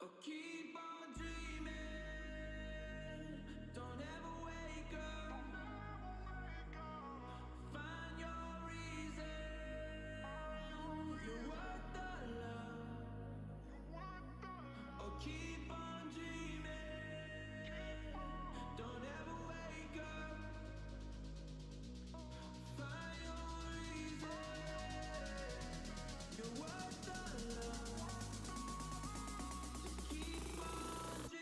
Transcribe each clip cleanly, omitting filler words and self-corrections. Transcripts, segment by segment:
Oh, keep on dreaming. Don't ever wake up. Find your reason. You're worth the love. Oh, keep on dreaming. Don't ever wake up. Find your reason. You're worth the love. Just keep on dreaming.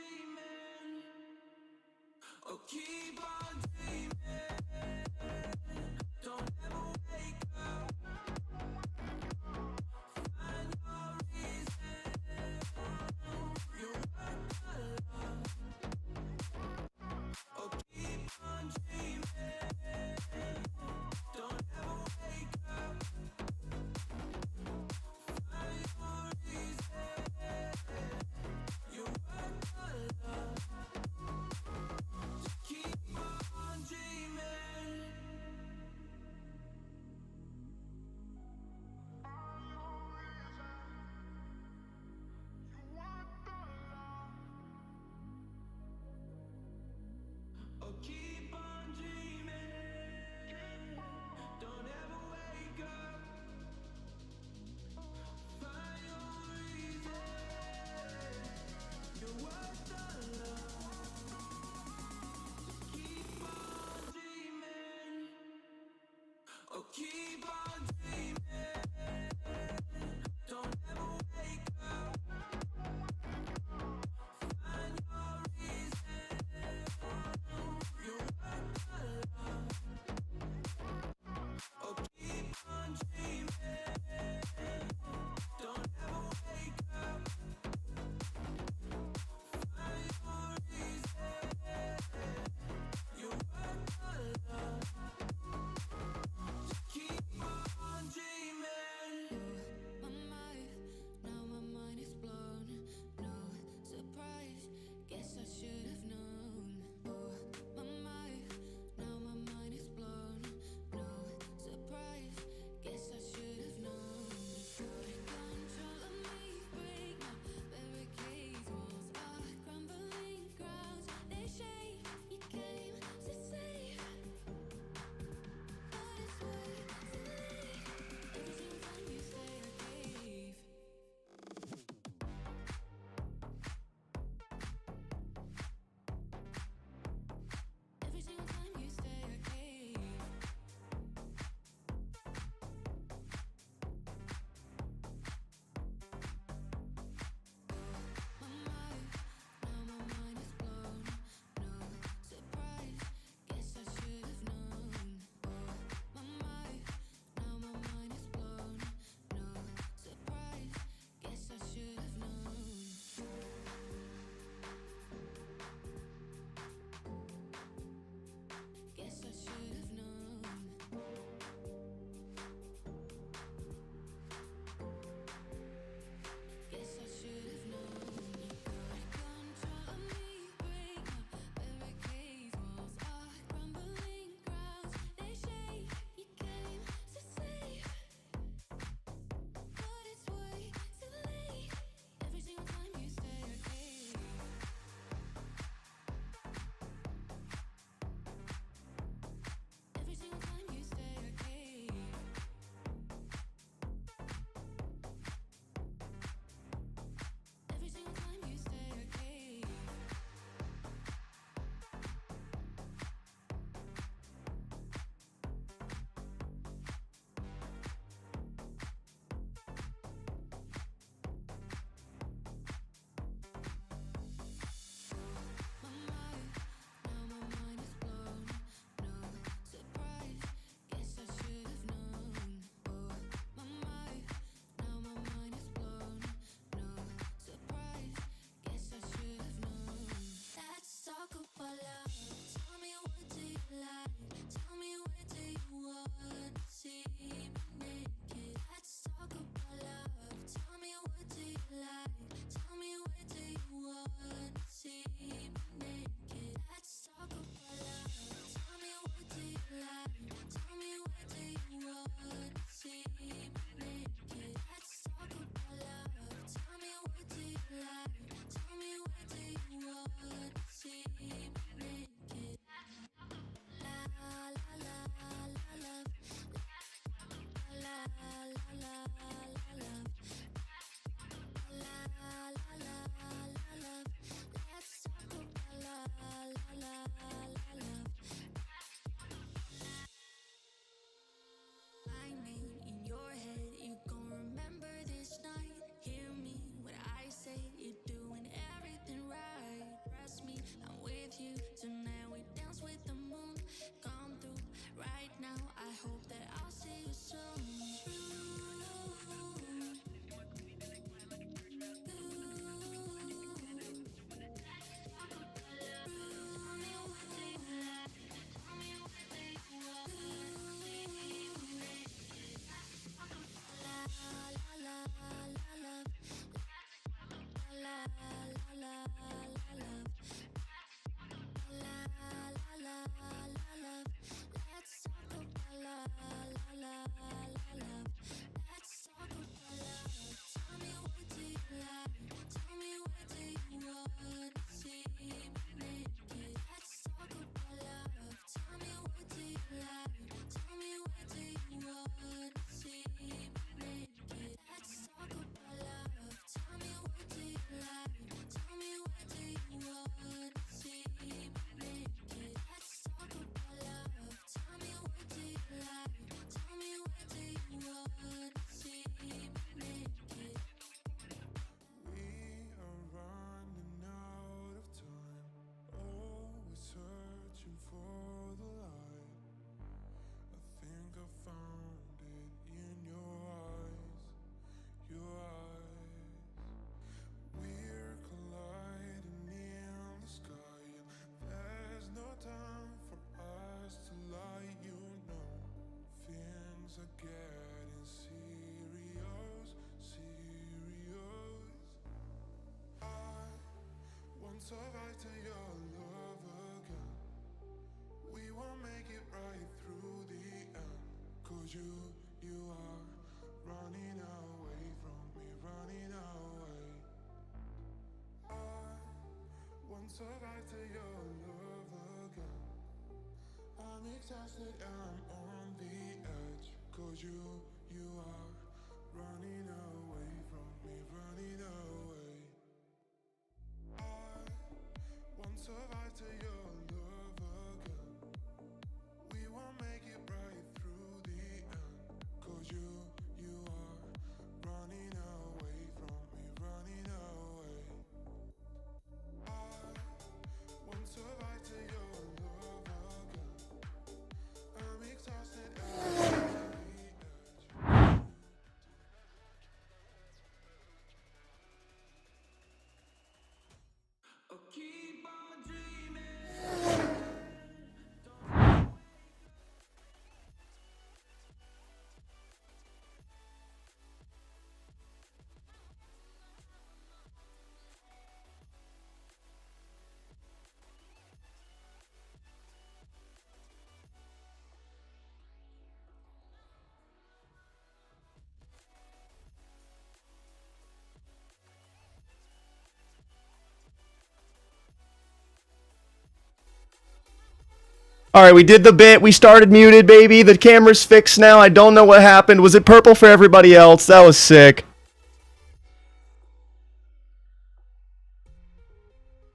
All right, we did the bit. We started muted, baby. The camera's fixed now. I don't know what happened. Was it purple for everybody else? That was sick.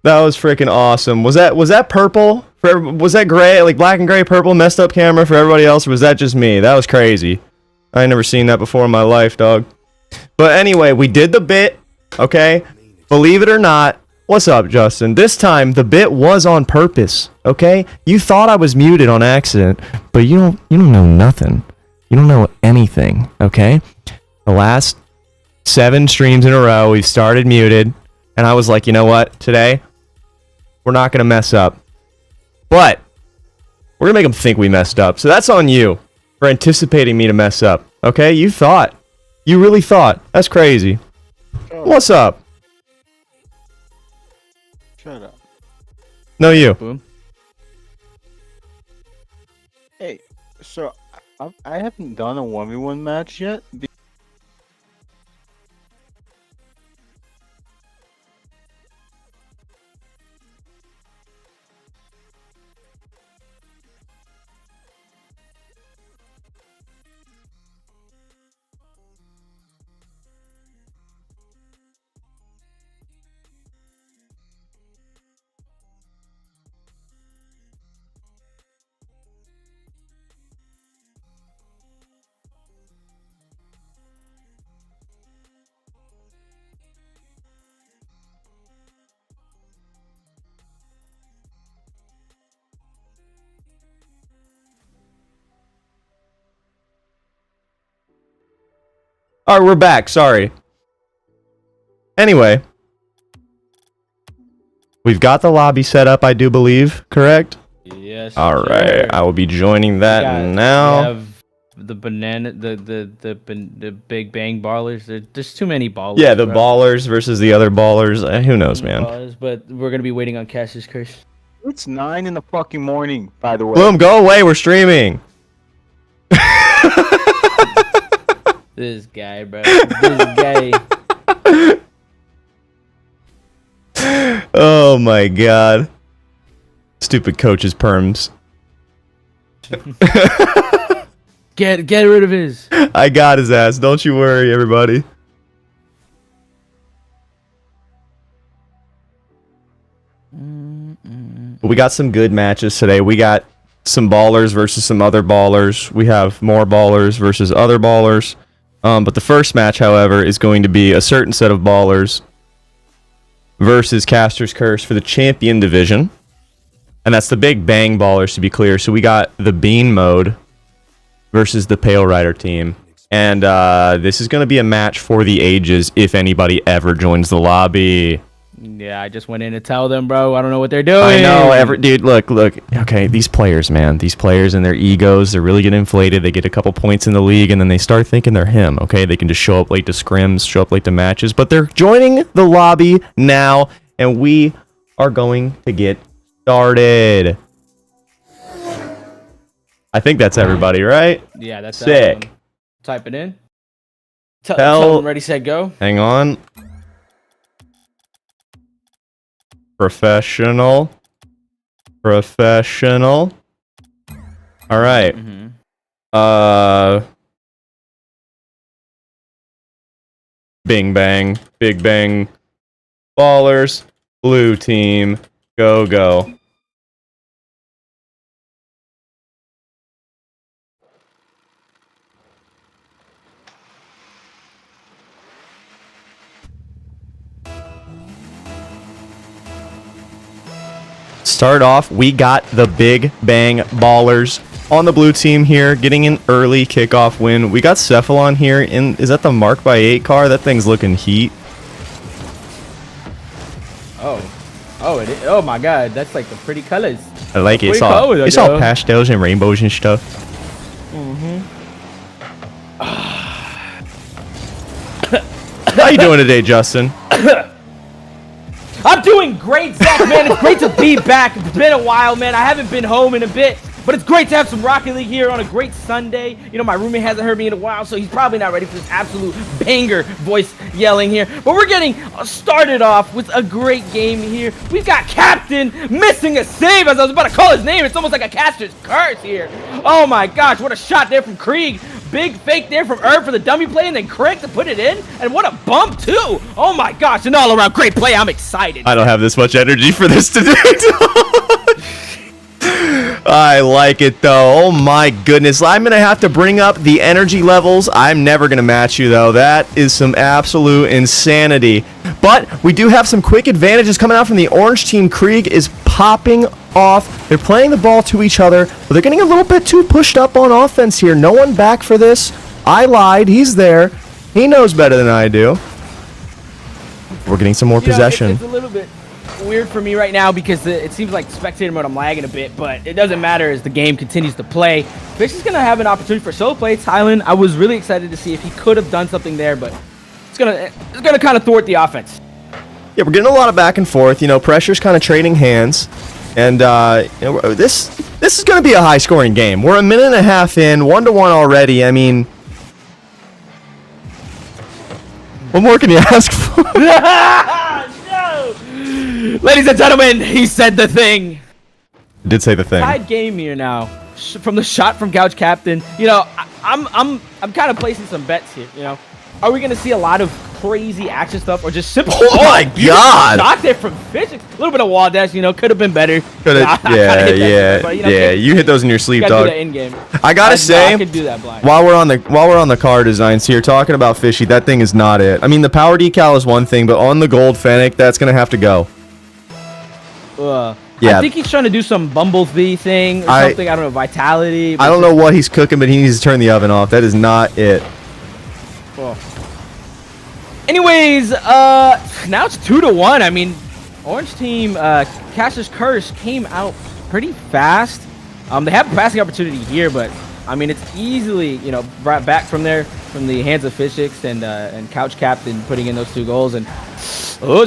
That was freaking awesome. Was that purple? Was that gray, like black and gray, purple, messed up camera for everybody else, or was that just me? That was crazy. I ain't never seen that before in my life, dog. But anyway, we did the bit, okay? Believe it or not, what's up, Justin? This time, the bit was on purpose, okay? You thought I was muted on accident, but you don't know nothing. You don't know anything, okay? The last 7 streams in a row, we've started muted, and I was like, you know what? Today, we're not going to mess up. But we're going to make them think we messed up. So that's on you for anticipating me to mess up, okay? You thought. You really thought. That's crazy. What's up? Shut up. No, you. Boom. Hey, so I haven't done a 1v1 match yet. All right, we're back. Sorry. Anyway, we've got the lobby set up, I do believe, correct? Yes. All right, sir. I will be joining that now. We have the banana, the Big Bang ballers. There's too many ballers. Yeah, the bro. ballers versus the other ballers. Who knows, man? Ballers, but we're gonna be waiting on Cash's curse. It's 9 in the fucking morning, by the way. Bloom, go away. We're streaming. This guy, bro. This guy. Oh my god. Stupid coaches perms. Get rid of his. I got his ass. Don't you worry, everybody. We got some good matches today. We got some ballers versus some other ballers. We have more ballers versus other ballers. But the first match, however, is going to be a certain set of ballers versus Caster's Curse for the champion division. And that's the Big Bang ballers, to be clear. So we got the Bean mode versus the Pale Rider team. And this is going to be a match for the ages if anybody ever joins the lobby. Yeah, I just went in to tell them, bro. I don't know what they're doing. I know. Dude, look. Okay, these players, man. These players and their egos, they're really get inflated. They get a couple points in the league, and then they start thinking they're him, okay? They can just show up late to scrims, show up late to matches. But they're joining the lobby now, and we are going to get started. I think that's everybody, right? Yeah, that's sick. Type it in. Tell them ready, set, go. Hang on. Professional. All right. Bing bang. Big bang. Ballers. Blue team. Go. Start off, we got the Big Bang Ballers on the blue team here, getting an early kickoff win. We got Cephalon here. Is that the Mark by 8 car? That thing's looking heat. Oh my god, that's like the pretty colors. I like it. It's all pastels and rainbows and stuff. How you doing today, Justin? I'm doing great, Zach, man. It's great to be back. It's been a while, man. I haven't been home in a bit, but it's great to have some Rocket League here on a great Sunday. You know, my roommate hasn't heard me in a while, so he's probably not ready for this absolute banger voice yelling here. But we're getting started off with a great game here. We've got Captain missing a save, as I was about to call his name. It's almost like a Caster's Curse here. Oh my gosh, what a shot there from Krieg. Big fake there from Herb for the dummy play, and then Crick to put it in. And what a bump, too. Oh, my gosh. An all-around great play. I'm excited. I don't have this much energy for this today. I like it, though. Oh, my goodness. I'm going to have to bring up the energy levels. I'm never going to match you, though. That is some absolute insanity. But we do have some quick advantages coming out from the orange team. Krieg is popping off. They're playing the ball to each other, but they're getting a little bit too pushed up on offense here. No one back for this. I lied. He's there. He knows better than I do. We're getting some more possession. It's a little bit weird for me right now because it seems like spectator mode I'm lagging a bit, but it doesn't matter as the game continues to play. Fish is going to have an opportunity for solo play. Thailand, I was really excited to see if he could have done something there, but it's gonna kind of thwart the offense. Yeah, we're getting a lot of back and forth. You know, pressure's kind of trading hands. And you know, this is going to be a high-scoring game. We're a minute and a half in, 1-1 already. I mean, what more can you ask for? No! Ladies and gentlemen, he said the thing. Did say the thing. Tied game here now. From the shot from Couch Captain. You know, I'm kind of placing some bets here. You know, are we going to see a lot of crazy action stuff or just simple? Oh my god! Shot there from Fish. A little bit of wall dash, you know, could have been better. Yeah. You hit those in your sleep, dog. Do that in game. I gotta say, I could do that blind. while we're on the car designs here, talking about Fishy, that thing is not it. I mean, the power decal is one thing, but on the gold Fennec, that's gonna have to go. Yeah. I think he's trying to do some Bumblebee thing or something. I don't know, Vitality. I don't know what he's cooking, but he needs to turn the oven off. That is not it. Anyways, now it's 2-1. I mean, Orange team, Cash's Curse came out pretty fast. They have a passing opportunity here, but I mean, it's easily, brought back from there, from the hands of Fishix and Couch Captain putting in those 2 goals. And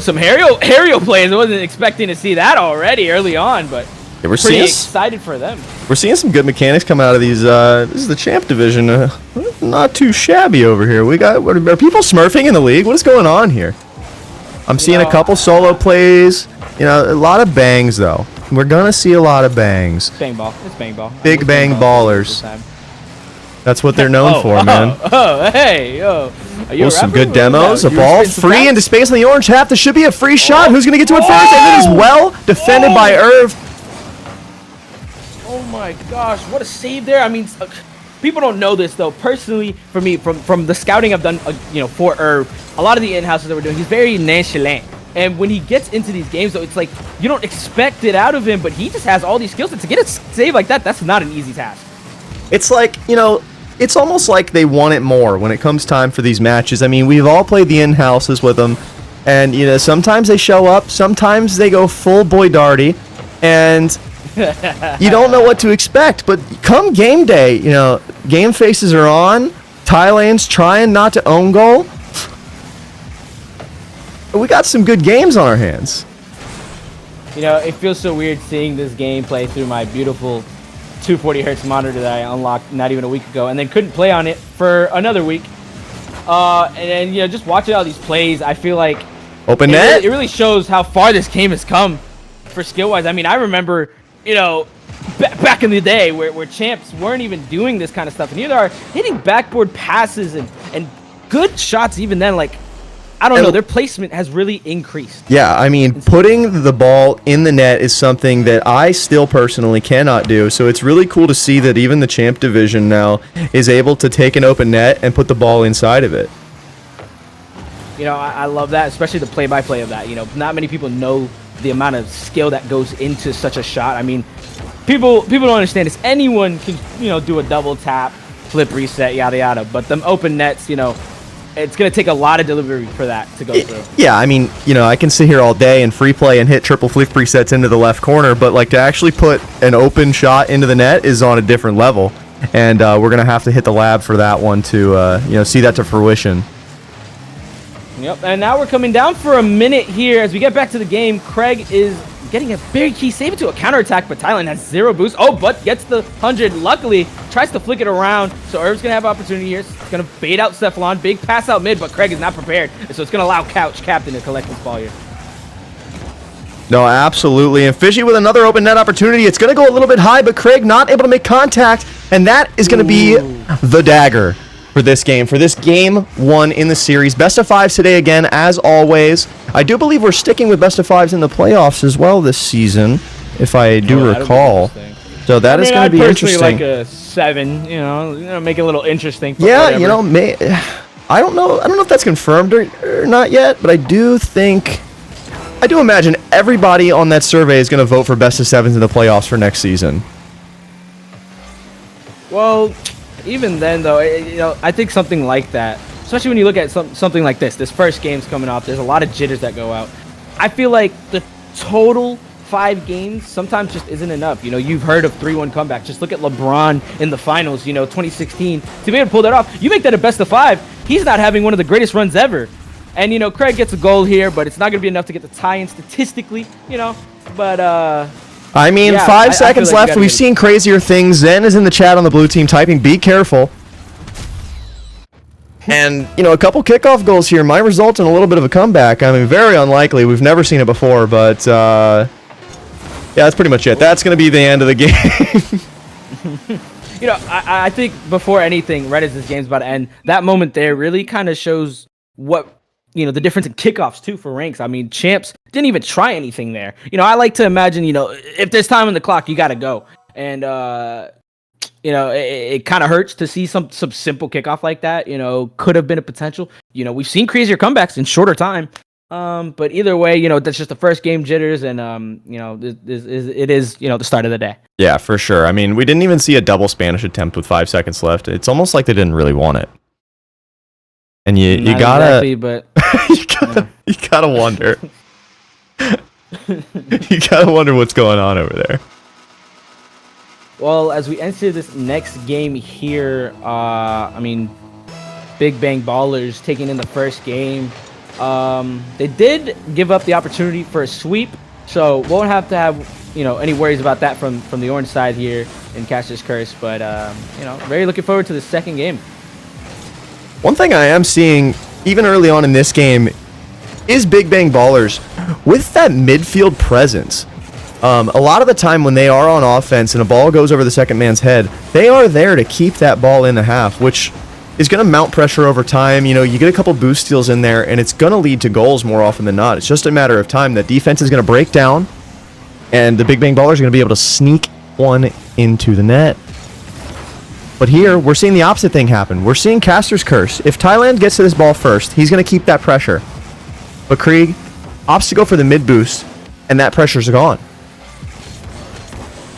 some aerial plays. I wasn't expecting to see that already early on, but we're pretty excited for them. We're seeing some good mechanics come out of these. This is the champ division. Not too shabby over here. Are people smurfing in the league? What is going on here? I'm seeing a couple solo plays. A lot of bangs though. We're gonna see a lot of bangs. Bang ball. It's bang ball. Big bang ballers. That's what they're known for, man. Hey, yo. Some good demos. A ball free into space on the orange half. This should be a free shot. Who's gonna get to it first? And it is well defended by Irv. Oh my gosh, what a save there. I mean, people don't know this though. Personally, for me, from the scouting I've done, for Irv, a lot of the in-houses that we're doing, he's very nonchalant. And when he gets into these games, though, it's like you don't expect it out of him, but he just has all these skills. And to get a save like that, that's not an easy task. It's like, it's almost like they want it more when it comes time for these matches. I mean, we've all played the in-houses with them, and, sometimes they show up, sometimes they go full boy darty, and you don't know what to expect. But come game day, game faces are on, Thailand's trying not to own goal. We got some good games on our hands. It feels so weird seeing this game play through my beautiful 240 hertz monitor that I unlocked not even a week ago, and then couldn't play on it for another week. And then just watching all these plays, I feel like open net. It really shows how far this game has come for skill wise. I mean, I remember back in the day where champs weren't even doing this kind of stuff, and here they are hitting backboard passes and good shots even then. Like, I don't know, their placement has really increased. Yeah, I mean, putting the ball in the net is something that I still personally cannot do. So it's really cool to see that even the champ division now is able to take an open net and put the ball inside of it. I love that, especially the play-by-play of that. Not many people know the amount of skill that goes into such a shot. I mean, people don't understand this. Anyone can, do a double tap, flip, reset, yada yada. But them open nets, it's going to take a lot of delivery for that to go through. Yeah, I mean, I can sit here all day and free play and hit triple flip resets into the left corner, but like to actually put an open shot into the net is on a different level. And we're going to have to hit the lab for that one to, see that to fruition. Yep, and now we're coming down for a minute here. As we get back to the game, Craig is getting a very key save into a counterattack, but Thailand has 0 boost. Oh, but gets the 100. Luckily, tries to flick it around. So Irv's going to have opportunity here. It's going to bait out Cephalon. Big pass out mid, but Craig is not prepared. So it's going to allow Couch Captain to collect this ball here. No, absolutely. And Fishy with another open net opportunity. It's going to go a little bit high, but Craig not able to make contact. And that is going to be the dagger for this game 1 in the series. Best of 5s today again, as always. I do believe we're sticking with best of 5s in the playoffs as well this season, if I do recall. So that is going to be interesting. Like a 7, make it a little interesting. Yeah, I don't know if that's confirmed or not yet, but I do imagine everybody on that survey is going to vote for best of 7s in the playoffs for next season. Well, even then, though, I think something like that, especially when you look at something like this first game's coming off, there's a lot of jitters that go out. I feel like the total 5 games sometimes just isn't enough. You've heard of 3-1 comebacks. Just look at LeBron in the finals, 2016. To be able to pull that off, you make that a best of 5. He's not having one of the greatest runs ever. And, Craig gets a goal here, but it's not going to be enough to get the tie-in statistically, But, I mean, yeah, 5 seconds left. We've seen crazier things. Zen is in the chat on the blue team typing, be careful. And, a couple kickoff goals here might result in a little bit of a comeback. I mean, very unlikely. We've never seen it before, but, yeah, that's pretty much it. That's going to be the end of the game. I think before anything, right as this game's about to end, that moment there really kind of shows what the difference in kickoffs too for ranks. I mean, champs didn't even try anything there. I like to imagine, if there's time on the clock, you got to go. And, it kind of hurts to see some simple kickoff like that, could have been a potential. We've seen crazier comebacks in shorter time. But either way, that's just the first game jitters, and it is the start of the day. Yeah, for sure. I mean, we didn't even see a double Spanish attempt with 5 seconds left. It's almost like they didn't really want it. And you Not gotta exactly, but you gotta wonder. You gotta wonder what's going on over there. well, as we enter this next game here, I mean, Big Bang Ballers taking in the first game. They did give up the opportunity for a sweep, so won't have to have any worries about that from the orange side here in Caster's Curse. But very looking forward to the second game. One thing I am seeing, even early on in this game, is Big Bang Ballers with that midfield presence. A lot of the time when they are on offense and a ball goes over the second man's head, they are there to keep that ball in the half, which is going to mount pressure over time. You get a couple boost steals in there, and it's going to lead to goals more often than not. It's just a matter of time. That defense is going to break down, and the Big Bang Ballers are going to be able to sneak one into the net. But here, we're seeing the opposite thing happen. We're seeing Caster's Curse. If Thailand gets to this ball first, he's going to keep that pressure. But Krieg opts to go for the mid boost, and that pressure's gone.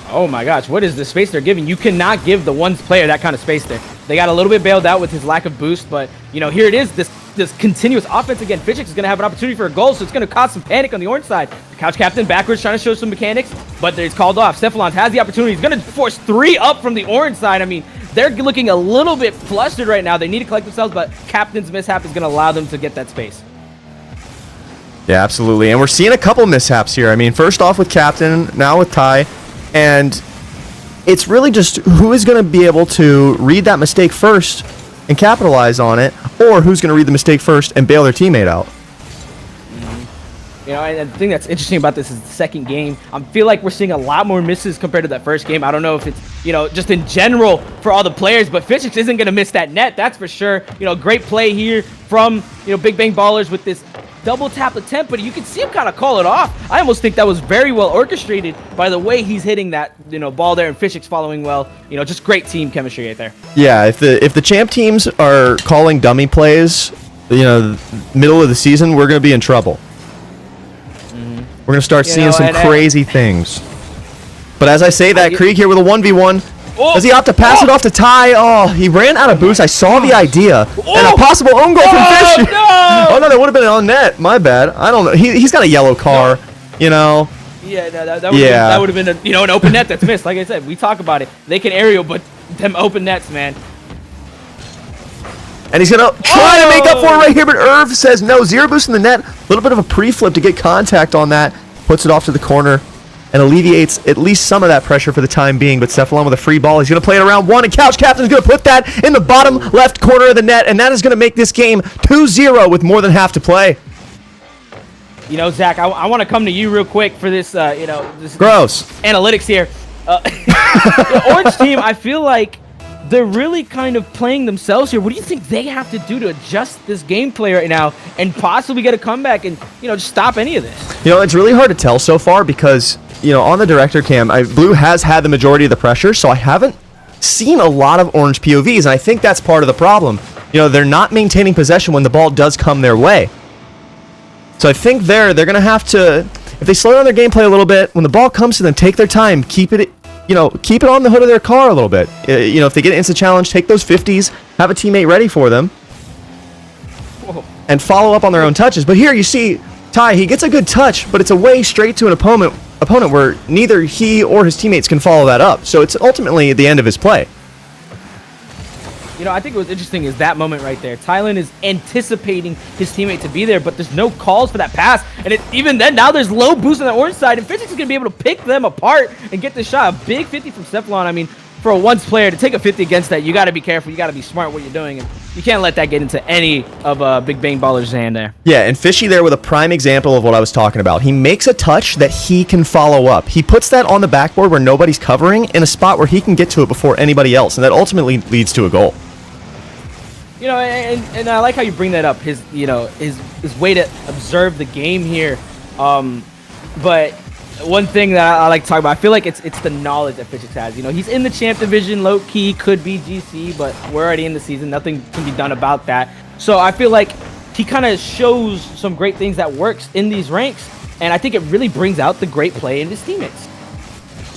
Oh my gosh, what is the space they're giving? You cannot give the one player that kind of space there. They got a little bit bailed out with his lack of boost, but here it is, this continuous offense again. Fishix is going to have an opportunity for a goal, so it's going to cause some panic on the orange side. The Couch Captain backwards trying to show some mechanics, but it's called off. Cephalon has the opportunity. He's going to force 3 up from the orange side. I mean, they're looking a little bit flustered right now. They need to collect themselves, but Captain's mishap is going to allow them to get that space. Yeah, absolutely. And we're seeing a couple mishaps here. I mean, first off with Captain, now with Ty, and it's really just who is going to be able to read that mistake first and capitalize on it, or who's going to read the mistake first and bail their teammate out. And the thing that's interesting about this is the second game. I feel like we're seeing a lot more misses compared to that first game. I don't know if it's, just in general for all the players, but Fishix isn't going to miss that net. That's for sure. Great play here from, Big Bang Ballers with this double tap attempt, but you can see him kind of call it off. I almost think that was very well orchestrated by the way he's hitting that, ball there, and Fishix following well. Just great team chemistry right there. Yeah, if the champ teams are calling dummy plays, middle of the season, we're going to be in trouble. We're going to start seeing some crazy things. But as I say that, Krieg here with a 1v1. Does he opt to pass it off to Ty? Oh, he ran out of boost. I saw the idea. And a possible own goal from Fish. No! Oh, no, that would have been on net. My bad. I don't know. He's got a yellow car, Yeah, no, that would have been an open net that's missed. Like I said, we talk about it. They can aerial, but them open nets, man. And he's going to try to make up for it right here, but Irv says no. 0 boost in the net. A little bit of a pre-flip to get contact on that. Puts it off to the corner and alleviates at least some of that pressure for the time being. But Cephalon with a free ball. He's going to play it around 1, and Couch Captain's going to put that in the bottom left corner of the net, and that is going to make this game 2-0 with more than half to play. Zach, I want to come to you real quick for this, this Gross analytics here. The Orange team, I feel like they're really kind of playing themselves here. What do you think they have to do to adjust this gameplay right now and possibly get a comeback and, just stop any of this? It's really hard to tell so far because, on the director cam, Blue has had the majority of the pressure, so I haven't seen a lot of Orange POVs, and I think that's part of the problem. They're not maintaining possession when the ball does come their way. So I think they're going to have to, if they slow down their gameplay a little bit, when the ball comes to them, take their time, keep it on the hood of their car a little bit. If they get an instant challenge, take those 50s, have a teammate ready for them, and follow up on their own touches. But here you see Ty, he gets a good touch, but it's away straight to an opponent where neither he or his teammates can follow that up. So it's ultimately the end of his play. I think what was interesting is that moment right there. Thailand is anticipating his teammate to be there, but there's no calls for that pass. And even then, now there's low boost on the orange side, and Fishix is going to be able to pick them apart and get the shot. A big 50 from Cephalon. I mean, for a once player to take a 50 against that, you got to be careful. You got to be smart what you're doing, and you can't let that get into any of Big Bang Baller's hand there. Yeah, and Fishy there with a prime example of what I was talking about. He makes a touch that he can follow up. He puts that on the backboard where nobody's covering in a spot where he can get to it before anybody else, and that ultimately leads to a goal. And I like how you bring that up. His way to observe the game here. But one thing that I like to talk about, I feel like it's the knowledge that Fishix has. He's in the champ division, low key, could be GC, but we're already in the season. Nothing can be done about that. So I feel like he kind of shows some great things that works in these ranks, and I think it really brings out the great play in his teammates.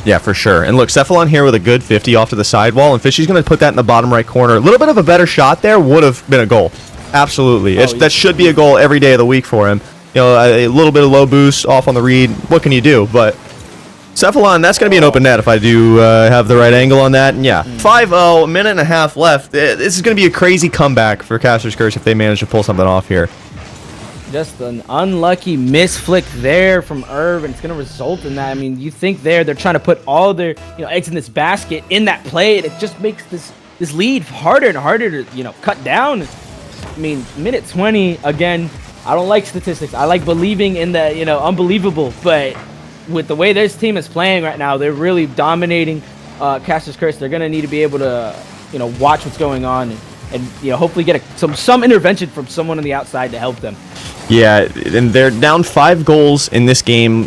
Yeah, for sure. And look, Cephalon here with a good 50 off to the sidewall, and Fishy's going to put that in the bottom right corner. A little bit of a better shot there would have been a goal. Absolutely. Oh, That should be a goal every day of the week for him. You know, a little bit of low boost off on the read. What can you do? But Cephalon, that's going to be an open net if I do have the right angle on that. And yeah, 5-0, a minute and a half left. This is going to be a crazy comeback for Caster's Curse if they manage to pull something off here. Just an unlucky misflick there from Irv, and it's going to result in that. I mean, you think they're trying to put all their eggs in this basket in that play, and it just makes this lead harder and harder to cut down. I mean, minute 20 again. I don't like statistics. I like believing in the unbelievable, but with the way this team is playing right now, they're really dominating Caster's Curse. They're going to need to be able to watch what's going on and hopefully get some intervention from someone on the outside to help them. Yeah, and they're down 5 goals in this game,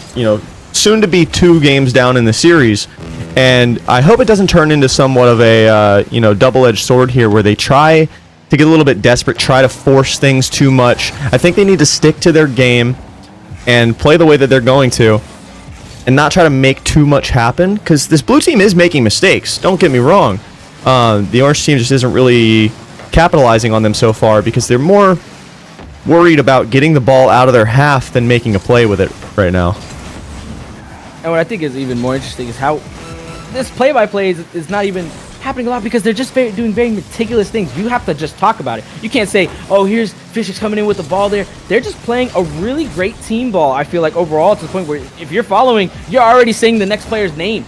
soon to be 2 games down in the series. And I hope it doesn't turn into somewhat of a, double-edged sword here where they try to get a little bit desperate, try to force things too much. I think they need to stick to their game and play the way that they're going to and not try to make too much happen, because this blue team is making mistakes. Don't get me wrong. The orange team just isn't really capitalizing on them so far because they're more worried about getting the ball out of their half than making a play with it right now. And what I think is even more interesting is how this play-by-play is not even happening a lot because they're just doing very meticulous things. You have to just talk about it. You can't say, oh, here's Fisher's coming in with the ball there. They're just playing a really great team ball, I feel like, overall, to the point where if you're following, you're already saying the next player's name.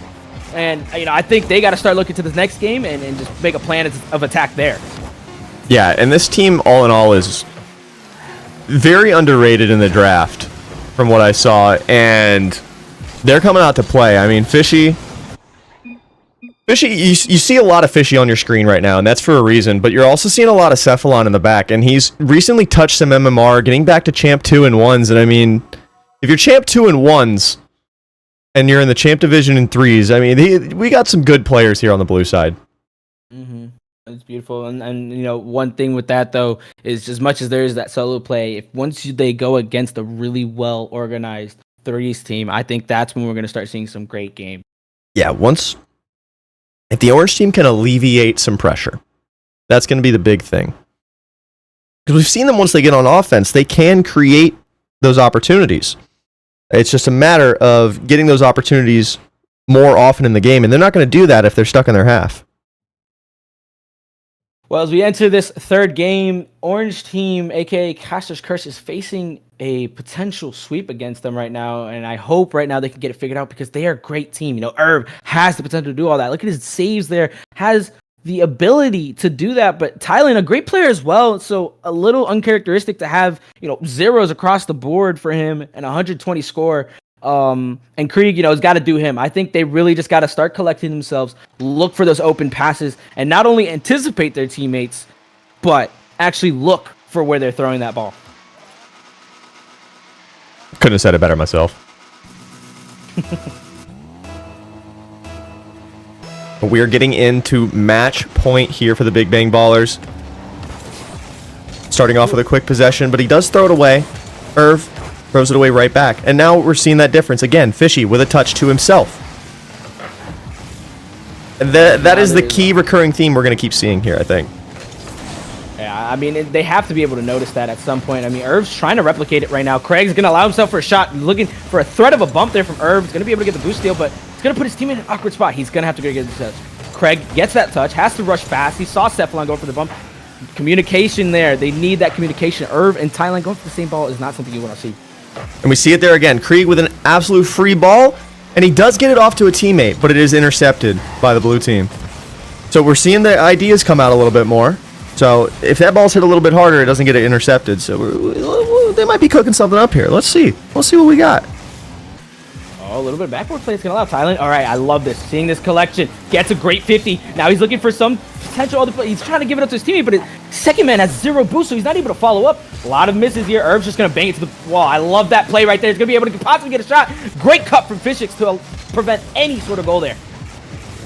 And, I think they got to start looking to this next game and just make a plan of attack there. Yeah, and this team, all in all, is very underrated in the draft from what I saw, and they're coming out to play. I mean, Fishy, you see a lot of Fishy on your screen right now, and that's for a reason, but you're also seeing a lot of Cephalon in the back, and he's recently touched some MMR, getting back to Champ 2 and 1s, and I mean, if you're Champ 2 and 1s, and you're in the Champ Division in 3s, I mean, we got some good players here on the blue side. Mm-hmm. It's beautiful, and one thing with that though is, as much as there is that solo play, if once they go against a really well organized 3s team, I think that's when we're going to start seeing some great games. Yeah, if the orange team can alleviate some pressure, that's going to be the big thing. Because we've seen them once they get on offense, they can create those opportunities. It's just a matter of getting those opportunities more often in the game, and they're not going to do that if they're stuck in their half. Well, as we enter this third game, Orange Team, aka Caster's Curse, is facing a potential sweep against them right now, and I hope right now they can get it figured out because they are a great team. Irv has the potential to do all that. Look at his saves there, has the ability to do that, but Thailand, a great player as well, so a little uncharacteristic to have, zeros across the board for him and 120 score. And Krieg, has got to do him. I think they really just got to start collecting themselves, look for those open passes, and not only anticipate their teammates, but actually look for where they're throwing that ball. Couldn't have said it better myself. We're getting into match point here for the Big Bang Ballers. Starting off with a quick possession, but he does throw it away. Irv throws it away right back. And now we're seeing that difference. Again, Fishy with a touch to himself. And that is the key recurring theme we're going to keep seeing here, I think. Yeah, I mean, they have to be able to notice that at some point. I mean, Irv's trying to replicate it right now. Craig's going to allow himself for a shot, looking for a threat of a bump there from Irv. He's going to be able to get the boost steal, but it's going to put his team in an awkward spot. He's going to have to go get the touch. Craig gets that touch, has to rush fast. He saw Cephalon go for the bump. Communication there. They need that communication. Irv and Thailand going for the same ball is not something you want to see. And we see it there again. Krieg with an absolute free ball, and he does get it off to a teammate, but it is intercepted by the blue team. So we're seeing the ideas come out a little bit more. So if that ball's hit a little bit harder, it doesn't get it intercepted. So they might be cooking something up here. Let's see. Let's see what we got. Oh, a little bit of backboard play is going to allow Thailand. All right, I love this. Seeing this collection. Gets a great 50. Now he's looking for some potential other play. He's trying to give it up to his teammate, but his second man has 0 boost, so he's not able to follow up. A lot of misses here. Irv's just going to bang it to the wall. I love that play right there. He's going to be able to possibly get a shot. Great cut from Fishix to prevent any sort of goal there.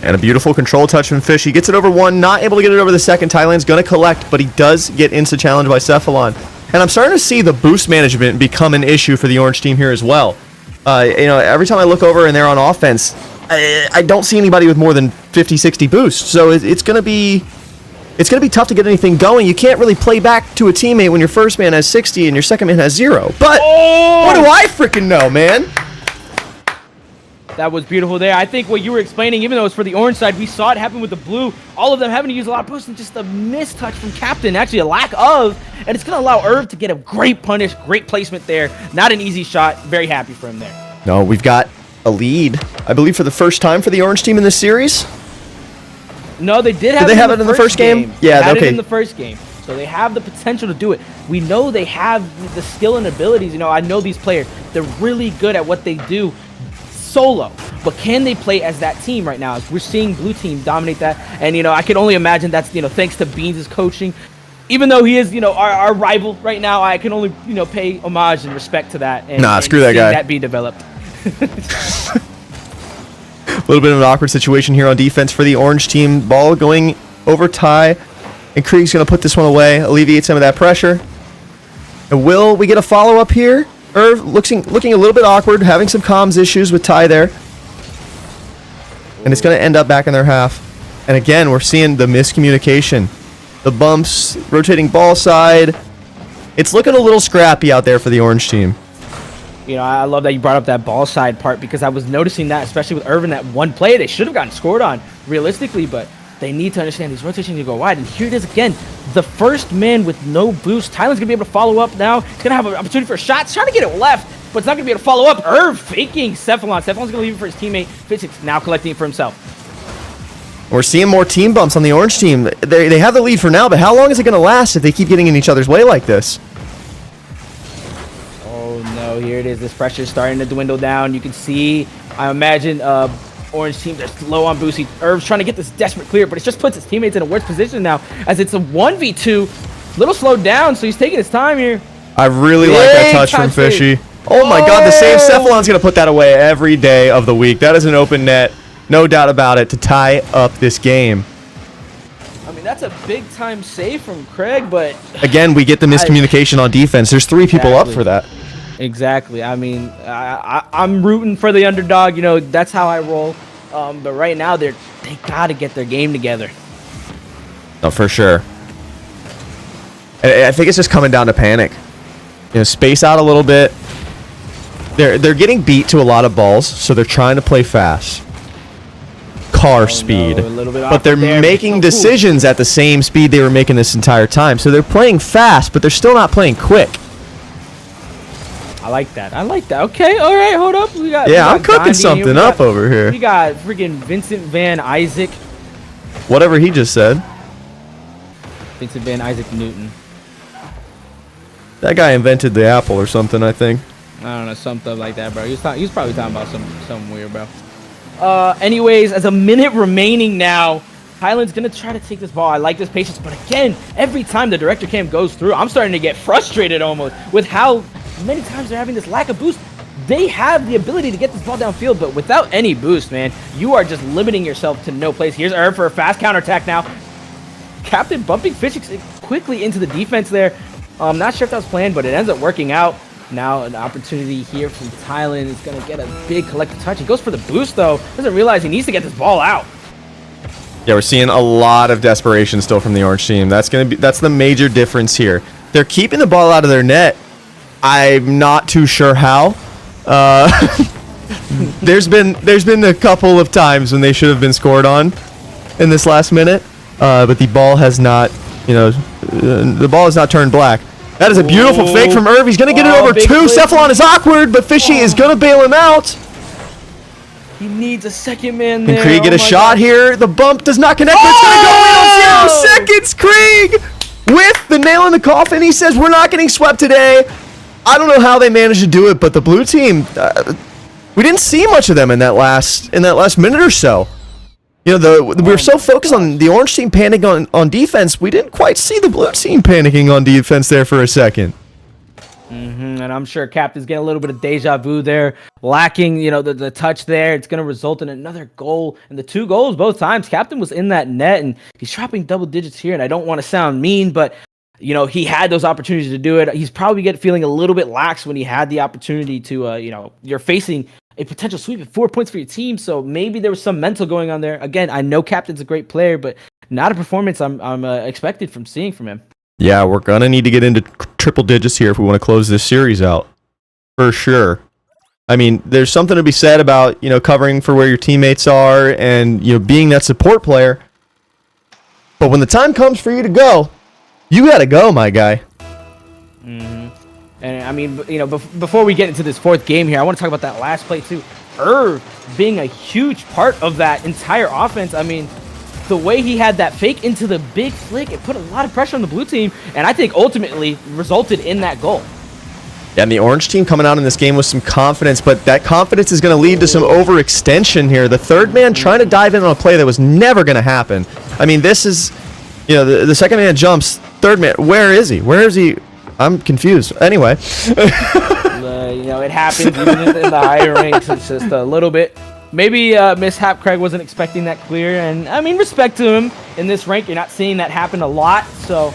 And a beautiful control touch from Fish. He gets it over one, not able to get it over the second. Thailand's going to collect, but he does get insta-challenged by Cephalon. And I'm starting to see the boost management become an issue for the orange team here as well. Every time I look over and they're on offense, I don't see anybody with more than 50, 60 boosts. So it's going to be it's going to be tough to get anything going. You can't really play back to a teammate when your first man has 60 and your second man has 0. But what do I freaking know, man? That was beautiful there. I think what you were explaining, even though it's for the orange side, we saw it happen with the blue. All of them having to use a lot of boost and just a mistouch from Captain, actually a lack of, and it's going to allow Irv to get a great punish, great placement there. Not an easy shot. Very happy for him there. No, we've got a lead, I believe, for the first time for the orange team in this series. No, they did have Did they have it in the first game? Yeah, they had okay. it in the first game. So they have the potential to do it. We know they have the skill and abilities. You know, I know these players. They're really good at what they do solo. But can they play as that team right now? We're seeing blue team dominate that. And, you know, I can only imagine that's, you know, thanks to Beans' coaching. Even though he is, you know, our rival right now, I can only, you know, pay homage and respect to that. And, screw that guy. That be developed. A little bit of an awkward situation here on defense for the orange team. Ball going over Ty. And Krieg's going to put this one away, alleviate some of that pressure. And will we get a follow-up here? Irv looking a little bit awkward, having some comms issues with Ty there. And it's going to end up back in their half. And again, we're seeing the miscommunication. The bumps, rotating ball side. It's looking a little scrappy out there for the orange team. You know, I love that you brought up that ball side part because I was noticing that, especially with Irvin, that one play they should have gotten scored on realistically, but they need to understand these rotations need to go wide. And here it is again, the first man with no boost. Tylen's going to be able to follow up now. He's going to have an opportunity for a shot. He's trying to get it left, but it's not going to be able to follow up. Irv faking Cephalon. Cephalon's going to leave it for his teammate. Physics now collecting it for himself. We're seeing more team bumps on the orange team. They have the lead for now, but how long is it going to last if they keep getting in each other's way like this? Oh no, here it is. This pressure is starting to dwindle down. You can see, I imagine, orange team, they're low on boost. Irv's trying to get this desperate clear, but it just puts his teammates in a worse position now as it's a 1v2. A little slowed down, so he's taking his time here. I really like that touch from Fishy. Oh my god, the save. Cephalon's going to put that away every day of the week. That is an open net, no doubt about it, to tie up this game. I mean, that's a big-time save from Craig, but... Again, we get the miscommunication on defense. There's 3 people up for that. Exactly. I mean, I'm rooting for the underdog. You know, that's how I roll. But right now, they got to get their game together. No, for sure. I think it's just coming down to panic. You know, space out a little bit. They're getting beat to a lot of balls, so they're trying to play fast. Car speed. No, but they're making decisions at the same speed they were making this entire time. So they're playing fast, but they're still not playing quick. I like that. I like that. Okay, all right, hold up. We got I'm cooking Gandhi something up over here. We got freaking Vincent Van Isaac. Whatever he just said. Vincent Van Isaac Newton. That guy invented the apple or something, I think. I don't know, something like that, bro. He was probably talking about something weird, bro. Anyways, as a minute remaining now, Highland's gonna try to take this ball. I like this patience, but again, every time the director cam goes through, I'm starting to get frustrated almost with how many times they're having this lack of boost. They have the ability to get this ball downfield, but without any boost, man, you are just limiting yourself to no place. Here's Irv for a fast counterattack now. Captain bumping Fishix quickly into the defense there. I'm not sure if that was planned, but it ends up working out. Now an opportunity here from Thailand is going to get a big collective touch. He goes for the boost, though. Doesn't realize he needs to get this ball out. Yeah, we're seeing a lot of desperation still from the orange team. That's the major difference here. They're keeping the ball out of their net. I'm not too sure how. There's been a couple of times when they should have been scored on in this last minute, but the ball has not, the ball has not turned black. That is a beautiful fake from Irv. He's going to get it over 2. Cephalon is awkward, but Fishy is going to bail him out. He needs a second man there. Can Krieg get a shot here? The bump does not connect, but it's going to go in on 0 seconds. Krieg with the nail in the coffin. He says, we're not getting swept today. I don't know how they managed to do it, but the blue team, we didn't see much of them in that last minute or so. We were so focused on the orange team panicking on defense, we didn't quite see the blue team panicking on defense there for a second. And I'm sure Captain's getting a little bit of deja vu there, lacking, the touch there. It's going to result in another goal. And the 2 goals both times, Captain was in that net, and he's dropping double digits here. And I don't want to sound mean, but, he had those opportunities to do it. He's probably feeling a little bit lax when he had the opportunity to, you're facing a potential sweep at 4 points for your team. So maybe there was some mental going on there. Again, I know Captain's a great player, but not a performance I'm expected from seeing from him. Yeah, we're going to need to get into triple digits here if we want to close this series out. For sure. I mean, there's something to be said about, covering for where your teammates are and, being that support player. But when the time comes for you to go, you got to go, my guy. Mm-hmm. And I mean, before we get into this fourth game here, I want to talk about that last play too. Being a huge part of that entire offense. I mean, the way he had that fake into the big flick, it put a lot of pressure on the blue team, and I think ultimately resulted in that goal. Yeah, and the orange team coming out in this game with some confidence, but that confidence is going to lead to some overextension here. The third man trying to dive in on a play that was never going to happen. I mean, this is, the second man jumps, third man, where is he? Where is he? I'm confused. Anyway. It happens even in the higher ranks. It's just a little bit. Maybe mishap. Craig wasn't expecting that clear. And, I mean, respect to him in this rank. You're not seeing that happen a lot. So,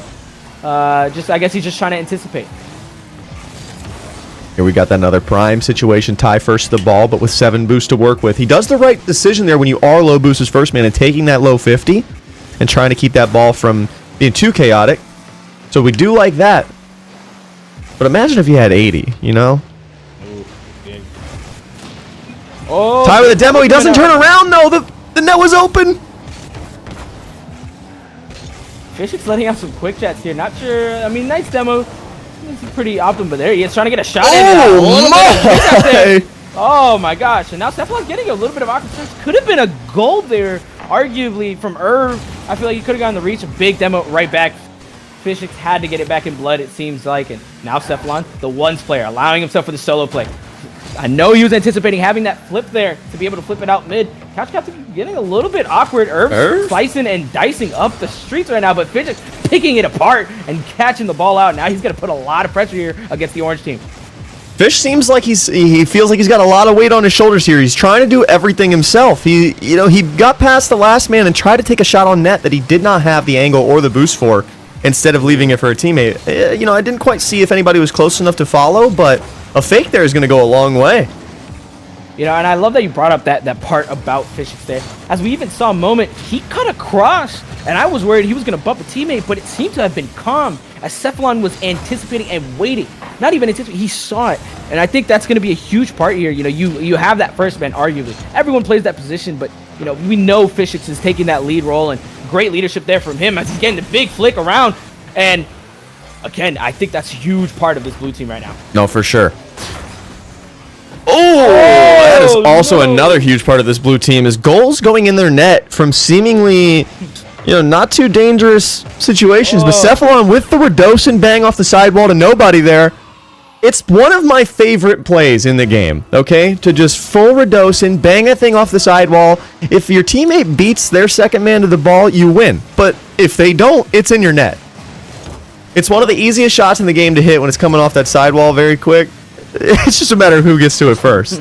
I guess he's just trying to anticipate. Here we got that another prime situation. Ty first to the ball, but with 7 boosts to work with. He does the right decision there when you are low boost as first man and taking that low 50 and trying to keep that ball from being too chaotic. So we do like that. But imagine if you had 80, Oh, Ty with a demo. He doesn't turn around, though. The net was open. Fishik's letting out some quick chats here. Not sure. I mean, nice demo. It's pretty optimal, but there he is trying to get a shot in. Oh, my gosh. And now Cephalon's getting a little bit of awkward. Could have been a goal there, arguably, from Irv. I feel like he could have gotten the reach. A big demo right back. Fishik had to get it back in blood, it seems like. And now Cephalon, the ones player, allowing himself for the solo play. I know he was anticipating having that flip there to be able to flip it out mid. Couch Captain getting a little bit awkward. Irv slicing and dicing up the streets right now, but Fishik picking it apart and catching the ball out. Now he's going to put a lot of pressure here against the orange team. Fish seems like he feels like he's got a lot of weight on his shoulders here. He's trying to do everything himself. He got past the last man and tried to take a shot on net that he did not have the angle or the boost for, instead of leaving it for a teammate. I didn't quite see if anybody was close enough to follow, but a fake there is going to go a long way. And I love that you brought up that part about Fishik there. As we even saw a moment, he cut across, and I was worried he was going to bump a teammate, but it seemed to have been calm as Cephalon was anticipating and waiting. Not even anticipating, he saw it. And I think that's going to be a huge part here. You have that first man, arguably. Everyone plays that position, but, we know Fishik is taking that lead role, and great leadership there from him as he's getting the big flick around. And, again, I think that's a huge part of this blue team right now. No, for sure. Oh, that is also another huge part of this blue team is goals going in their net from seemingly, not too dangerous situations. But Cephalon with the Redosin bang off the sidewall to nobody there. It's one of my favorite plays in the game, okay? To just full Redosin, bang that thing off the sidewall. If your teammate beats their second man to the ball, you win. But if they don't, it's in your net. It's one of the easiest shots in the game to hit when it's coming off that sidewall very quick. It's just a matter of who gets to it first.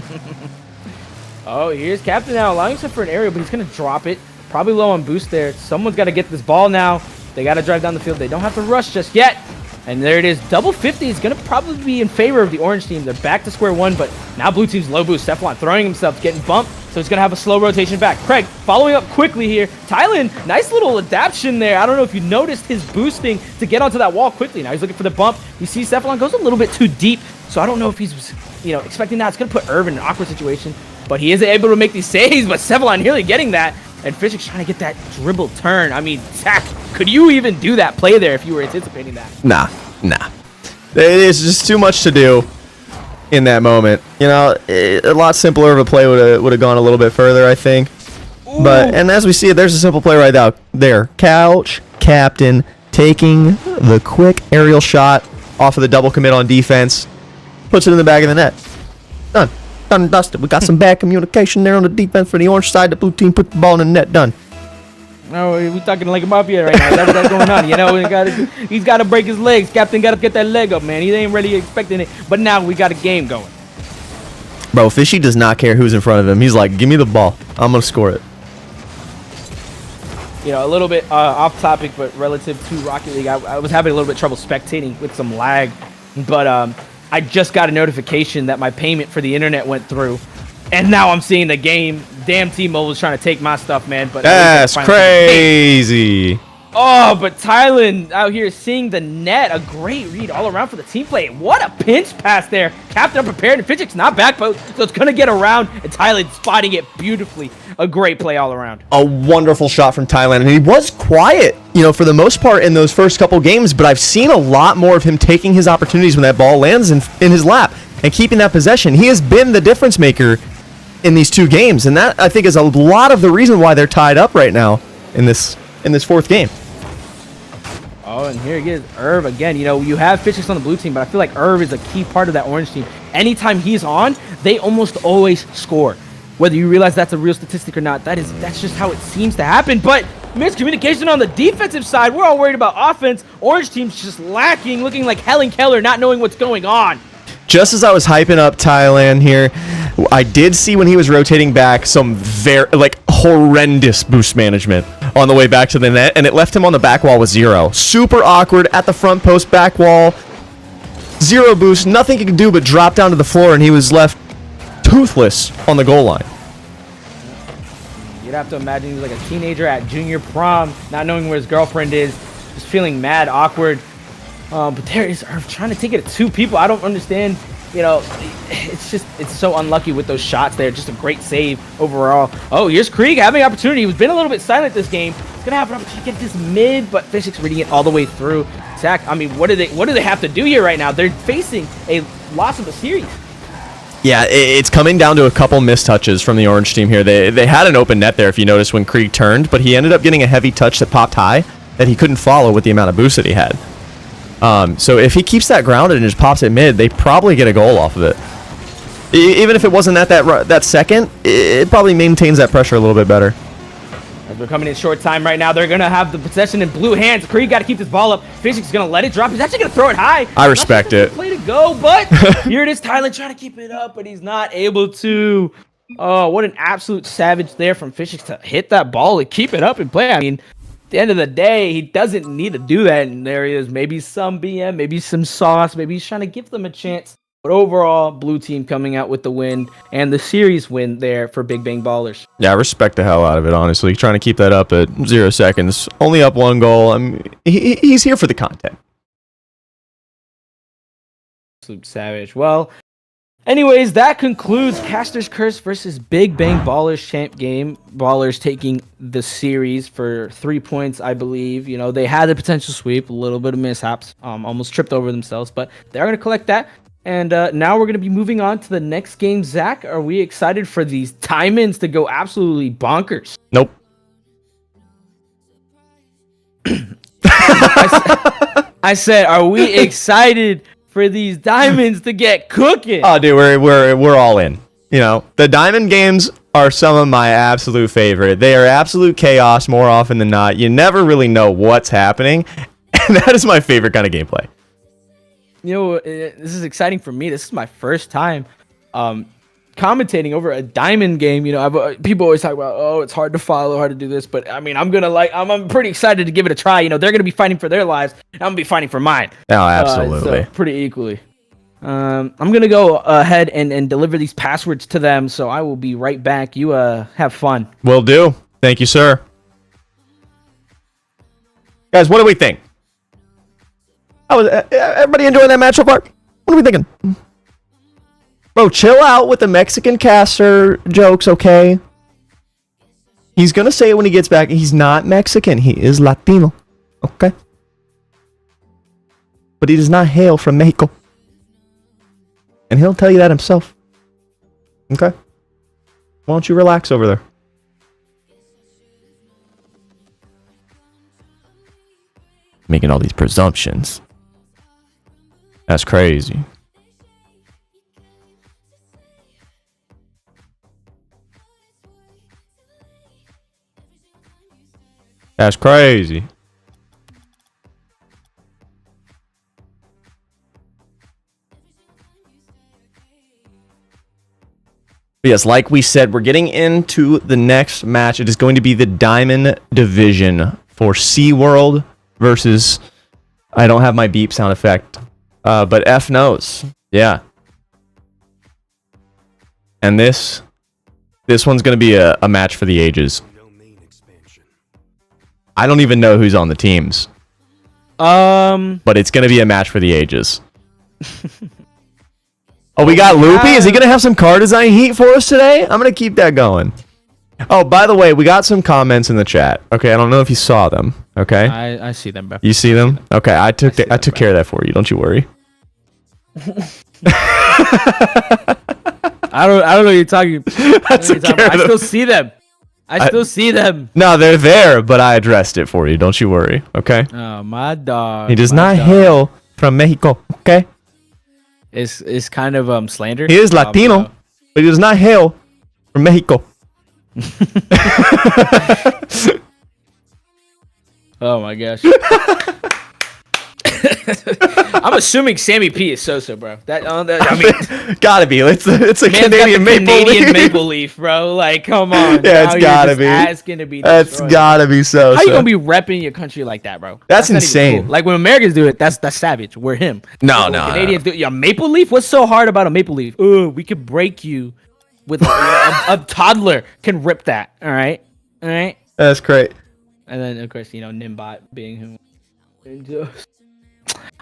Oh, here's Captain now, allowing himself for an aerial, but he's going to drop it. Probably low on boost there. Someone's got to get this ball now. They got to drive down the field. They don't have to rush just yet. And there it is. Double 50 is going to probably be in favor of the orange team. They're back to square one, but now blue team's low boost. Cephalon throwing himself, getting bumped, so he's going to have a slow rotation back. Craig following up quickly here. Tylen, nice little adaptation there. I don't know if you noticed his boosting to get onto that wall quickly. Now he's looking for the bump. You see Cephalon goes a little bit too deep, so I don't know if he's expecting that. It's going to put Irv in an awkward situation, but he is able to make these saves, but Cephalon nearly getting that. And Fishik's trying to get that dribble turn. I mean, Zach, could you even do that play there if you were anticipating that? Nah. It is just too much to do in that moment. A lot simpler of a play would have gone a little bit further, I think. Ooh. And as we see it, there's a simple play right out there. Couch Captain taking the quick aerial shot off of the double commit on defense, puts it in the back of the net. Done and dusted. We got some bad communication there on the defense for the orange side. The blue team put the ball in the net. Done. No, we're talking like a mafia right now. That's what's going on. He's got to break his legs. Captain got to get that leg up, man. He ain't really expecting it. But now we got a game going. Bro, Fishy does not care who's in front of him. He's like, give me the ball. I'm going to score it. A little bit off topic, but relative to Rocket League, I was having a little bit of trouble spectating with some lag. But I just got a notification that my payment for the internet went through. And now I'm seeing the game. Damn, T-Mobile was trying to take my stuff, man. But That's crazy. Oh, but Thailand out here seeing the net. A great read all around for the team play. What a pinch pass there. Captain unprepared, and Fidget's not back post, so it's going to get around, and Thailand spotting it beautifully. A great play all around. A wonderful shot from Thailand, and he was quiet, for the most part in those first couple games, but I've seen a lot more of him taking his opportunities when that ball lands in his lap and keeping that possession. He has been the difference maker in these 2 games, and that, I think, is a lot of the reason why they're tied up right now in this 4th game. Oh, and here he is, Irv again. You have Fidgets on the blue team, but I feel like Irv is a key part of that orange team. Anytime he's on, they almost always score. Whether you realize that's a real statistic or not, that's just how it seems to happen. But miscommunication on the defensive side. We're all worried about offense. Orange team's just lacking, looking like Helen Keller, not knowing what's going on. Just as I was hyping up Thailand here, I did see when he was rotating back some very, horrendous boost management on the way back to the net, and it left him on the back wall with 0. Super awkward at the front post back wall. 0 boost, nothing he could do but drop down to the floor, and he was left toothless on the goal line. You'd have to imagine he was like a teenager at junior prom, not knowing where his girlfriend is, just feeling mad, awkward. But there is Irv trying to take it to 2 people. I don't understand. It's so unlucky with those shots there. Just a great save overall. Oh, here's Krieg having an opportunity. He's been a little bit silent this game. He's gonna have an opportunity to get this mid, but Fishik's reading it all the way through. Zach, I mean, what do they have to do here right now? They're facing a loss of the series. Yeah, it's coming down to a couple missed touches from the orange team here. They had an open net there, if you notice, when Krieg turned, but he ended up getting a heavy touch that popped high that he couldn't follow with the amount of boost that he had. So if he keeps that grounded and just pops it mid, they probably get a goal off of it. Even if it wasn't at that second, it probably maintains that pressure a little bit better. As we're coming in short time right now, they're going to have the possession in blue hands. Krieg got to keep this ball up. Fishik's going to let it drop. He's actually going to throw it high. I respect it. Play to go, but here it is. Thailand trying to keep it up, but he's not able to. Oh, what an absolute savage there from Fishik to hit that ball and keep it up and play. I mean, at the end of the day, he doesn't need to do that. And there he is. Maybe some BM, maybe some sauce. Maybe he's trying to give them a chance. But overall, blue team coming out with the win and the series win there for Big Bang Ballers. Yeah, I respect the hell out of it, honestly. Trying to keep that up at 0 seconds. Only up 1 goal. I mean, he's here for the content. Absolute savage. Well, anyways, that concludes Caster's Curse versus Big Bang Ballers champ game. Ballers taking the series for 3 points, I believe. You know, they had the potential sweep, a little bit of mishaps, almost tripped over themselves, but they're going to collect that. And now we're going to be moving on to the next game. Zach, are we excited for these diamonds to go absolutely bonkers? Nope. I said, are we excited for these diamonds to get cooking? Oh, dude, we're all in. You know, the diamond games are some of my absolute favorite. They are absolute chaos more often than not. You never really know what's happening, and that is my favorite kind of gameplay. You know, this is exciting for me. This is my first time commentating over a diamond game. You know, people always talk about, oh, it's hard to follow, hard to do this. But I mean, I'm pretty excited to give it a try. You know, they're gonna be fighting for their lives. I'm gonna be fighting for mine. Oh, absolutely. So pretty equally. I'm gonna go ahead and deliver these passwords to them. So I will be right back. You have fun. Will do. Thank you, sir. Guys, what do we think? Everybody enjoying that match so far? What are we thinking? Bro, chill out with the Mexican caster jokes, okay? He's gonna say it when he gets back. He's not Mexican. He is Latino, okay? But he does not hail from Mexico. And he'll tell you that himself. Okay? Why don't you relax over there? Making all these presumptions. That's crazy. That's crazy. Yes, like we said, we're getting into the next match. It is going to be the Diamond Division for SeaWorld versus... I don't have my beep sound effect. But F knows. Yeah. And this This one's going to be a match for the ages. I don't even know who's on the teams. But it's going to be a match for the ages. Oh, we got Loopy? Is he going to have some car design heat for us today? I'm going to keep that going. Oh, by the way, we got some comments in the chat. Okay, I don't know if you saw them. Okay? I see them, bro. You see them? Okay, I took care of that for you. Don't you worry. I don't know what you're talking about. I still see them. I still see them. No, they're there, but I addressed it for you. Don't you worry. Okay? Oh, my dog. He does not hail from Mexico. Okay? It's kind of slander. He is Latino, but he does not hail from Mexico. Oh my gosh. I'm assuming Sammy P is Sosa, bro. I mean, gotta be. It's a Canadian maple leaf, bro. Like, come on. Yeah, it's gotta be. It's gonna be. That's gotta be Sosa. How you gonna be repping your country like that, bro? That's insane. Cool. Like when Americans do it, that's savage. We're him. No. Canadians do it. Yeah, maple leaf. What's so hard about a maple leaf? Oh, we could break you with a toddler can rip that. All right. That's great. And then of course Nimbot being who.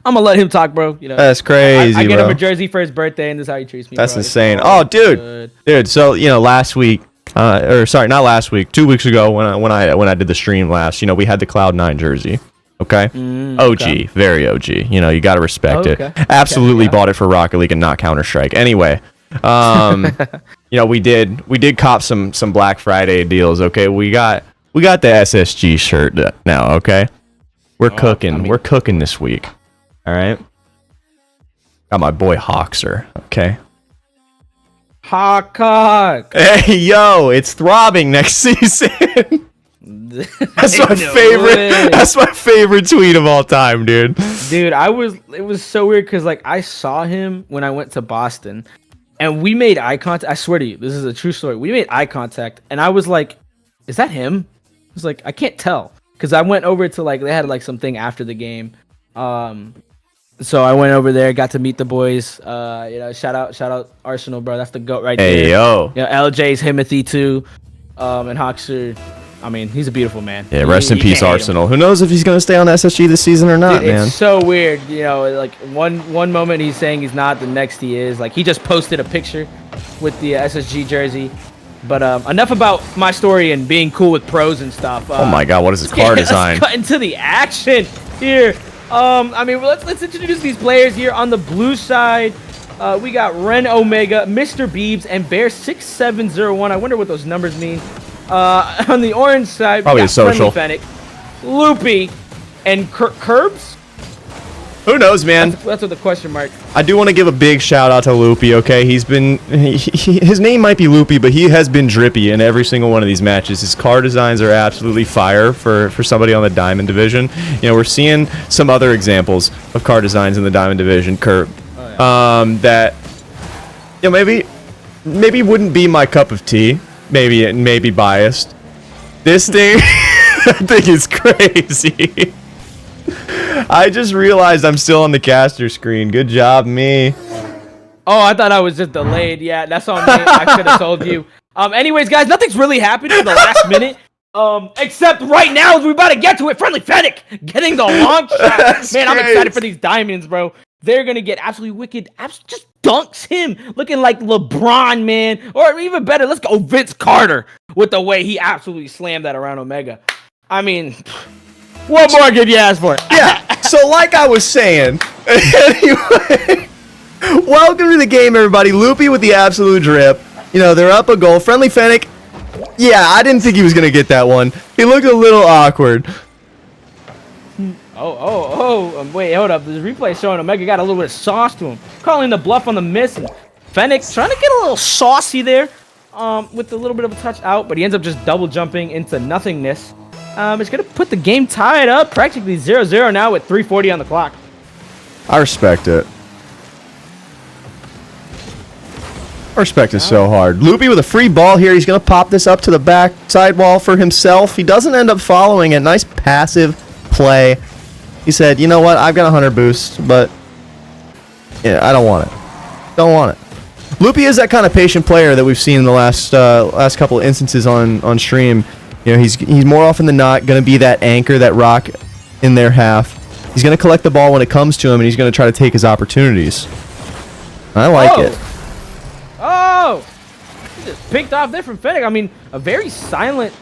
I'm gonna let him talk, bro. That's crazy. I get him a jersey for his birthday, and this is how he treats me. That's bro. insane. Oh, dude. So last week, or sorry, not last week. 2 weeks ago, when I did the stream last, we had the Cloud9 jersey. Okay. OG, okay. very OG. You got to respect it. Absolutely bought it for Rocket League and not Counter Strike. Anyway, we did cop some Black Friday deals. Okay, we got the SSG shirt now. Okay, we're cooking. We're cooking this week. All right. Got my boy Hawkser. Okay. Hawk. Hey, yo, it's throbbing next season. That's my favorite. That's my favorite tweet of all time, dude. Dude, it was so weird because I saw him when I went to Boston, and we made eye contact. I swear to you, this is a true story. We made eye contact, and I was like, "Is that him?" I was like, "I can't tell," because I went over to they had something after the game. So I went over there, got to meet the boys. Shout out Arsenal, bro. That's the GOAT right there. Hey, yo. LJ's Himothy too. And Hawkser, I mean, he's a beautiful man. Yeah, rest in peace, Arsenal. Who knows if he's going to stay on SSG this season or not, man. It's so weird. One moment he's saying he's not, the next he is. He just posted a picture with the SSG jersey. But enough about my story and being cool with pros and stuff. Oh my God, what is his car design? Let's cut into the action here. Let's introduce these players here. On the blue side, we got Ren Omega, Mr. Beebs, and Bear6701. I wonder what those numbers mean. On the orange side, probably we got a social. Fennec, Loopy, and Curbs. Who knows, man? That's with the question mark. I do want to give a big shout out to Loopy. Okay, his name might be Loopy, but he has been drippy in every single one of these matches. His car designs are absolutely fire for somebody on the Diamond Division. We're seeing some other examples of car designs in the Diamond Division. That maybe wouldn't be my cup of tea. Maybe biased. This thing, I think is crazy. I just realized I'm still on the caster screen. Good job, me. Oh, I thought I was just delayed. Yeah, that's on me. I should have told you. Anyways, guys, nothing's really happened in the last minute. Except right now, as we're about to get to it, Friendly Fennec getting the long shot. Man, I'm excited for these diamonds, bro. They're gonna get absolutely wicked. Just dunks him, looking like LeBron, man. Or even better, let's go Vince Carter with the way he absolutely slammed that around Omega. I mean, what more could you ask for? Yeah. So like I was saying, anyway, welcome to the game, everybody. Loopy with the absolute drip. They're up a goal. Friendly Fennec. Yeah, I didn't think he was going to get that one. He looked a little awkward. Wait, hold up. The replay showing Omega got a little bit of sauce to him. Calling the bluff on the miss. And Fennec trying to get a little saucy there with a little bit of a touch out, but he ends up just double jumping into nothingness. It's going to put the game tied up practically 0-0 now with 3:40 on the clock. I respect it. I respect it so hard. Loopy with a free ball here. He's going to pop this up to the back sidewall for himself. He doesn't end up following it. Nice passive play. He said, you know what? I've got 100 boost, but I don't want it. Don't want it. Loopy is that kind of patient player that we've seen in the last couple of instances on stream. You know, he's more often than not going to be that anchor, that rock in their half. He's going to collect the ball when it comes to him, and he's going to try to take his opportunities. I like it. Oh! He just picked off there from Fennec. I mean, a very silent,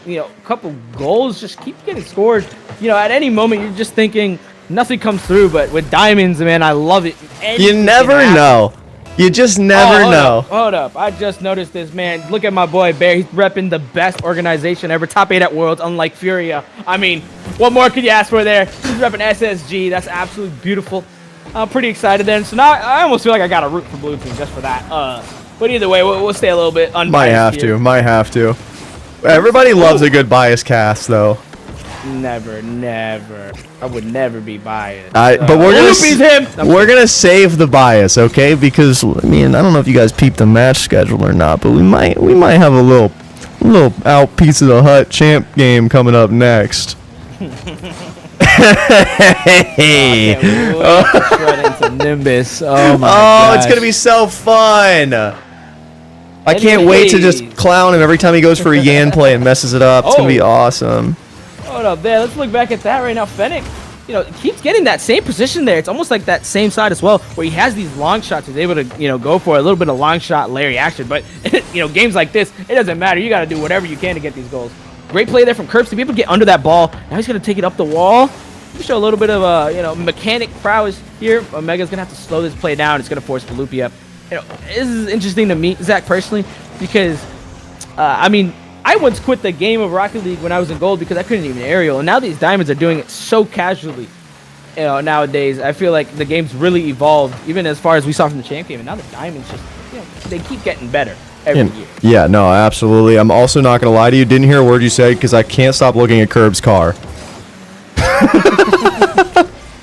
couple goals just keep getting scored. At any moment, you're just thinking nothing comes through, but with diamonds, man, I love it. You never know. You just never know. Hold up. I just noticed this, man. Look at my boy Bear. He's repping the best organization ever. Top 8 at Worlds, unlike Furia. I mean, what more could you ask for there? He's repping SSG. That's absolutely beautiful. I'm pretty excited then. So now I almost feel like I got to root for Blue Team just for that. But either way, we'll stay a little bit unbiased. Might have to. Everybody loves a good bias cast, though. Never. I would never be biased. But we're gonna save the bias, okay? Because I don't know if you guys peeped the match schedule or not, but we might have a little out piece of the hut champ game coming up next. Hey. Shred into Nimbus. Oh my gosh. It's gonna be so fun. I can't wait to just clown him every time he goes for a Yan play and messes it up. It's gonna be awesome. Hold up there. Let's look back at that right now. Fennec, keeps getting that same position there. It's almost like that same side as well, where he has these long shots. He's able to, go for a little bit of long shot Larry action. But, games like this, it doesn't matter. You got to do whatever you can to get these goals. Great play there from Curbs to be able to get under that ball. Now he's going to take it up the wall. Show a little bit of, mechanic prowess here. Omega's going to have to slow this play down. It's going to force Loopy up. This is interesting to me, Zach, personally, because, I once quit the game of Rocket League when I was in gold because I couldn't even aerial, and now these diamonds are doing it so casually. Nowadays, I feel like the game's really evolved, even as far as we saw from the champ game, and now the diamonds just, they keep getting better every year. Yeah, no, absolutely. I'm also not gonna lie to you. Didn't hear a word you said because I can't stop looking at Curb's car.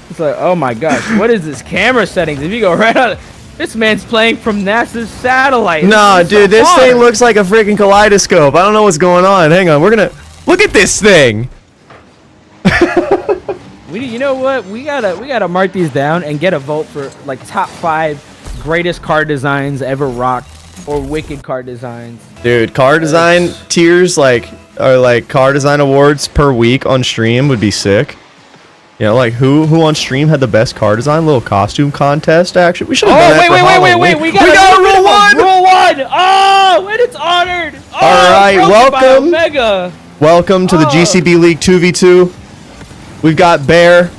It's like, oh my gosh, what is this camera settings? If you go right on. This man's playing from NASA's satellite. No, dude, this thing looks like a freaking kaleidoscope. I don't know what's going on. Hang on, we're gonna look at this thing. You know what? We gotta mark these down and get a vote for like top 5 greatest car designs ever rocked or wicked car designs. Dude, car design tiers or car design awards per week on stream would be sick. Who on stream had the best car design? Little costume contest, actually. We should have done that for Halloween. Wait. We got a Rule 1! Rule 1! Oh, and it's honored! Oh, all right, welcome. Welcome to the GCB League 2v2. We've got Bear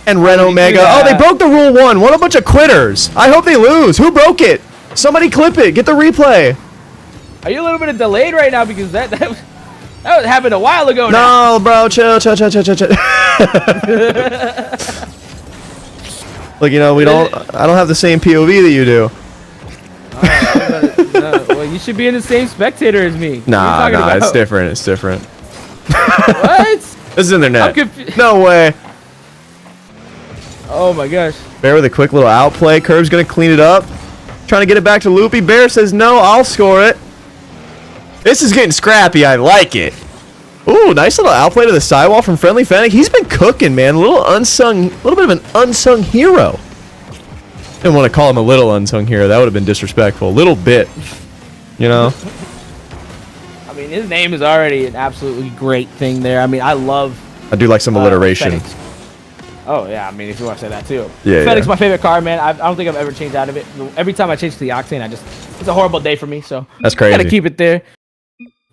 and Ren Omega. Oh, they broke the Rule 1. What a bunch of quitters. I hope they lose. Who broke it? Somebody clip it. Get the replay. Are you a little bit delayed right now? Because that happened a while ago now. No, bro, chill. Look, I don't have the same POV that you do. Well, you should be in the same spectator as me. Nah, it's different. What? This is in their net. No way. Oh my gosh. Bear with a quick little outplay. Curb's gonna clean it up. Trying to get it back to Loopy. Bear says no, I'll score it. This is getting scrappy. I like it. Ooh, nice little outplay to the sidewall from Friendly Fennec. He's been cooking, man. A little bit of an unsung hero. Didn't want to call him a little unsung hero. That would have been disrespectful. A little bit. I mean, his name is already an absolutely great thing there. I mean, I do like some alliteration. Fennec. Oh, yeah. I mean, if you want to say that, too. Yeah, Fennec's my favorite car, man. I don't think I've ever changed out of it. Every time I change to the Octane, it's a horrible day for me, so. That's crazy. Gotta keep it there.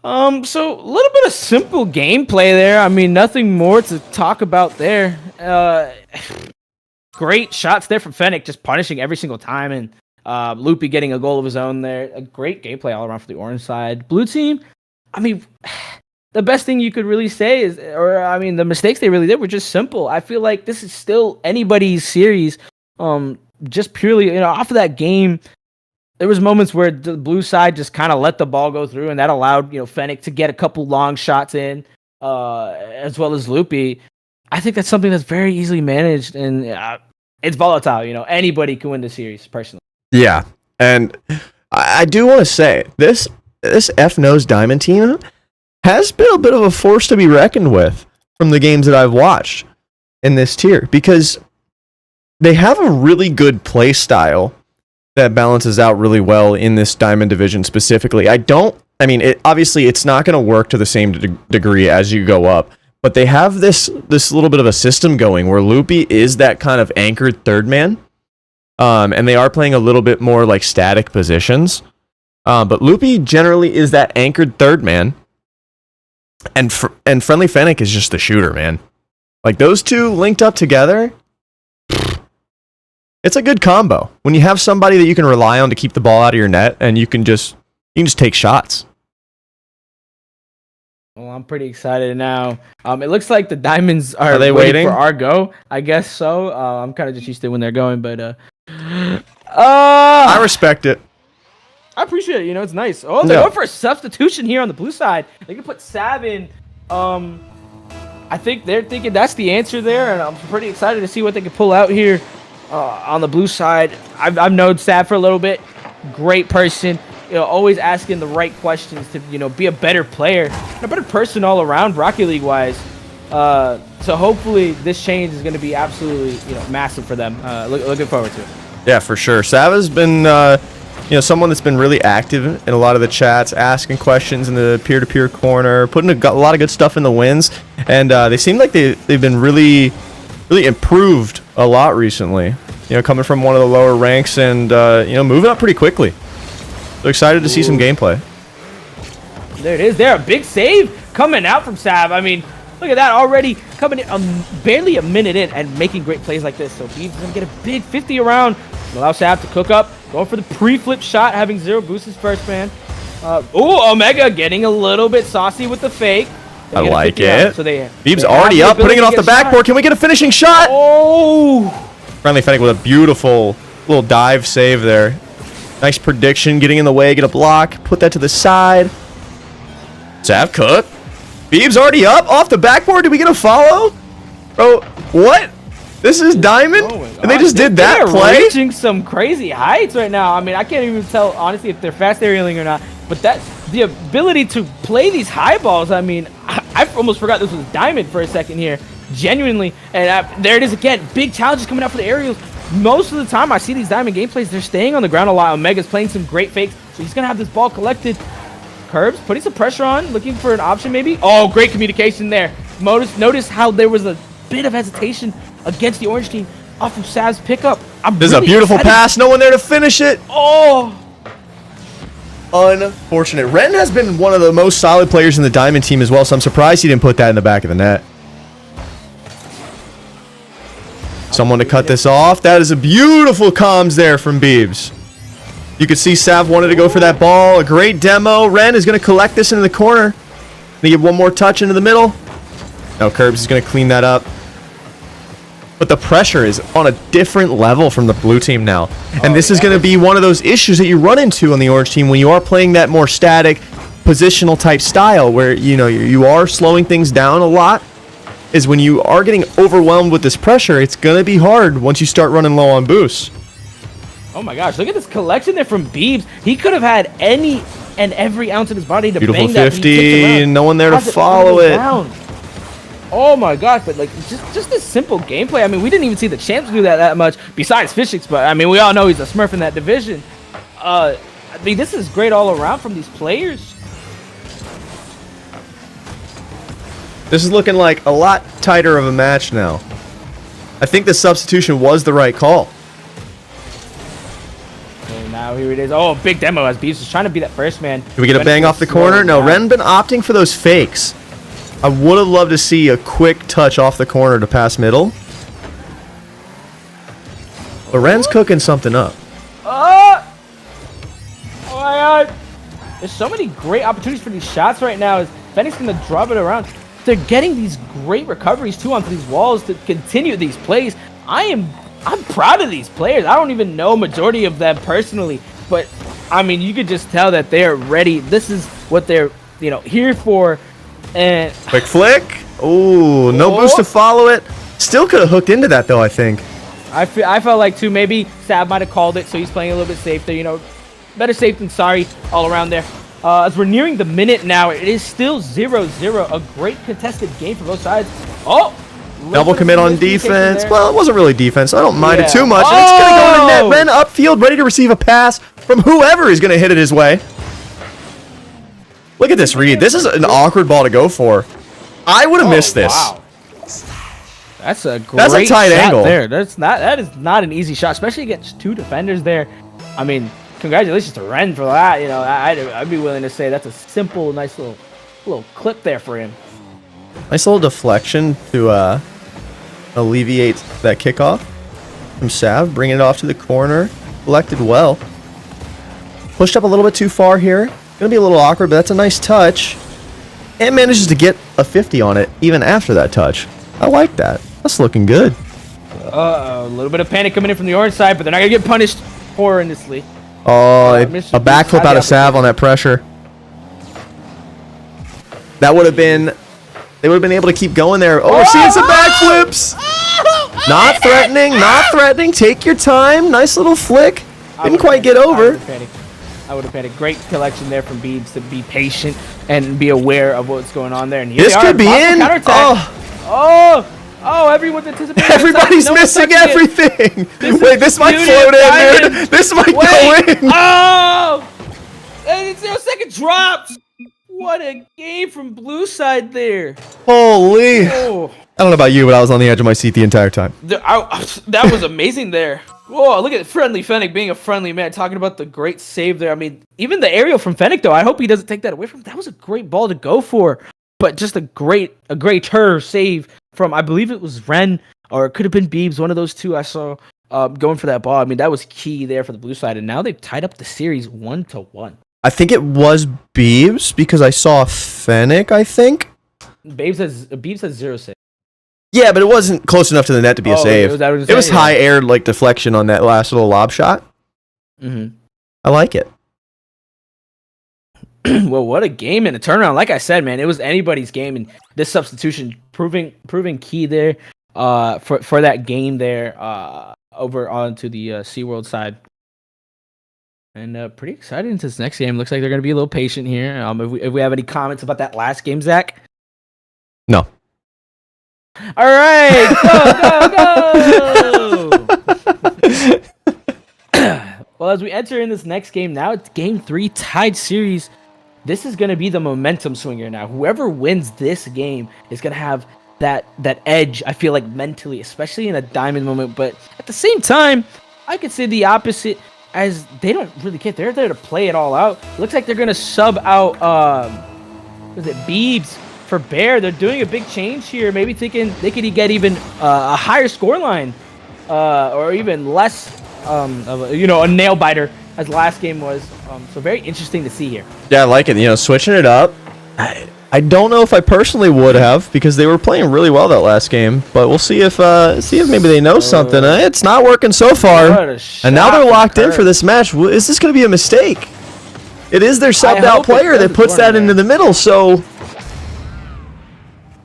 So a little bit of simple gameplay there. I mean, nothing more to talk about there. Great shots there from Fennec, just punishing every single time, and Loopy getting a goal of his own there. A great gameplay all around for the orange side. Blue team, I mean, the best thing you could really say is, the mistakes they really did were just simple. I feel like this is still anybody's series. Just purely, off of that game. There was moments where the blue side just kind of let the ball go through, and that allowed Fennec to get a couple long shots in, as well as Loopy. I think that's something that's very easily managed, and it's volatile. Anybody can win the series, personally. Yeah, and I do want to say this F-Nose Diamond team has been a bit of a force to be reckoned with from the games that I've watched in this tier, because they have a really good play style that balances out really well in this Diamond division specifically. I mean, obviously it's not going to work to the same degree as you go up, but they have this little bit of a system going where Loopy is that kind of anchored third man, and they are playing a little bit more like static positions, but Loopy generally is that anchored third man, and Friendly Fennec is just the shooter, man. Like, those two linked up together, it's a good combo. When you have somebody that you can rely on to keep the ball out of your net, and you can just take shots. Well, I'm pretty excited now. It looks like the Diamonds are they waiting for our go. I guess so. I'm kind of just used to when they're going, but I respect it. I appreciate it. You know, it's nice. Oh, they're going for a substitution here on the blue side. They can put Sav in. I think they're thinking that's the answer there, and I'm pretty excited to see what they can pull out here on the blue side. I've known Sav for a little bit. Great person. You know, always asking the right questions to, you know, be a better player, and a better person all around, Rocket League wise. So hopefully this change is going to be absolutely, you know, massive for them. Looking forward to it. Yeah, for sure. Sav has been, you know, someone that's been really active in a lot of the chats, asking questions in the peer-to-peer corner, putting a lot of good stuff in the wins, and they seem like they've been really improved a lot recently. You know, coming from one of the lower ranks and you know, moving up pretty quickly. So excited to see some gameplay. There it is. There, a big save coming out from Sav. I mean, look at that already coming in barely a minute in and making great plays like this. So Beebs is going to get a big 50 around. Allow Sav to cook up. Going for the pre-flip shot, having 0 boost his first man. Omega getting a little bit saucy with the fake. I like it. So Beebs already up, putting it off the backboard. Can we get a finishing shot? Oh! Friendly Fennec with a beautiful little dive save there. Nice prediction, getting in the way, get a block, put that to the side. Sav cook. Beebs already up, off the backboard. Did we get a follow? Bro, what? This is Diamond? And they just did that play? They're reaching some crazy heights right now. I mean, I can't even tell, honestly, if they're fast aerialing or not. But that's the ability to play these high balls. I mean, I almost forgot this was Diamond for a second here. Genuinely. And there it is again. Big challenges coming out for the aerials. Most of the time I see these Diamond gameplays, they're staying on the ground a lot. Omega's playing some great fakes, so he's going to have this ball collected. Curbs putting some pressure on, looking for an option maybe. Oh, great communication there. Notice how there was a bit of hesitation against the orange team off of Sav's pickup. This is a beautiful pass. No one there to finish it. Oh! Unfortunate. Ren has been one of the most solid players in the Diamond team as well, so I'm surprised he didn't put that in the back of the net. Someone to cut this off. That is a beautiful comms there from Beebs. You could see Sav wanted to go for that ball. A great demo. Ren is going to collect this into the corner. They give one more touch into the middle. Now Curbs is going to clean that up. But the pressure is on a different level from the blue team now. And this is going to be one of those issues that you run into on the orange team when you are playing that more static, positional type style where, you know, you are slowing things down a lot. Is when you are getting overwhelmed with this pressure, it's going to be hard once you start running low on boosts. Oh my gosh, look at this collection there from Beebs. He could have had any and every ounce of his body to beautiful bang that. 50, no one there to follow it. Oh my gosh, but like just this simple gameplay. I mean, we didn't even see the champs do that much besides Fishix, but I mean, we all know he's a smurf in that division. I mean, this is great all around from these players. This is looking like a lot tighter of a match now. I think the substitution was the right call. Okay, now here it is. Oh, big demo as Beebs is trying to be that first man. Can we get a bang off the corner? No, Ren been opting for those fakes. I would have loved to see a quick touch off the corner to pass middle. But Ren's cooking something up. Oh my god. There's so many great opportunities for these shots right now. Fennec's going to drop it around. They're getting these great recoveries too onto these walls to continue these plays. I'm proud of these players. I don't even know majority of them personally, but I mean, you could just tell that they're ready. This is what they're, you know, here for. And quick flick. Ooh, no boost to follow it. Still could have hooked into that though, I think. I felt like too, maybe Sav might have called it, so he's playing a little bit safe there, you know. Better safe than sorry all around there. As we're nearing the minute now, it is still 0-0. A great contested game for both sides. Oh! Double commit on defense. Well, it wasn't really defense, so I don't mind it too much. And it's going to go into net. Ren up field, ready to receive a pass from whoever is going to hit it his way. Look at this read. This is an awkward ball to go for. I would have missed this. Wow. That's a great That's a tight shot angle. there. That is not an easy shot, especially against 2 defenders there. I mean, congratulations to Ren for that. You know, I'd be willing to say that's a simple, nice little clip there for him. Nice little deflection to alleviate that kickoff from Sav. Bringing it off to the corner. Collected well. Pushed up a little bit too far here. Gonna be a little awkward, but that's a nice touch. And manages to get a 50 on it even after that touch. I like that. That's looking good. A little bit of panic coming in from the orange side, but they're not gonna get punished horrendously. Oh, a Mr. backflip out of Sav on that pressure. That would have been... They would have been able to keep going there. Oh, we're seeing some backflips. Not threatening, not threatening. Take your time. Nice little flick. Didn't quite get over. I would have had a great collection there from Beebs to be patient and be aware of what's going on there. And This could be in. Oh, everyone's anticipating. Everybody's missing everything. Wait, this might float in, dude. This might go in. Oh! And 0-second drops. What a game from blue side there. Holy. Oh. I don't know about you, but I was on the edge of my seat the entire time. That was amazing there. Whoa, look at Friendly Fennec being a friendly man, talking about the great save there. I mean, even the aerial from Fennec, though, I hope he doesn't take that away from him. That was a great ball to go for, but just a greater save from, I believe it was Ren, or it could have been Beebs, one of those two I saw going for that ball. I mean, that was key there for the blue side, and now they've tied up the series 1-1. I think it was Beebs because I saw Fennec, I think. Beebs has 0-6. Yeah, but it wasn't close enough to the net to be a save. It was high air like deflection on that last little lob shot. Mm-hmm. I like it. Well, what a game and a turnaround. Like I said, man, it was anybody's game, and this substitution proving key there for that game there over onto the SeaWorld side. And pretty excited into this next game. Looks like they're going to be a little patient here. If we have any comments about that last game, Zach? No. All right, go. Well, as we enter in this next game, now it's game 3, tied series. This is going to be the momentum swinger now. Whoever wins this game is going to have that edge, I feel like, mentally, especially in a diamond moment. But at the same time, I could say the opposite, as they don't really care. They're there to play it all out. Looks like they're going to sub out, Beebs for Bear. They're doing a big change here, maybe thinking they could get even a higher scoreline or even less of a nail biter as last game was. So very interesting to see here. Yeah, I like it. Switching it up. I don't know if I personally would have because they were playing really well that last game, but we'll see if maybe they know something. It's not working so far, and now they're locked in for this match. Is this going to be a mistake? It is their subbed out player that puts that into the middle, so.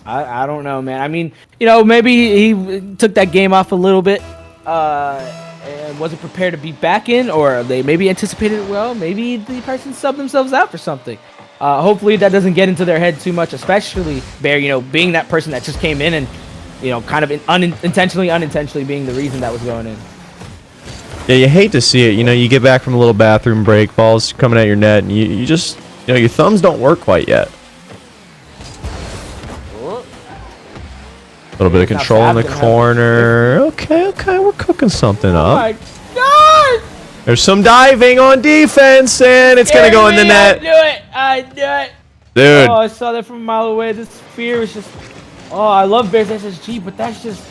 I don't know, man. I mean, maybe he took that game off a little bit and wasn't prepared to be back in, or they maybe anticipated it well. Maybe the person subbed themselves out for something. Hopefully that doesn't get into their head too much, especially Bear, being that person that just came in and, kind of unintentionally being the reason that was going in. Yeah, you hate to see it. You get back from a little bathroom break, balls coming at your net, and you just, your thumbs don't work quite yet. A little bit of control in the corner. Okay, we're cooking something up. Oh my God! There's some diving on defense, and it's going to go in the net. I knew it! Dude. Oh, I saw that from a mile away. This fear was just... Oh, I love Bears SSG, but that's just...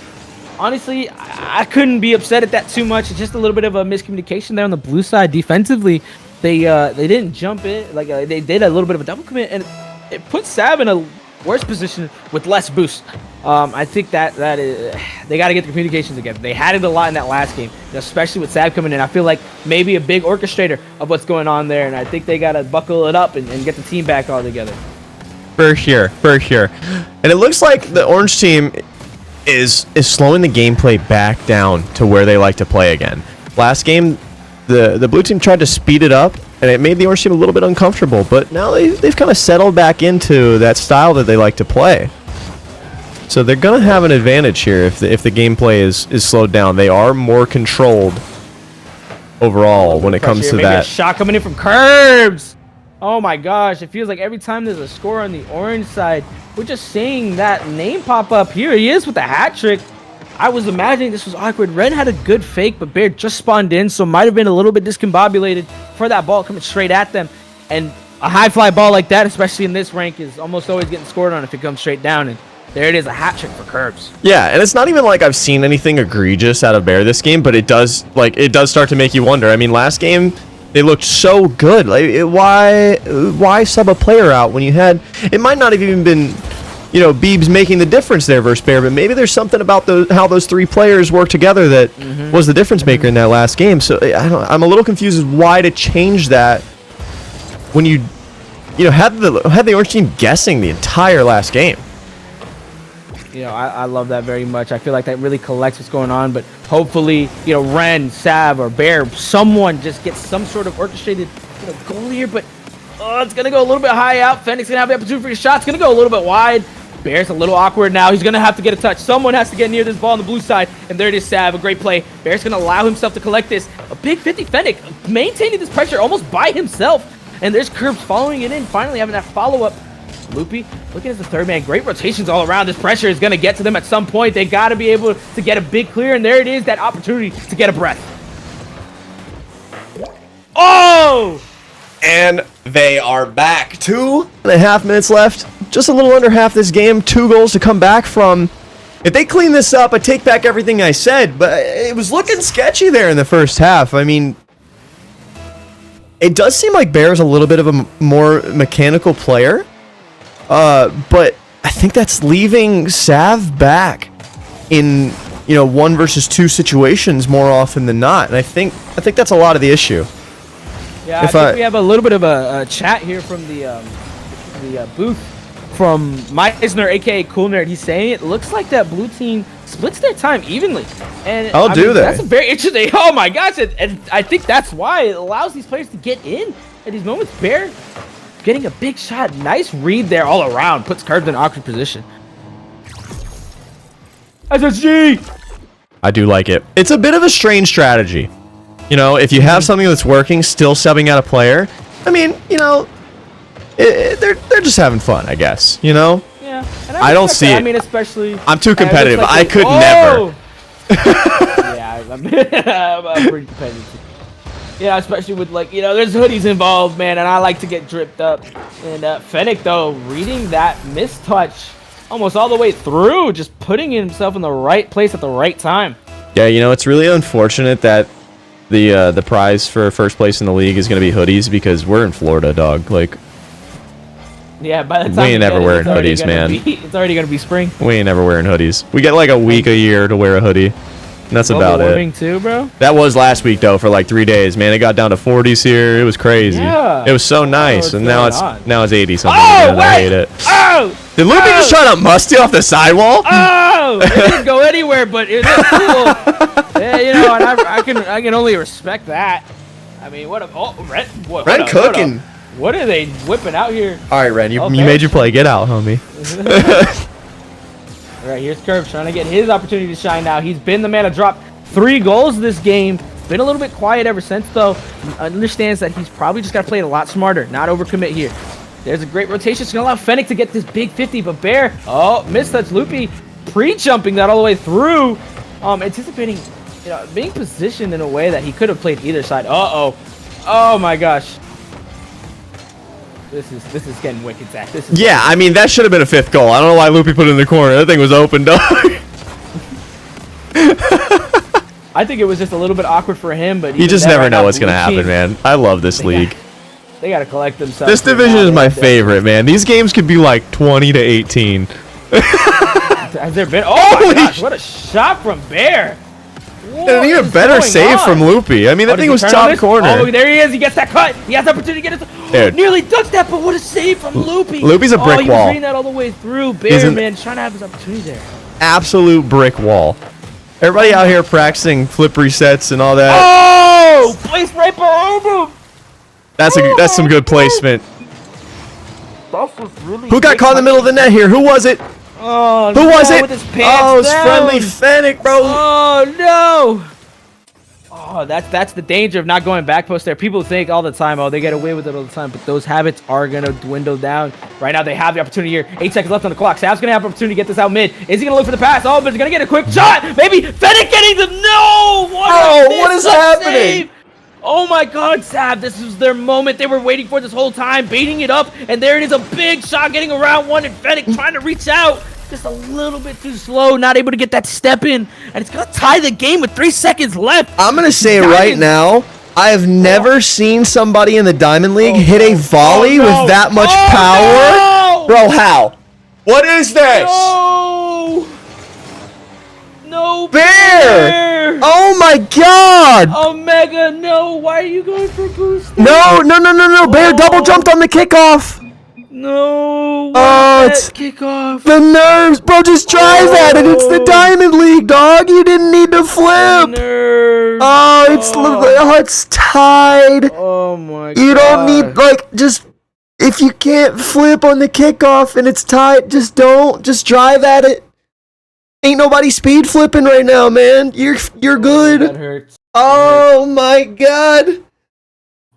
Honestly, I couldn't be upset at that too much. It's just a little bit of a miscommunication there on the blue side. Defensively, they didn't jump in. They did a little bit of a double commit, and it put Sav in a worse position with less boost. I think that is, they got to get the communication together. They had it a lot in that last game, especially with Sav coming in. I feel like maybe a big orchestrator of what's going on there, and I think they got to buckle it up and get the team back all together. For sure. And it looks like the orange team is slowing the gameplay back down to where they like to play again. Last game, the blue team tried to speed it up, and it made the orange team a little bit uncomfortable. But now they've kind of settled back into that style that they like to play. So they're going to have an advantage here if the gameplay is slowed down. They are more controlled overall when it comes to Maybe a that. shot coming in from Curbs. Oh my gosh, it feels like every time there's a score on the orange side, we're just seeing that name pop up. Here he is with the hat trick. I was imagining this was awkward. Ren had a good fake, but Bear just spawned in, so might have been a little bit discombobulated for that ball coming straight at them. And a high fly ball like that, especially in this rank, is almost always getting scored on if it comes straight down. And there it is, a hat trick for Curbs. Yeah, and it's not even like I've seen anything egregious out of Bear this game, but it does start to make you wonder. I mean, last game they looked so good. Like, why sub a player out when you had? It might not have even been, you know, Beebs making the difference there versus Bear, but maybe there's something about how those three players work together that was the difference maker in that last game. So I'm a little confused as why to change that when you had the orange team guessing the entire last game. You know, I love that very much. I feel like that really collects what's going on, but hopefully, you know, Ren, Sav, or Bear, someone just gets some sort of orchestrated, you know, goal here, but it's going to go a little bit high out. Fennec's going to have the opportunity for a shot. It's going to go a little bit wide. Bear's a little awkward now. He's going to have to get a touch. Someone has to get near this ball on the blue side, and there it is, Sav, a great play. Bear's going to allow himself to collect this. A big 50 Fennec maintaining this pressure almost by himself, and there's Curbs following it in, finally having that follow-up. Loopy looking as the third man. Great rotations all around. This pressure is going to get to them at some point. They got to be able to get a big clear, and there it is, that opportunity to get a breath. Oh! And they are back. 2.5 minutes left. Just a little under half this game. 2 goals to come back from. If they clean this up, I take back everything I said, but it was looking sketchy there in the first half. I mean, it does seem like Bear's a little bit of a more mechanical player. But I think that's leaving Sav back in, you know, 1 versus 2 situations more often than not. And I think that's a lot of the issue. Yeah, I think we have a little bit of a chat here from the booth from Meisner, aka Cool Nerd. He's saying it looks like that blue team splits their time evenly. And that's a very interesting. Oh my gosh, and I think that's why it allows these players to get in at these moments. Bear getting a big shot. Nice read there all around. Puts Curbs in an awkward position. SSG! I do like it. It's a bit of a strange strategy. You know, if you have something that's working, still subbing out a player. I mean, you know, they're just having fun, I guess. You know? Yeah. And I don't see it. I mean, especially. I'm too competitive. Like I could never. Yeah, I'm pretty competitive. Yeah, especially with, like, you know, there's hoodies involved, man, and I like to get dripped up. And Fennec, though, reading that mistouch almost all the way through, just putting himself in the right place at the right time. Yeah, you know, it's really unfortunate that the prize for first place in the league is going to be hoodies because we're in Florida, dog. Like, yeah, by the time we ain't never wearing hoodies, man. It's already going to be spring. We ain't never wearing hoodies. We get like a week a year to wear a hoodie. And that's about it. Too, bro. That was last week though for like 3 days, man. It got down to 40s here. It was crazy. Yeah. It was so nice, and now it's 80 something. Oh, again. I hate it. Oh! Did Loopy just try to musty off the sidewall? Oh! It didn't go anywhere, but it was cool. Yeah, you know, and I can only respect that. I mean, what a Ren cooking. What are they whipping out here? All right, Ren, you made your play. Get out, homie. All right, here's Curbs trying to get his opportunity to shine now. He's been the man to drop 3 goals this game. Been a little bit quiet ever since, though. Understands that he's probably just got to play it a lot smarter, not overcommit here. There's a great rotation. It's going to allow Fennec to get this big 50, but Bear, missed touch. Loopy pre-jumping that all the way through. Anticipating, you know, being positioned in a way that he could have played either side. Oh my gosh. This is getting wicked, Zach. Yeah, I mean, that should have been a 5th goal. I don't know why Loopy put it in the corner. That thing was open, dog. I think it was just a little bit awkward for him, but you just never know what's going to happen, man. I love this league. They got to collect themselves. This division is my favorite, man. These games could be like 20 to 18. Has there been? Oh my gosh, what a shot from Bear. And an even better save from Loopy. I mean, that thing was top corner. Oh, there he is. He gets that cut. He has the opportunity to get it. Nearly ducks that, but what a save from Loopy. Loopy's a brick wall. He was reading that all the way through. Bear, man, trying to have his opportunity there. Absolute brick wall. Everybody out here practicing flip resets and all that. Oh, place right behind him. That's some good placement. Really Who got caught in the middle of the net here? Who was it? Oh, who was it? With his pants it's down. friendly Fennec, bro. Oh no! Oh, that's the danger of not going back post there. People think all the time, oh, they get away with it all the time, but those habits are gonna dwindle down. Right now, they have the opportunity here. 8 seconds left on the clock. Sav's gonna have an opportunity to get this out mid. Is he gonna look for the pass? Oh, but he's gonna get a quick shot. Maybe Fennec getting the no. What is happening? Save. Oh my God, Sav! This was their moment. They were waiting for this whole time, baiting it up, and there it is, a big shot getting around one, and Fennec trying to reach out. Just a little bit too slow, not able to get that step in, and it's gonna tie the game with 3 seconds left. I'm gonna say right now, I have never seen somebody in the Diamond League hit a volley with that much power. No! Bro, how? What is this? No, Bear! Oh my God! Omega, no! Why are you going for boost? No! Bear double jumped on the kickoff. No! Oh, it's kickoff. the nerves, bro. Just drive at it. It's the Diamond League, dog. You didn't need to flip. Nerves. Oh, it's tied. Oh my God. You don't need just if you can't flip on the kickoff and it's tied, just don't. Just drive at it. Ain't nobody speed flipping right now, man. You're good. That hurts. Oh my God.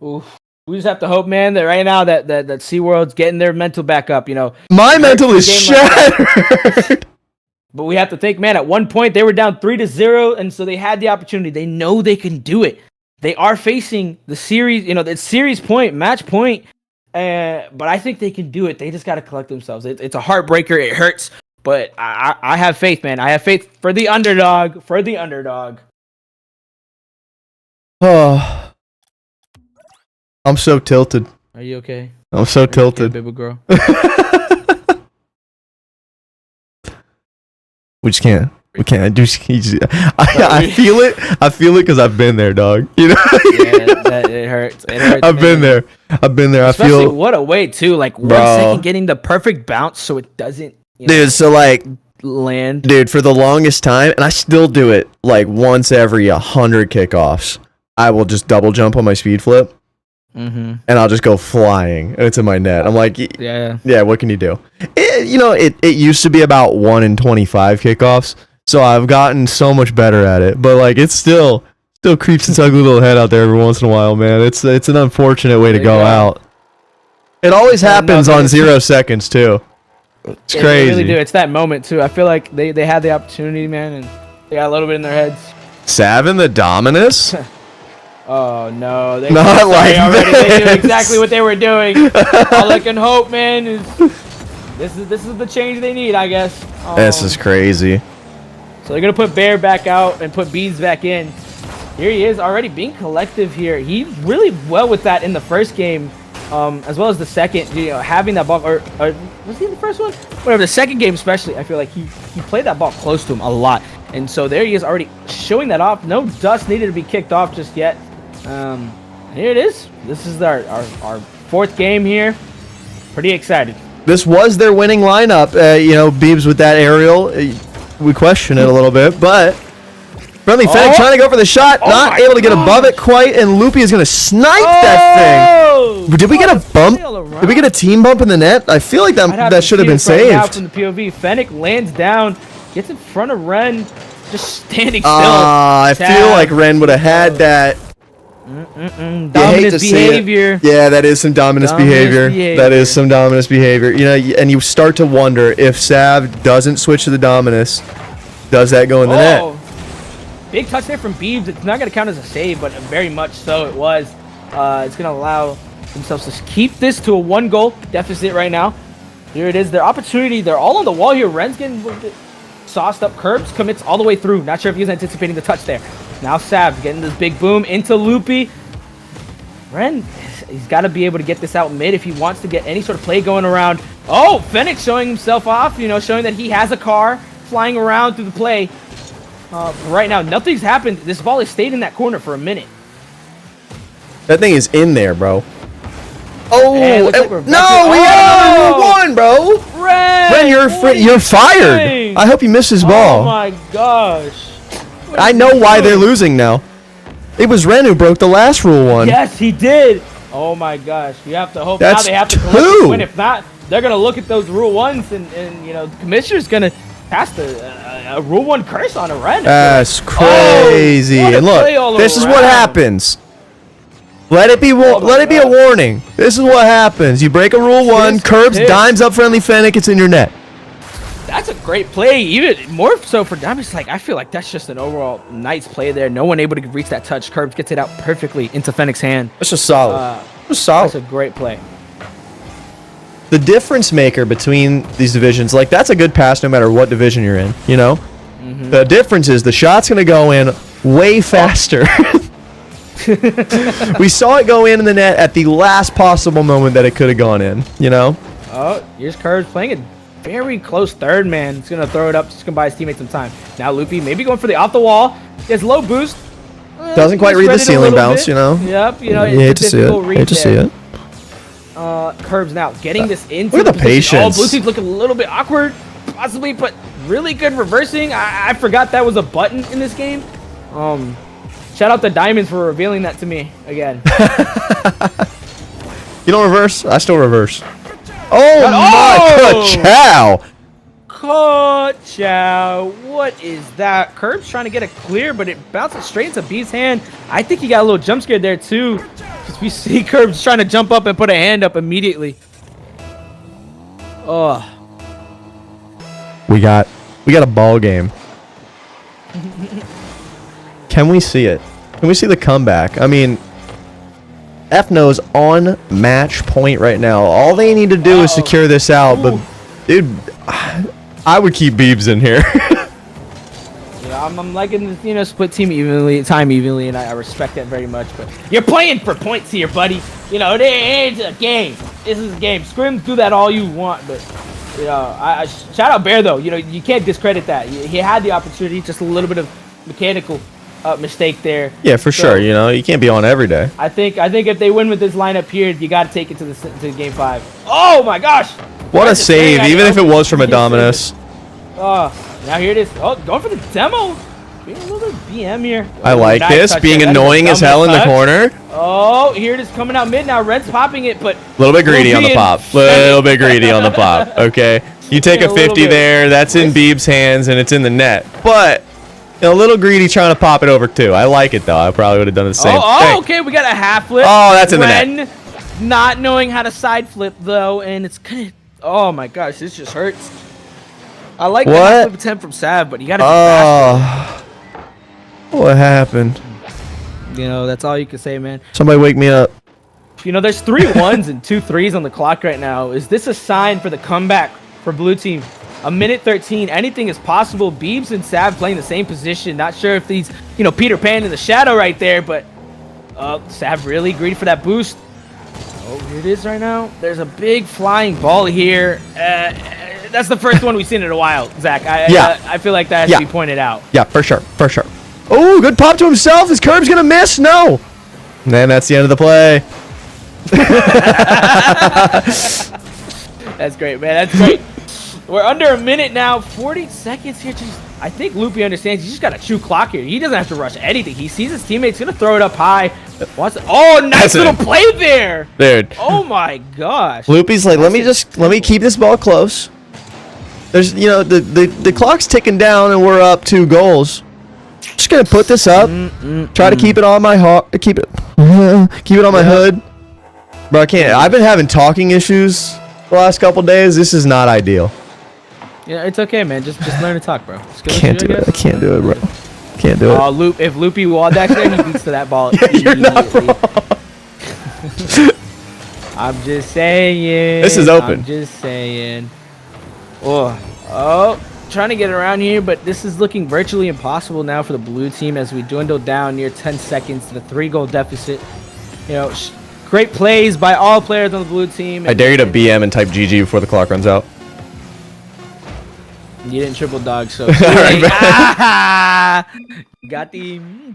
Oof. We just have to hope, man, that right now that SeaWorld's getting their mental back up, you know. My mental is shattered. But we have to think, man, at one point they were down 3-0, and so they had the opportunity. They know they can do it. They are facing the series, you know, the series point, match point. But I think they can do it. They just got to collect themselves. It's a heartbreaker. It hurts. But I have faith, man. I have faith for the underdog. For the underdog. Oh. I'm so tilted. Are you okay? I'm so tilted. Okay, baby girl? We just can't. We can't. I feel it. I feel it because I've been there, dog. You know. Yeah, it hurts. It hurts. I've been there. Especially I feel. what a way too. Like 1 second getting the perfect bounce so it doesn't. Dude, so like land. Dude, for the longest time, and I still do it like once every 100 kickoffs. I will just double jump on my speed flip. And I'll just go flying, and it's in my net. I'm like, yeah. What can you do? It used to be about 1 in 25 kickoffs, so I've gotten so much better at it. But like, it's still creeps its ugly little head out there every once in a while, man. It's an unfortunate way to go out. It always happens on 0 seconds too. It's crazy. They really do. It's that moment too. I feel like they had the opportunity, man, and they got a little bit in their heads. Savin the Dominus. Oh no! They Not like already. They knew exactly what they were doing. All I can hope, man, is this is the change they need, I guess. This is crazy. So they're gonna put Bear back out and put Beads back in. Here he is, already being collective here. He really well with that in the first game, as well as the second. You know, having that ball, or was he in the first one? Whatever. The second game, especially, I feel like he played that ball close to him a lot, and so there he is, already showing that off. No dust needed to be kicked off just yet. Here it is. This is our 4th game here. Pretty excited. This was their winning lineup. Beebs with that aerial. We question it a little bit, but Friendly Fennec trying to go for the shot, not able to get above it quite, and Loopy is going to snipe that thing. Did we get a bump? Did we get a team bump in the net? I feel like that should have been saved. Now from the POV, Fennec lands down, gets in front of Ren, just standing still. I feel like Ren would have had that. Dominant behavior. Yeah, that is some dominant behavior. That is some dominant behavior. You know, and you start to wonder if Sav doesn't switch to the Dominus, does that go in the net? Big touch there from Beebs. It's not going to count as a save, but very much so it was. It's going to allow themselves to keep this to a 1-goal deficit right now. Here it is. Their opportunity. They're all on the wall here. Ren's getting sauced up. Curbs commits all the way through. Not sure if he was anticipating the touch there. Now Sav getting this big boom into Loopy. Ren, he's got to be able to get this out mid if he wants to get any sort of play going around. Oh, Fennec showing himself off, showing that he has a car flying around through the play. Right now, nothing's happened. This ball has stayed in that corner for a minute. That thing is in there, bro. Oh, like no, we had another 1, bro. Ren, you're fired. I hope you missed his ball. Oh, my gosh. I know why they're losing now. It was Ren who broke the last rule 1. Yes, he did. Oh my gosh. You have to hope That's now they have to collect win. If not, they're gonna look at those rule 1s and the commissioner's gonna has to a Rule 1 curse on a Ren. That's crazy. what a And play all look, this is what around. happens. Let it be let it be a warning. This is what happens. You break a Rule 1, Curbs dimes up friendly Fennec, it's in your net. That's a great play. Even more so for Diamond's. Like, I feel like that's just an overall nice play there. No one able to reach that touch. Curbs gets it out perfectly into Fennec's hand. That's just solid. Just solid. That's a great play. The difference maker between these divisions, like that's a good pass no matter what division you're in, you know? The difference is the shot's going to go in way faster. We saw it go in the net at the last possible moment that it could have gone in, you know? Oh, here's Curbs playing it very close third, man. He's going to throw it up, just going to buy his teammate some time. Now Loopy maybe going for the off the wall. He has low boost. Doesn't quite read the ceiling bounce, bit. you know? Yep, you know, You hate to see it. Hate to see it. Curbs now getting this into Look at the position. patience. Oh, Blue team's looking a little bit awkward, possibly, but really good reversing. I forgot that was a button in this game. Shout out to Diamonds for revealing that to me again. You don't reverse? I still reverse. Oh my cow! Chow. What is that? Curbs trying to get it clear, but it bounces straight into B's hand. I think he got a little jump scared there too. Because we see Curbs trying to jump up and put a hand up immediately. Oh. We got a ball game. Can we see it? Can we see the comeback? I mean, F-No's on match point right now. All they need to do is secure this out, but dude, I would keep Beebs in here. Yeah, I'm liking this, you know, split team evenly, and I respect that very much. But you're playing for points here, buddy. You know, it's a game. This is a game. Scrims do that all you want, but you know, I shout out Bear though. You know, you can't discredit that. He had the opportunity, just a little bit of mechanical mistake there. Yeah, for sure. You know, you can't be on every day. I think if they win with this lineup here, you got to take it to game 5. Oh my gosh! What a save, even if it was from a Dominus. Now here it is. Oh, going for the demo. Being a little bit BM here. I like this, being annoying as hell in the corner. Oh, here it is coming out mid now. Red's popping it, but a little bit greedy on the pop. Little bit greedy on the pop. Okay, you take a 50 there. That's in Beeb's hands and it's in the net. But a little greedy trying to pop it over too. I like it though. I probably would have done the same. Oh, okay. We got a half flip. Oh, that's in the net. Not knowing how to side flip though, and it's kind of. Oh my gosh, this just hurts. I like the half flip attempt from Sav, but you got to be faster. What happened? You know, that's all you can say, man. Somebody wake me up. You know, there's 3 1s and 2 3s on the clock right now. Is this a sign for the comeback for Blue Team? A minute 13. Anything is possible. Beebs and Sav playing the same position. Not sure if these, you know, Peter Pan in the shadow right there, but Sav really greedy for that boost. Oh, here it is right now. There's a big flying ball here. That's the first one we've seen in a while, Zach. I feel like that has to be pointed out. Yeah, for sure. For sure. Oh, good pop to himself. Is Curbs going to miss? No. And then that's the end of the play. That's great, man. That's great. We're under a minute now. 40 seconds here. I think Loopy understands. He's just got a true clock here. He doesn't have to rush anything. He sees his teammates going to throw it up high. Oh, nice little play there. Dude. Oh, my gosh. Loopy's like, let me keep this ball close. There's, you know, the clock's ticking down and we're up 2 goals. Just gonna put this up. Try to keep it on my heart. Keep it on my hood. Bro, I can't. I've been having talking issues the last couple days. This is not ideal. Yeah, it's okay, man. Just learn to talk, bro. Can't do it. I can't do it, bro. Can't do it. If Loopy wall decks there, he beats to that ball. You're not wrong. I'm just saying. This is open. I'm just saying. Trying to get around here, but this is looking virtually impossible now for the Blue Team as we dwindle down near 10 seconds to the 3-goal deficit. You know, great plays by all players on the Blue Team. I dare you to BM and type GG before the clock runs out. You didn't triple dog, so. Got him.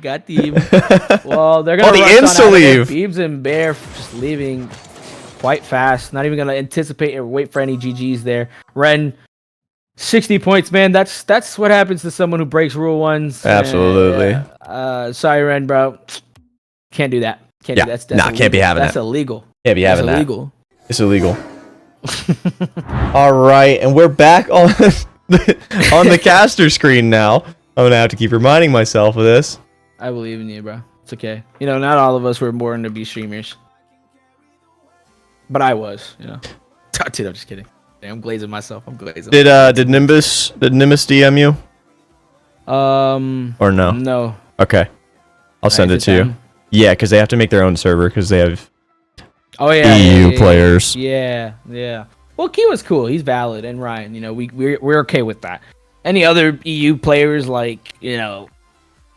Well, they're going to the insta-leave. Beebs and Bear just leaving quite fast. Not even going to anticipate or wait for any GGs there. Ren, 60 points, man. That's what happens to someone who breaks Rule 1s. Absolutely. Sorry, Ren, bro. Can't do that. Can't do that. Can't be having that. That's illegal. Can't be having that. Illegal. It's illegal. All right, and we're back on on the caster screen now. I'm gonna have to keep reminding myself of this. I believe in you, bro. It's okay. You know, not all of us were born to be streamers. But I was, you know. Dude, I'm just kidding. I'm glazing myself. I'm glazing. Did Nimbus DM you? Or no? No. Okay. I'll send it to you. Yeah, because they have to make their own server because they have EU players. Yeah. Well, Kiwa's cool. He's valid, and Ryan. You know, we're okay with that. Any other EU players like, you know,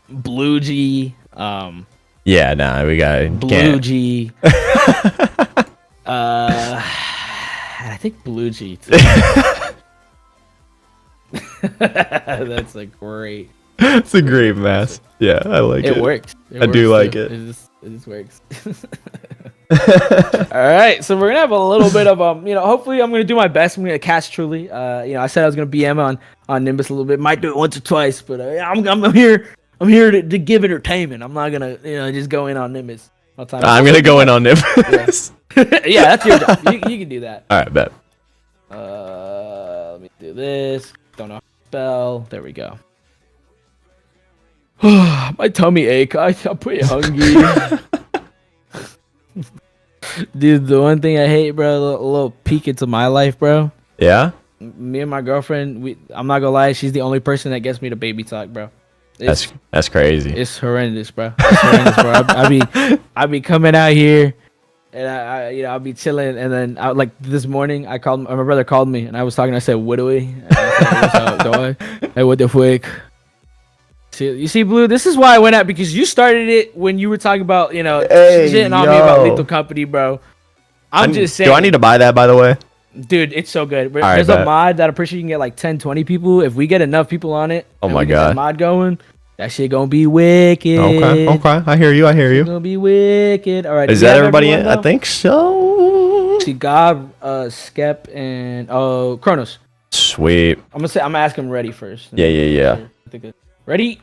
Blue G? Yeah, nah, we got Blue G. I think Blue G too. That's a great. It's a great mask. Yeah, I like it. It works. I do like it. It just works. All right, so we're gonna have a little bit of you know, hopefully I'm gonna do my best. I'm gonna catch Truly. You know, I said I was gonna BM on Nimbus a little bit. Might do it once or twice, but I'm here. I'm here to give entertainment. I'm not gonna, you know, just go in on Nimbus. I'm gonna go in on Nimbus. Yeah, that's your job. You can do that. All right, bet. Let me do this. Don't know how to spell. There we go. My tummy ache. I'm pretty hungry. Dude, the one thing I hate, bro, a little peek into my life, bro. Yeah? Me and my girlfriend, I'm not gonna lie, she's the only person that gets me to baby talk, bro. That's crazy. It's horrendous, bro. It's horrendous, bro. I be coming out here, and I you know, I'll be chilling, and then like this morning, my brother called me, and I was talking. I said, "What do we?" And I said, "What's up, dog? Hey, what the fuck?" You see, Blue, this is why I went out, because you started it when you were talking about, you know, shitting on me about Lethal Company, bro. I'm just saying. Do I need to buy that, by the way? Dude, it's so good. Right, There's a mod that I'm pretty sure you can get like 10, 20 people. If we get enough people on it, oh my god, that mod going, that shit gonna be wicked. Okay. I hear you. It's gonna be wicked. All right. Is that everybody in? I think so. See, God, Skep, and Kronos. Sweet. I'm gonna ask him ready first. Yeah. Ready?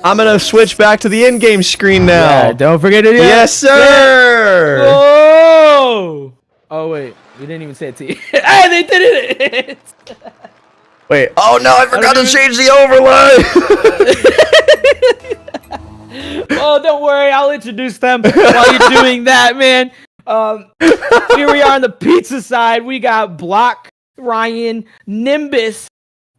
I'm gonna switch back to the in-game screen now. Yeah, don't forget it. Yes, sir. Oh. Oh wait, we didn't even say it to you. Hey, they did it. Wait. Oh no, I forgot to change the overlay. Oh, don't worry, I'll introduce them while you're doing that, man. Here we are on the pizza side. We got Block, Ryan, Nimbus,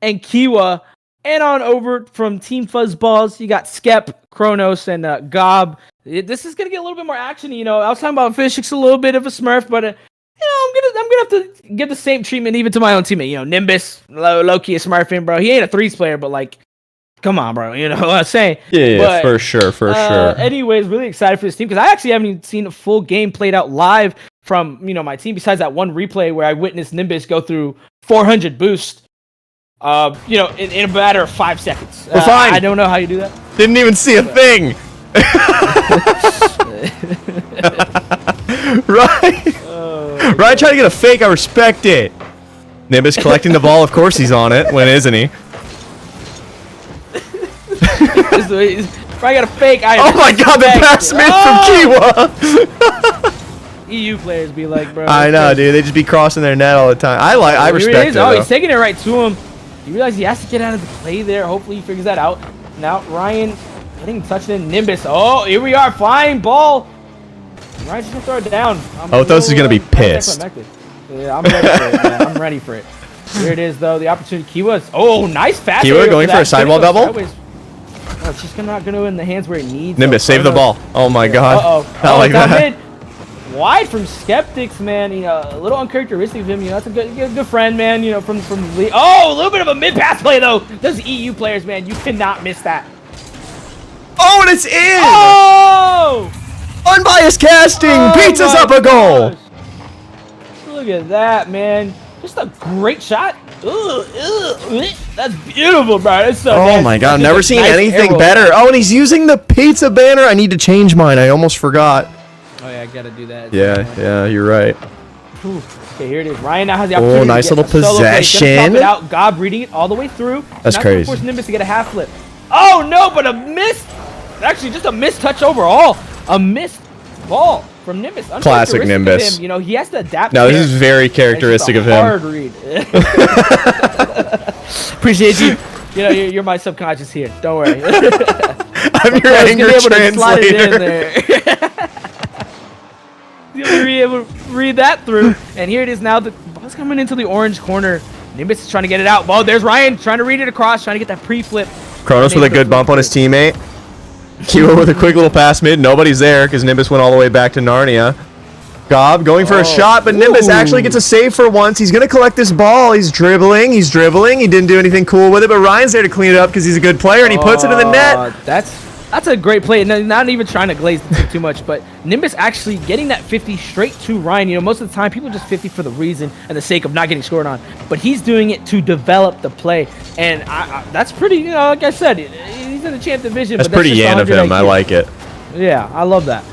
and Kiwa. And on over from Team Fuzzballs, you got Skep, Kronos, and Gob. This is gonna get a little bit more action. You know, I was talking about Fishix a little bit of a Smurf, but you know, I'm gonna have to give the same treatment even to my own teammate. You know, Nimbus, low key a Smurfing, bro. He ain't a threes player, but like, come on, bro. You know what I'm saying? Yeah, but, for sure. Anyways, really excited for this team because I actually haven't even seen a full game played out live from, you know, my team. Besides that one replay where I witnessed Nimbus go through 400 boost. You know, in a matter of 5 seconds. We're fine. I don't know how you do that. Didn't even see a thing. Right. Ryan trying to get a fake. I respect it. Nimbus collecting the ball. Of course he's on it. When isn't he? I got a fake. Oh my god, the pass made from Kiwa. EU players be like, bro. I know, dude. They just be crossing their net all the time. I respect it. Oh, he's taking it right to him. You realize he has to get out of the play there. Hopefully he figures that out. Now Ryan getting touched in. Nimbus. Oh, here we are. Flying ball. Ryan's just gonna throw it down. Othos is gonna be pissed. Yeah, I'm ready for it, man. I'm ready for it. Here it is, though. The opportunity. Kiwa's. Oh, nice pass. Kiwa going for a sidewall double. Oh, it's just not gonna go in the hands where it needs. Nimbus, save the ball. Oh my god. Not like that. Wide from Skeptics, man. You know, a little uncharacteristic of him. You know, that's a good friend, man. You know, from the league. Oh, a little bit of a mid pass play though. Those EU players, man, you cannot miss that. Oh, and it's in. Oh, unbiased casting. Pizzas up a goal. Look at that, man. Just a great shot. That's beautiful, bro. That's so oh my god, I've never seen anything better. Oh, and he's using the pizza banner. I need to change mine. I almost forgot. Oh yeah, I gotta do that. Yeah, you're right. Okay, here it is. Ryan now has the opportunity. Oh, nice little possession. It out. Gob reading it all the way through. That's crazy. Force Nimbus to get a half flip. Oh no, but a miss. Actually, just a missed touch overall. A missed ball from Nimbus. Classic Nimbus. You know, he has to adapt. No, this is very characteristic of him. Hard read. Appreciate you. You know, you're my subconscious here. Don't worry. I'm your anger translator. You'll be able to read that through. And here it is now. The ball's coming into the orange corner. Nimbus is trying to get it out. Well, there's Ryan trying to read it across, trying to get that pre-flip. Kronos with a good bump on his teammate. Kiwa with a quick little pass mid. Nobody's there because Nimbus went all the way back to Narnia. Gob going for a shot, but Nimbus actually gets a save for once. He's going to collect this ball. He's dribbling. He didn't do anything cool with it, but Ryan's there to clean it up because he's a good player, and he puts it in the net. That's a great play. Not even trying to glaze the tip too much, but Nimbus actually getting that 50 straight to Ryan. You know, most of the time, people just 50 for the reason and the sake of not getting scored on. But he's doing it to develop the play. And that's pretty, you know, like I said, he's in the champ division. That's but pretty Yan of him. I like it. Yeah, I love that.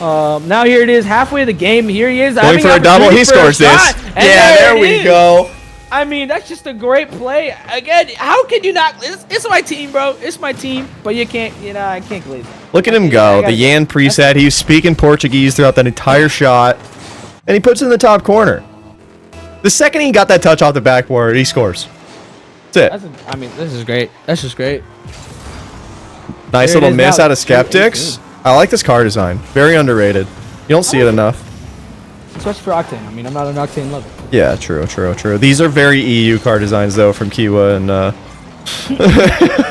Now here it is, halfway of the game. Here he is. Going for a double. He scores this. Yeah, there we go. I mean, that's just a great play. Again, how can you not? It's my team, bro. It's my team. But you can't, you know, I can't glaze it. Look at him go. The Yan preset. He was speaking Portuguese throughout that entire shot. And he puts it in the top corner. The second he got that touch off the backboard, he scores. That's it. I mean, this is great. That's just great. Nice little miss out of Skeptics. I like this car design. Very underrated. You don't see it enough. Especially for Octane. I mean, I'm not an Octane lover. Yeah, true. These are very EU car designs, though, from Kiwa and...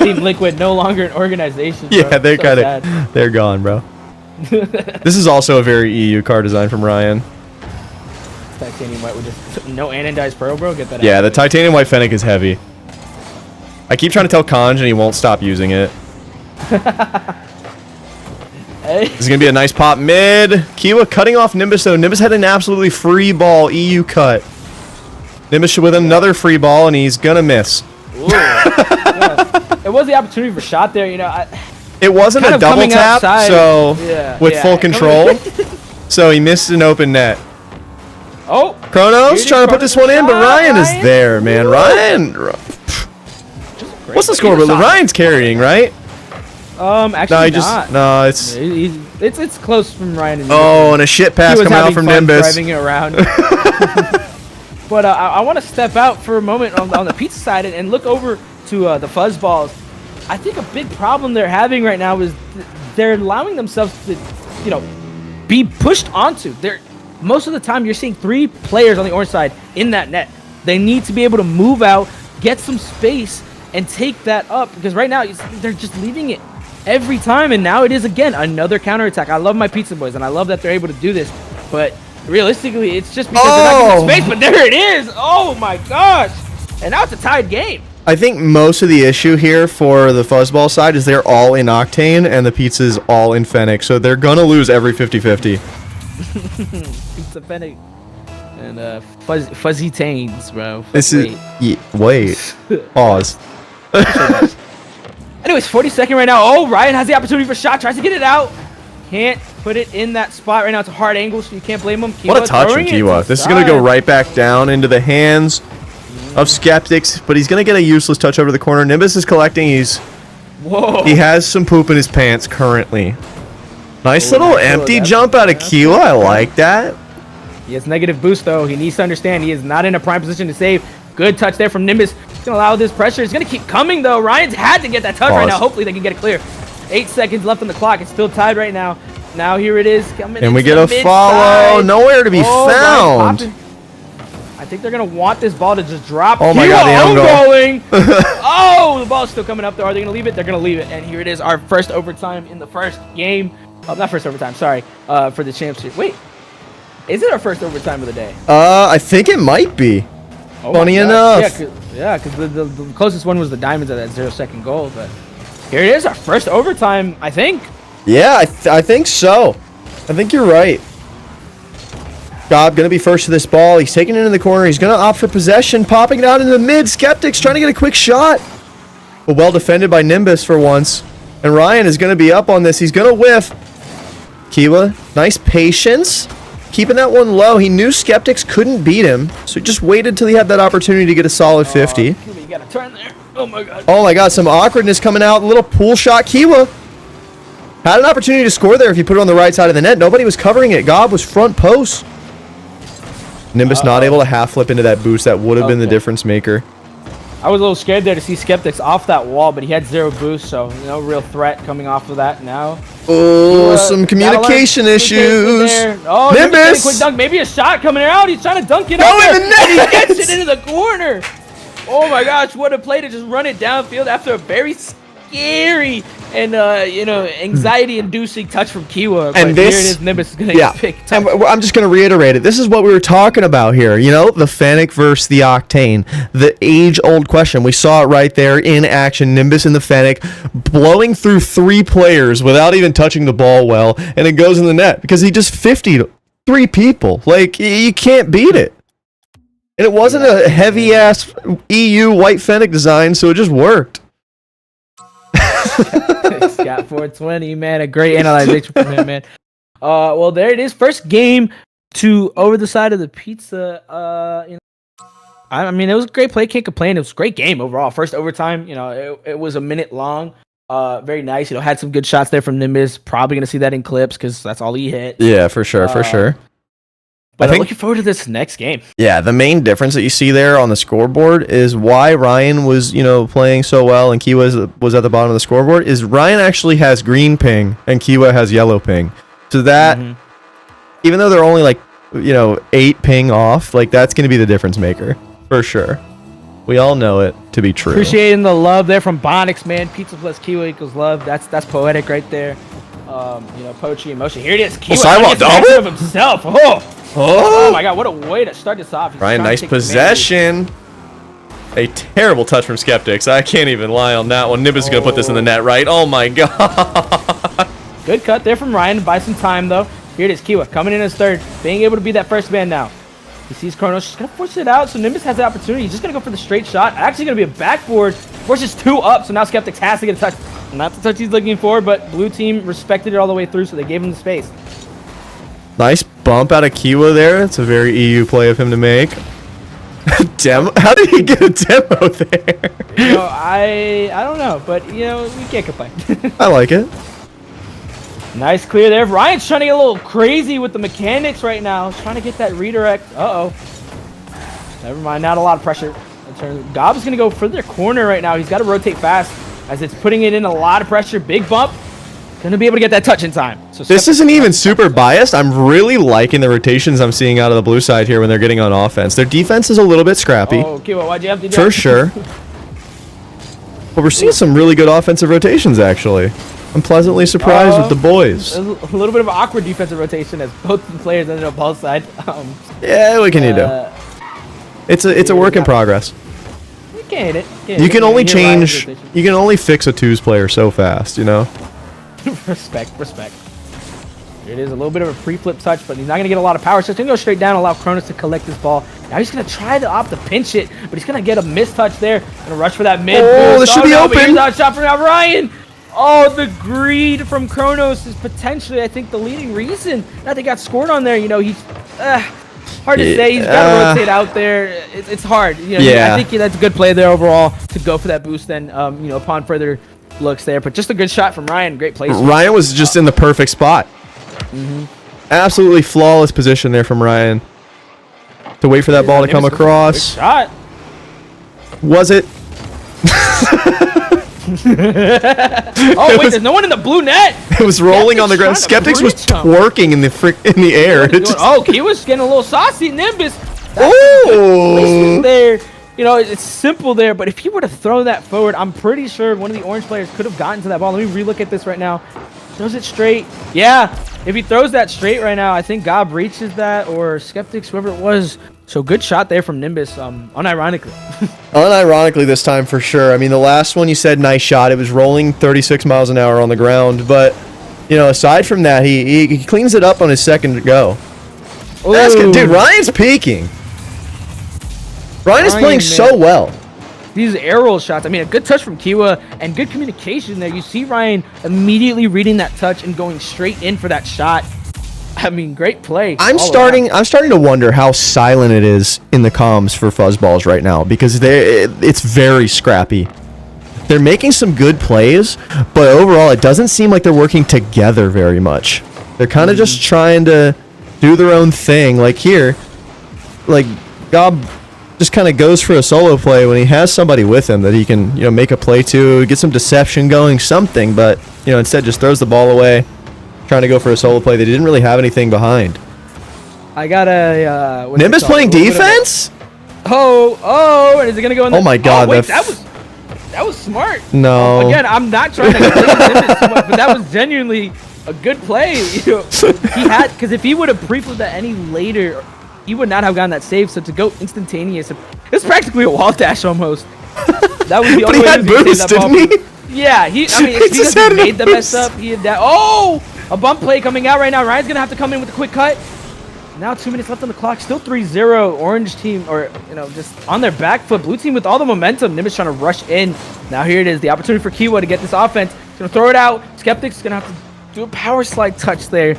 Team Liquid, no longer an organization, bro. Yeah, they're kind of... They're gone, bro. This is also a very EU car design from Ryan. Titanium White with just no anodized pearl, bro. Get that out. Yeah, the Titanium White Fennec is heavy. I keep trying to tell Kanj, and he won't stop using it. This is going to be a nice pop mid. Kiwa cutting off Nimbus, though. Nimbus had an absolutely free ball, EU cut. Nimbus with another free ball, and he's going to miss. Yeah. It was the opportunity for shot there, you know. It wasn't a double tap, so with full control. So he missed an open net. Oh, Kronos trying to put this one in, but Ryan is there, man. Ryan. What's the score? Ryan's carrying, right? Actually, it's close from Ryan. And a shit pass coming out from Nimbus. Driving it around. But I want to step out for a moment on the pizza side and look over to the Fuzzballs. I think a big problem they're having right now is they're allowing themselves to, you know, be pushed onto. Most of the time, you're seeing 3 players on the orange side in that net. They need to be able to move out, get some space, and take that up. Because right now, they're just leaving it every time. And now it is, again, another counterattack. I love my Pizza Boys, and I love that they're able to do this. But realistically, it's just because they're not getting space. But there it is. Oh, my gosh. And now it's a tied game. I think most of the issue here for the Fuzzball side is they're all in Octane, and the Pizza's all in Fennec. So they're going to lose every 50-50. Pizza Fennec. And fuzzy tains, bro. Wait. Pause. Anyways, 42nd right now. Oh, Ryan has the opportunity for a shot. Tries to get it out. Can't put it in that spot right now. It's a hard angle, so you can't blame him. What a touch from Kiwa. This is going to go right back down into the hands of Skeptics, but he's going to get a useless touch over the corner. Nimbus is collecting. He has some poop in his pants currently. Nice little empty jump out of Kiwa. I like that. He has negative boost, though. He needs to understand he is not in a prime position to save. Good touch there from Nimbus. He's going to allow this pressure. It's going to keep coming, though. Ryan's had to get that touch right now. Hopefully, they can get it clear. 8 seconds left on the clock. It's still tied right now. Now here it is. And we get a follow. Nowhere to be found. I think they're going to want this ball to just drop. Oh, my God. The going. Oh, the ball's still coming up, though. Are they going to leave it? They're going to leave it. And here it is, our first overtime in the first game. Not first overtime, sorry, for the championship. Wait, is it our first overtime of the day? I think it might be. Funny enough. Yeah, because the closest one was the Diamonds at that 0-second goal. But here it is, our first overtime, I think. Yeah, I think so. I think you're right. Gob going to be first to this ball. He's taking it into the corner. He's going to opt for possession, popping it out into the mid. Skeptics trying to get a quick shot. But well defended by Nimbus for once. And Ryan is going to be up on this. He's going to whiff. Kiwa, nice patience. Keeping that one low. He knew Skeptics couldn't beat him, so he just waited till he had that opportunity to get a solid 50. You got to turn there. Oh, my God. Oh, my God. Some awkwardness coming out. A little pool shot. Kiwa had an opportunity to score there if you put it on the right side of the net. Nobody was covering it. Gob was front post. Nimbus not able to half flip into that boost. That would have been the difference maker. I was a little scared there to see Skeptics off that wall, but he had 0 boost, so no real threat coming off of that now. Oh, some communication issues. Oh, Nimbus! Quick dunk. Maybe a shot coming out. He's trying to dunk it Go out in there, the net! and he gets it into the corner. Oh my gosh, what a play to just run it downfield after a very scary and anxiety-inducing touch from Kiwa. And but this, here it is, Nimbus is gonna yeah, get picked. and I'm just gonna reiterate it. This is what we were talking about here. You know, the Fennec versus the Octane, the age-old question. We saw it right there in action. Nimbus and the Fennec blowing through 3 players without even touching the ball well, and it goes in the net because he just 50'd 3 people. Like, you can't beat it. And it wasn't a heavy-ass EU white Fennec design, so it just worked. Scott 420, man, a great analyzation from him, man. Well, there it is. First game to over the side of the pizza. I mean, it was a great play. Can't complain. It was a great game overall. First overtime, it was a minute long. Very nice. Had some good shots there from Nimbus. Probably gonna see that in clips because that's all he hit. Yeah, for sure, for sure. But I'm looking forward to this next game. Yeah, the main difference that you see there on the scoreboard is why Ryan was, playing so well and Kiwa was at the bottom of the scoreboard is Ryan actually has green ping and Kiwa has yellow ping. So that, even though they're only 8 ping off, that's going to be the difference maker for sure. We all know it to be true. Appreciating the love there from Bonix, man. Pizza plus Kiwa equals love. That's poetic right there. Poetry in motion. Here it is. Kiwa sidewalk double of himself. Oh my god, what a way to start this off. Ryan, nice possession. A terrible touch from Skeptics. I can't even lie on that one. Nimbus is going to put this in the net, right? Oh my god. Good cut there from Ryan to buy some time, though. Here it is, Kiwa coming in as third, being able to be that first man now. He sees Kronos, just going to force it out, so Nimbus has the opportunity. He's just going to go for the straight shot. Actually going to be a backboard. Forces 2 up, so now Skeptics has to get a touch. Not the touch he's looking for, but blue team respected it all the way through, so they gave him the space. Nice bump out of Kiwa there. It's a very EU play of him to make. Demo? How did he get a demo there? I don't know, but we can't complain. I like it. Nice clear there. Ryan's trying to get a little crazy with the mechanics right now. Trying to get that redirect. Uh-oh. Never mind. Not a lot of pressure. Gob's going to go for their corner right now. He's got to rotate fast as it's putting it in a lot of pressure. Big bump. Going to be able to get that touch in time. So this isn't even super biased. I'm really liking the rotations I'm seeing out of the blue side here when they're getting on offense. Their defense is a little bit scrappy. Oh, okay. Well, why'd you have to do For that? sure. But we're seeing some really good offensive rotations, actually. I'm pleasantly surprised with the boys. A little bit of an awkward defensive rotation as both the players ended up ball side. Yeah, what can you do? It's a work in progress. You can't hit it. You can only change. You can only fix a twos player so fast, Respect. Here it is, a little bit of a pre-flip touch, but he's not going to get a lot of power, so he's going to go straight down and allow Kronos to collect this ball. Now he's going to try to opt to pinch it, but he's going to get a missed touch there. Going to rush for that mid. Oh, this should be open. Here's that shot from Ryan. Oh, the greed from Kronos is potentially, I think, the leading reason that they got scored on there. He's hard to say. He's got to rotate out there. It's hard. I think that's a good play there overall to go for that boost then, upon further looks there. But just a good shot from Ryan. Great place. Ryan was just in the perfect spot. Absolutely flawless position there from Ryan. To wait for that ball to come across. Good shot. Was it? Oh wait, there's no one in the blue net. It was rolling on the ground. Skeptics was twerking in the air. He was getting a little saucy. Nimbus. Oh, there. It's simple there, but if he were to throw that forward, I'm pretty sure one of the orange players could have gotten to that ball. Let me relook at this right now. Throws it straight. Yeah, if he throws that straight right now, I think Gob reaches that, or Skeptics, whoever it was. So good shot there from Nimbus, unironically. Unironically this time for sure. I mean, the last one you said nice shot. It was rolling 36 miles an hour on the ground, but aside from that, he cleans it up on his second go. That's good. Dude, Ryan's peaking. Ryan is playing so well. These aerial shots, I mean, a good touch from Kiwa and good communication there. You see Ryan immediately reading that touch and going straight in for that shot. I mean, great play. I'm starting to wonder how silent it is in the comms for Fuzzballs right now because it's very scrappy. They're making some good plays, but overall it doesn't seem like they're working together very much. They're kind of just trying to do their own thing. Like here, like Gob just kind of goes for a solo play when he has somebody with him that he can, you know, make a play to, get some deception going, something, but, you know, instead just throws the ball away, trying to go for a solo play. They didn't really have anything behind. I got a... Nimbus playing defense? Oh, and is it going to go in the... Oh my god. Oh, wait, that was smart. No. Again, I'm not trying to blame Nimbus too much, but that was genuinely a good play. You know, he had... Because if he would have pre-flipped that any later... He would not have gotten that save, so to go instantaneous, it's practically a wall dash almost. That was the only way he had boost, didn't he? Yeah, I mean, if he just made the mess up, he had that. Oh, a bump play coming out right now. Ryan's gonna have to come in with a quick cut. Now 2 minutes left on the clock, still 3-0. Orange team, or you know, just on their back foot. Blue team with all the momentum. Nimbus trying to rush in. Now here it is, the opportunity for Kiwa to get this offense. He's gonna throw it out. Skeptic's gonna have to do a power slide touch there.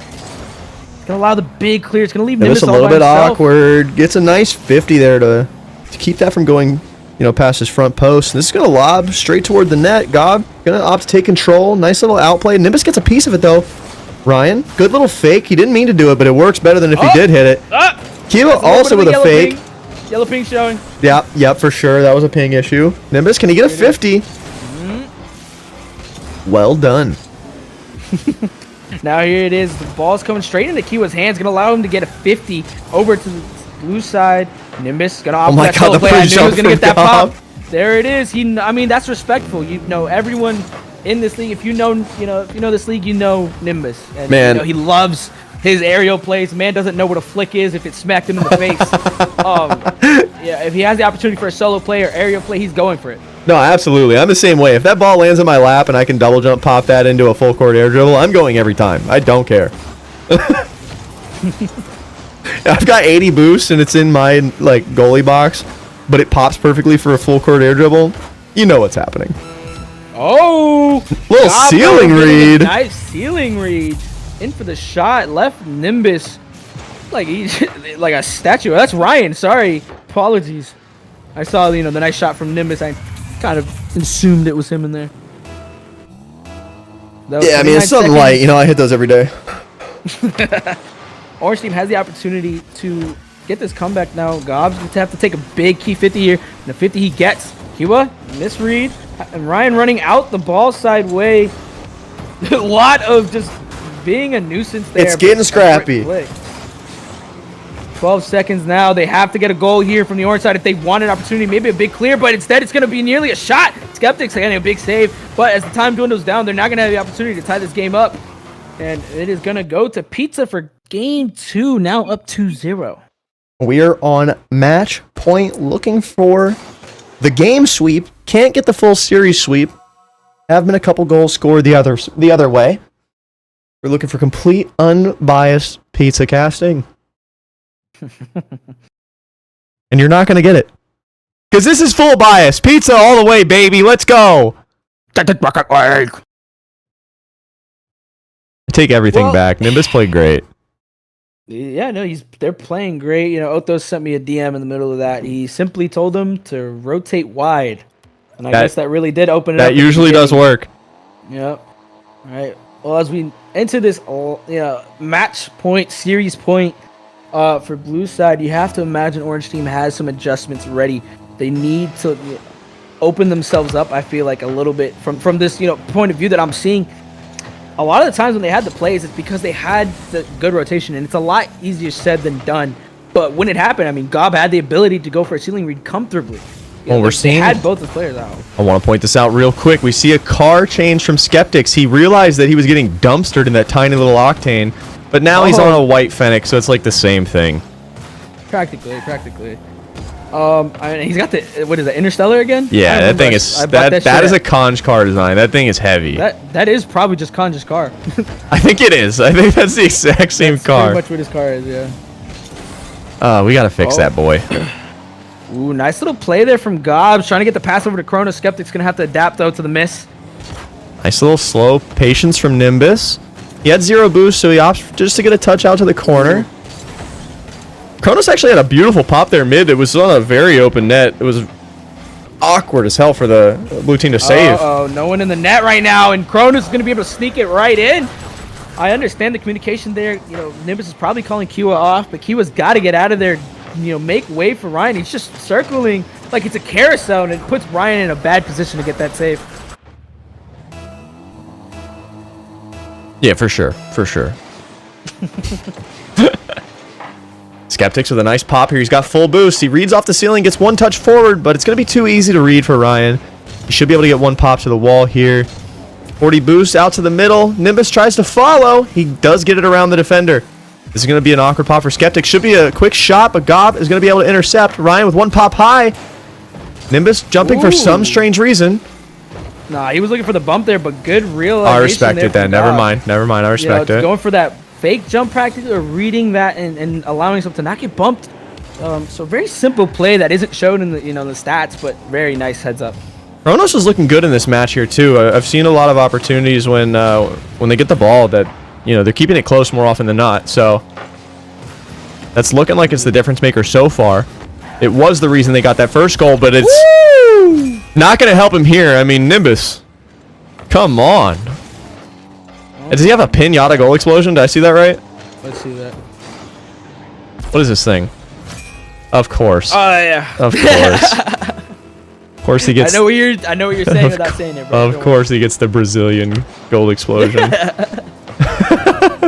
Gonna allow the big clear. It's gonna leave Nimbus a all little by bit himself. awkward. Gets a nice 50 there to keep that from going, you know, past his front post. This is gonna lob straight toward the net. Gob gonna opt to take control. Nice little outplay. Nimbus gets a piece of it though. Ryan, good little fake. He didn't mean to do it, but it works better than if he did hit it. Kiwa also with a fake. Ping. Yellow ping showing. Yep, for sure. That was a ping issue. Nimbus, can he get a 50? Well done. Now here it is. The ball's coming straight into Kiwa's hands. Gonna allow him to get a 50 over to the blue side. Nimbus gonna opt that solo play. I knew he was gonna get that pop. There it is. I mean, that's respectful. You know, everyone in this league, if you know this league, you know Nimbus. And, man, you know, he loves his aerial plays. Man doesn't know what a flick is if it smacked him in the face. Yeah, if he has the opportunity for a solo play or aerial play, he's going for it. No, absolutely. I'm the same way. If that ball lands in my lap and I can double jump pop that into a full court air dribble, I'm going every time. I don't care. I've got 80 boost and it's in my like goalie box, but it pops perfectly for a full court air dribble. You know what's happening. Oh! Little ceiling read. Nice ceiling read. In for the shot. Left Nimbus like he's like a statue. That's Ryan. Sorry. Apologies. I saw, you know, the nice shot from Nimbus. I kind of assumed it was him in there. Yeah, I mean, it's something light. You know, I hit those every day. Orange team has the opportunity to get this comeback now. Gob's going to have to take a big key 50 here. And the 50 he gets. Kiwa, misread. And Ryan running out the ball side way. A lot of just being a nuisance there. It's getting scrappy. 12 seconds now. They have to get a goal here from the orange side if they want an opportunity, maybe a big clear, but instead it's going to be nearly a shot. Skeptics getting a big save, but as the time dwindles down, they're not going to have the opportunity to tie this game up. And it is going to go to Pizza for game 2, now up 2-0. We are on match point looking for the game sweep. Can't get the full series sweep. Have been a couple goals scored the other way. We're looking for complete unbiased pizza casting. And you're not going to get it. Because this is full bias. Pizza all the way, baby. Let's go. I take everything back. Nimbus played great. Yeah, no, they're playing great. You know, Otho sent me a DM in the middle of that. He simply told them to rotate wide. And I guess that really did open it up. That usually does work. Yep. All right. Well, as we enter this match point, series point, for blue side, you have to imagine orange team has some adjustments ready. They need to open themselves up, I feel like, a little bit from this, you know, point of view that I'm seeing. A lot of the times when they had the plays, it's because they had the good rotation, and it's a lot easier said than done. But when it happened, I mean, Gob had the ability to go for a ceiling read comfortably. Well, we're seeing. They had both the players out. I want to point this out real quick. We see a car change from Skeptics. He realized that he was getting dumpstered in that tiny little Octane. But now he's on a white Fennec, so it's like the same thing. Practically. I mean, he's got the, what is that, Interstellar again? Yeah, that thing is, that is a Conj car design. That thing is heavy. That is probably just Conj's car. I think it is. I think that's the exact same car. Pretty much what his car is, yeah. We got to fix that boy. Ooh, nice little play there from Gobs, trying to get the pass over to Chrono. Skeptic's going to have to adapt, though, to the miss. Nice little slow patience from Nimbus. He had 0 boost, so he opts just to get a touch out to the corner. Kronos actually had a beautiful pop there mid. It was on a very open net. It was awkward as hell for the blue team to save. Oh, no one in the net right now, and Kronos is going to be able to sneak it right in. I understand the communication there. You know, Nimbus is probably calling Kiwa off, but Kiwa's got to get out of there make way for Ryan. He's just circling like it's a carousel, and it puts Ryan in a bad position to get that save. Yeah, for sure. For sure. Skeptics with a nice pop here. He's got full boost. He reads off the ceiling, gets one touch forward, but it's going to be too easy to read for Ryan. He should be able to get one pop to the wall here. 40 boost out to the middle. Nimbus tries to follow. He does get it around the defender. This is going to be an awkward pop for Skeptics. Should be a quick shot, but Gob is going to be able to intercept. Ryan with one pop high. Nimbus jumping for some strange reason. Nah, he was looking for the bump there, but good realization. I respect it then. Never mind. Never mind. I respect it. Going for that fake jump practice or reading that and allowing himself to not get bumped. So very simple play that isn't shown in the the stats, but very nice heads up. Kronos is looking good in this match here too. I've seen a lot of opportunities when they get the ball that they're keeping it close more often than not. So that's looking like it's the difference maker so far. It was the reason they got that first goal, but it's not going to help him here. I mean, Nimbus, come on. Does he have a pinata goal explosion? Did I see that right? Let's see that. What is this thing? Of course. Oh yeah. Of course. Of course he gets. I know what you're saying without saying it, bro. Of course he gets the Brazilian gold explosion.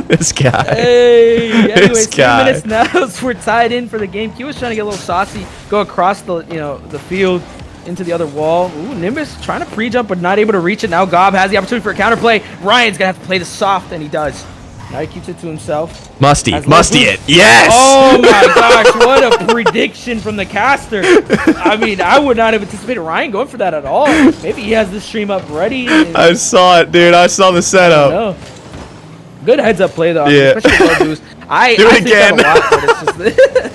This guy. Hey, anyways, This 3 guy. minutes now, so we're tied in for the game. Q was trying to get a little saucy, go across the the field into the other wall. Ooh, Nimbus trying to pre-jump but not able to reach it. Now Gob has the opportunity for a counterplay. Ryan's gonna have to play the soft, and he does. Now he keeps it to himself. Musty Has it. Yes. Oh my gosh, what a prediction from the caster. I mean, I would not have anticipated Ryan going for that at all. Maybe he has this stream up ready. I saw it, dude. I saw the setup. No. Good heads up play though. Yeah. Especially with low boost. I Do it think that again. a lot, but it's just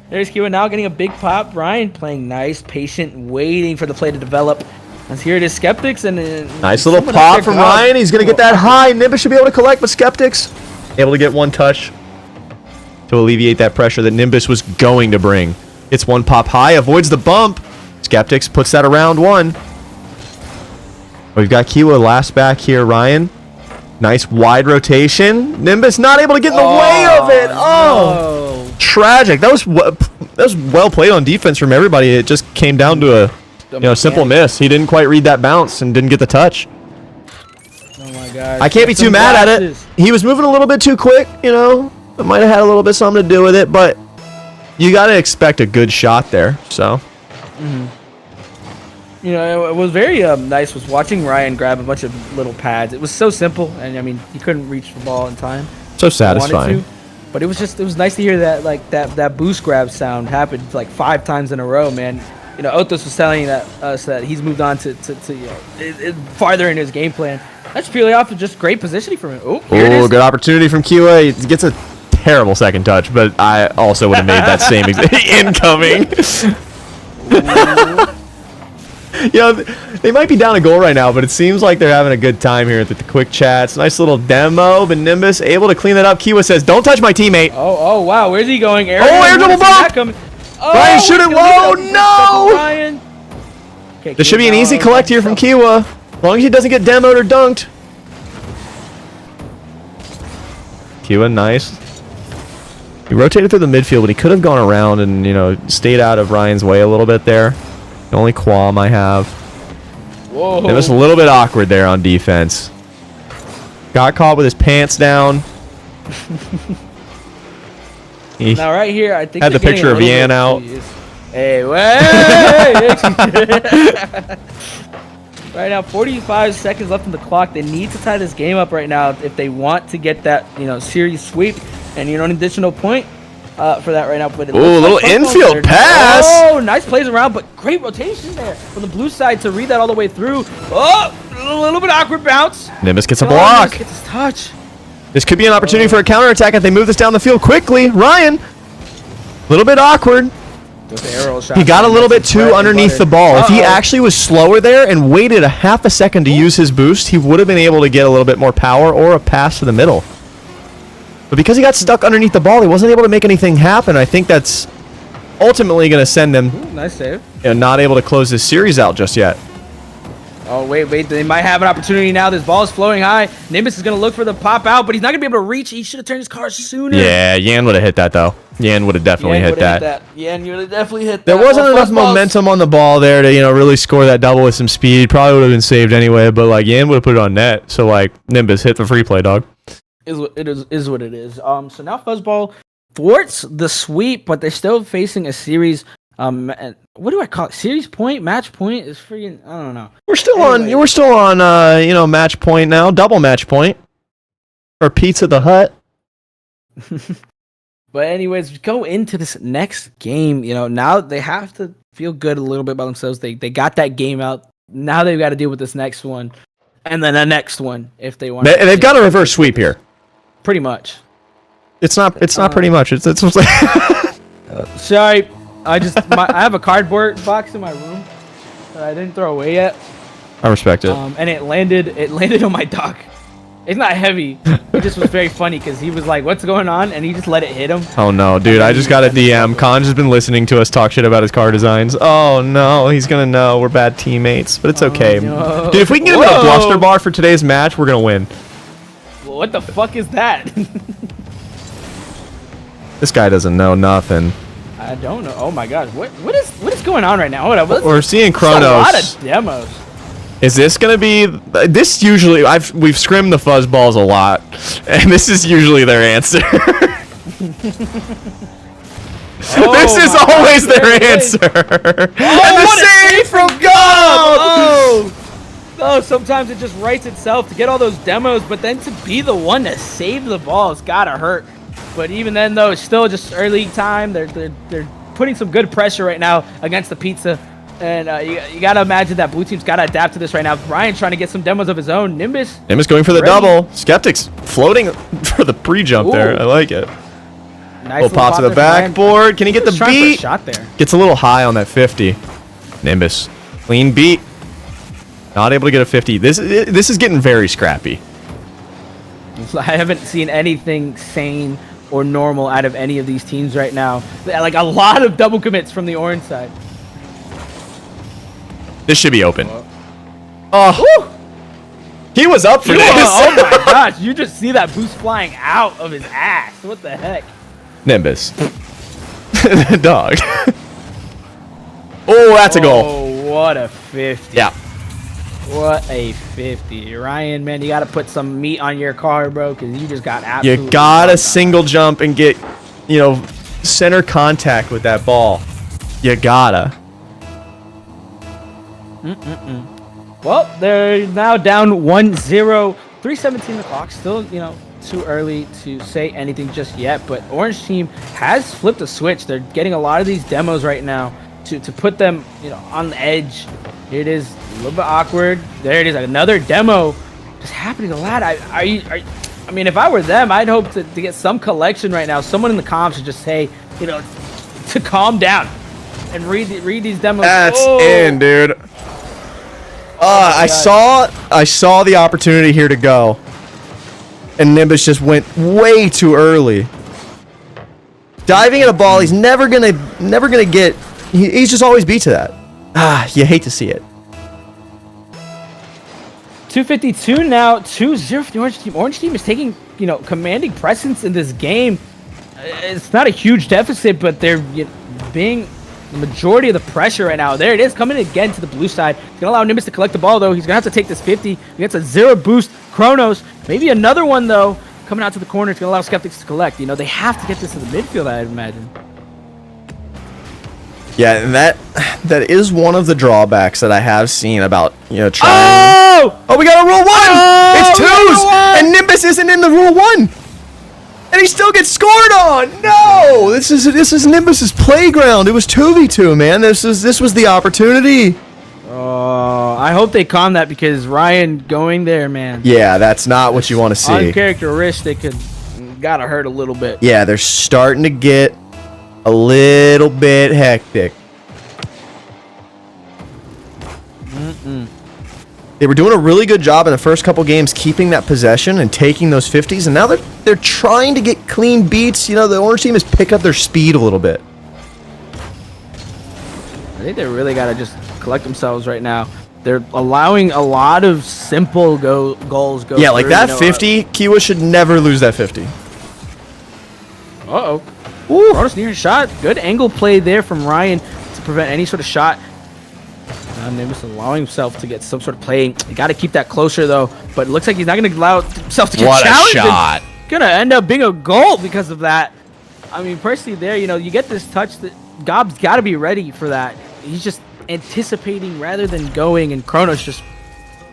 there's Q now getting a big pop. Ryan playing nice, patient, waiting for the play to develop. As here it is, Skeptics and Nice little pop from Ryan. He's gonna get that high. Nimbus should be able to collect, but Skeptics able to get one touch to alleviate that pressure that Nimbus was going to bring. It's one pop high, avoids the bump. Skeptics puts that around one. We've got Kiwa last back here. Ryan, nice wide rotation. Nimbus not able to get in the way of it. Oh, no. tragic. That was well played on defense from everybody. It just came down to a simple miss. He didn't quite read that bounce and didn't get the touch. Oh my gosh. I can't be too mad at it. He was moving a little bit too quick, It might have had a little bit something to do with it, but you got to expect a good shot there. So, it was very nice was watching Ryan grab a bunch of little pads. It was so simple, and I mean, he couldn't reach the ball in time. so Wanted satisfying. to, but it was nice to hear that that boost grab sound happened like 5 times in a row, man. Othos was telling us that he's moved on to farther in his game plan. That's purely off of just great positioning from him. Oh, here it Oh, is. good opportunity from QA. He gets a terrible second touch, but I also would have made that same incoming. They might be down a goal right now, but it seems like they're having a good time here at the quick chats. Nice little demo, but Nimbus able to clean it up. Kiwa says, "Don't touch my teammate." Oh wow, where's he going? Air double bump! Ryan shouldn't low. No! Ryan. Okay, This should be an easy collect here from Kiwa, as long as he doesn't get demoed or dunked. Kiwa, nice. He rotated through the midfield, but he could have gone around and stayed out of Ryan's way a little bit there. The only qualm I have. Whoa. It was a little bit awkward there on defense. Got caught with his pants down. He Now right here, I think had the they're getting picture a of little Yan bit out. serious. Hey, wait! Right now, 45 seconds left on the clock. They need to tie this game up right now if they want to get that series sweep and an additional point for that right now. But it looks Ooh, like little Buffalo infield there. pass. Oh, nice plays around, but great rotation there from the blue side to read that all the way through. Oh, a little bit awkward bounce. Nimbus gets a Oh, block. Nimbus gets his touch. This could be an opportunity for a counterattack if they move this down the field quickly. Ryan, a little bit awkward. Those arrow shots. He got a little bit Bread too and underneath butter. the ball. If he Uh-oh. actually was slower there and waited a half a second to use his boost, he would have been able to get a little bit more power or a pass to the middle. But because he got stuck underneath the ball, he wasn't able to make anything happen. I think that's ultimately going to send them Ooh, nice save. not able to close this series out just yet. Oh, wait. They might have an opportunity now. This ball is flowing high. Nimbus is going to look for the pop out, but he's not going to be able to reach. He should have turned his car sooner. Yeah, Yan would have hit that, though. Yan would have definitely hit that. Yeah, and you would have definitely hit that. There wasn't enough momentum on the ball there to, you know, really score that double with some speed. Probably would have been saved anyway, but, like, Yan would have put it on net. So, like, Nimbus hit the free play, dog. Is what it is. So now Fuzzball thwarts the sweep, but they're still facing a series. And what do I call it? Series point, match point is freaking. I don't know. We're still on. You know, match point now, double match point, or Pizza the Hut. But anyways, go into this next game. You know, now they have to feel good a little bit about themselves. They got that game out. Now they've got to deal with this next one, and then the next one if they want. They've got a reverse sweep here. Pretty much. It's not pretty much. It's Sorry. I have a cardboard box in my room that I didn't throw away yet. I respect it. And it landed on my dock. It's not heavy. It just was very funny because he was like, "What's going on?" and he just let it hit him. Oh no, dude! I just got a DM. Conj has been listening to us talk shit about his car designs. Oh no, he's gonna know we're bad teammates, but it's okay. No. Dude, if we can get him a bluster bar for today's match, we're gonna win. Well, what the fuck is that? This guy doesn't know nothing. I don't know. Oh my gosh, what is going on right now? Hold up. We're seeing Kronos. A lot of demos. Is this gonna be this? Usually, we've scrimmed the fuzzballs a lot, and this is usually their answer. This is always their answer. And the save from God. Oh, sometimes it just writes itself to get all those demos, but then to be the one to save the ball, it's gotta hurt. But even then, though, it's still just early time. They're putting some good pressure right now against the pizza. And you got to imagine that blue team's got to adapt to this right now. Brian trying to get some demos of his own. Nimbus going for the double. Skeptics floating for the pre-jump there. I like it. Nice little pop to the backboard. Can he get the beat? Shot there. Gets a little high on that 50. Nimbus. Clean beat. Not able to get a 50. This is getting very scrappy. I haven't seen anything sane or normal out of any of these teams right now. Like a lot of double commits from the orange side. This should be open. Oh, he was up for this. Oh my gosh, you just see that boost flying out of his ass. What the heck? Nimbus. Dog. Oh, that's a goal. Oh, what a 50. Yeah. What a 50. Ryan, man, you got to put some meat on your car, bro, because you just got absolutely... You got to single jump and get, you know, center contact with that ball. You gotta. Well, they're now down 1-0. 3:17 the clock. Still, you know, too early to say anything just yet, but Orange Team has flipped a switch. They're getting a lot of these demos right now to put them, you know, on the edge. Here it is, a little bit awkward. There it is, another demo just happening a lot. I mean, if I were them, I'd hope to get some collection right now. Someone in the comms should just say, you know, to calm down and read these demos. That's in, dude. I saw the opportunity here to go, and Nimbus just went way too early. Diving at a ball, he's never gonna get. He's just always beat to that. You hate to see it. 2:52 now, 2-0 for the Orange Team. Orange Team is taking, you know, commanding presence in this game. It's not a huge deficit, but they're being the majority of the pressure right now. There it is, coming again to the blue side. It's gonna allow Nimbus to collect the ball though. He's gonna have to take this 50. He gets a 0 boost. Kronos, maybe another one though, coming out to the corner. It's gonna allow Skeptics to collect. You know, they have to get this to the midfield, I'd imagine. Yeah, and that is one of the drawbacks that I have seen about, you know, trying. Oh, we got a rule 1. It's twos, and Nimbus isn't in the rule 1. And he still gets scored on. No, this is Nimbus's playground. It was 2v2, man. This was the opportunity. Oh, I hope they calm that because Ryan going there, man. Yeah, that's not what you want to see. Uncharacteristic gotta hurt a little bit. Yeah, they're starting to get a little bit hectic. They were doing a really good job in the first couple games keeping that possession and taking those 50s, and now they're trying to get clean beats. You know, the Orange Team has picked up their speed a little bit. I think they really got to just collect themselves right now. They're allowing a lot of simple goals go. Yeah, like through, that you know, 50, Kiwa should never lose that 50. Uh-oh. Ooh, Cronus near shot. Good angle play there from Ryan to prevent any sort of shot. Nimbus allowing himself to get some sort of play. You got to keep that closer, though. But it looks like he's not going to allow himself to get challenged. What a shot. Going to end up being a goal because of that. I mean, personally there, you know, you get this touch that Gob's got to be ready for that. He's just anticipating rather than going, and Kronos just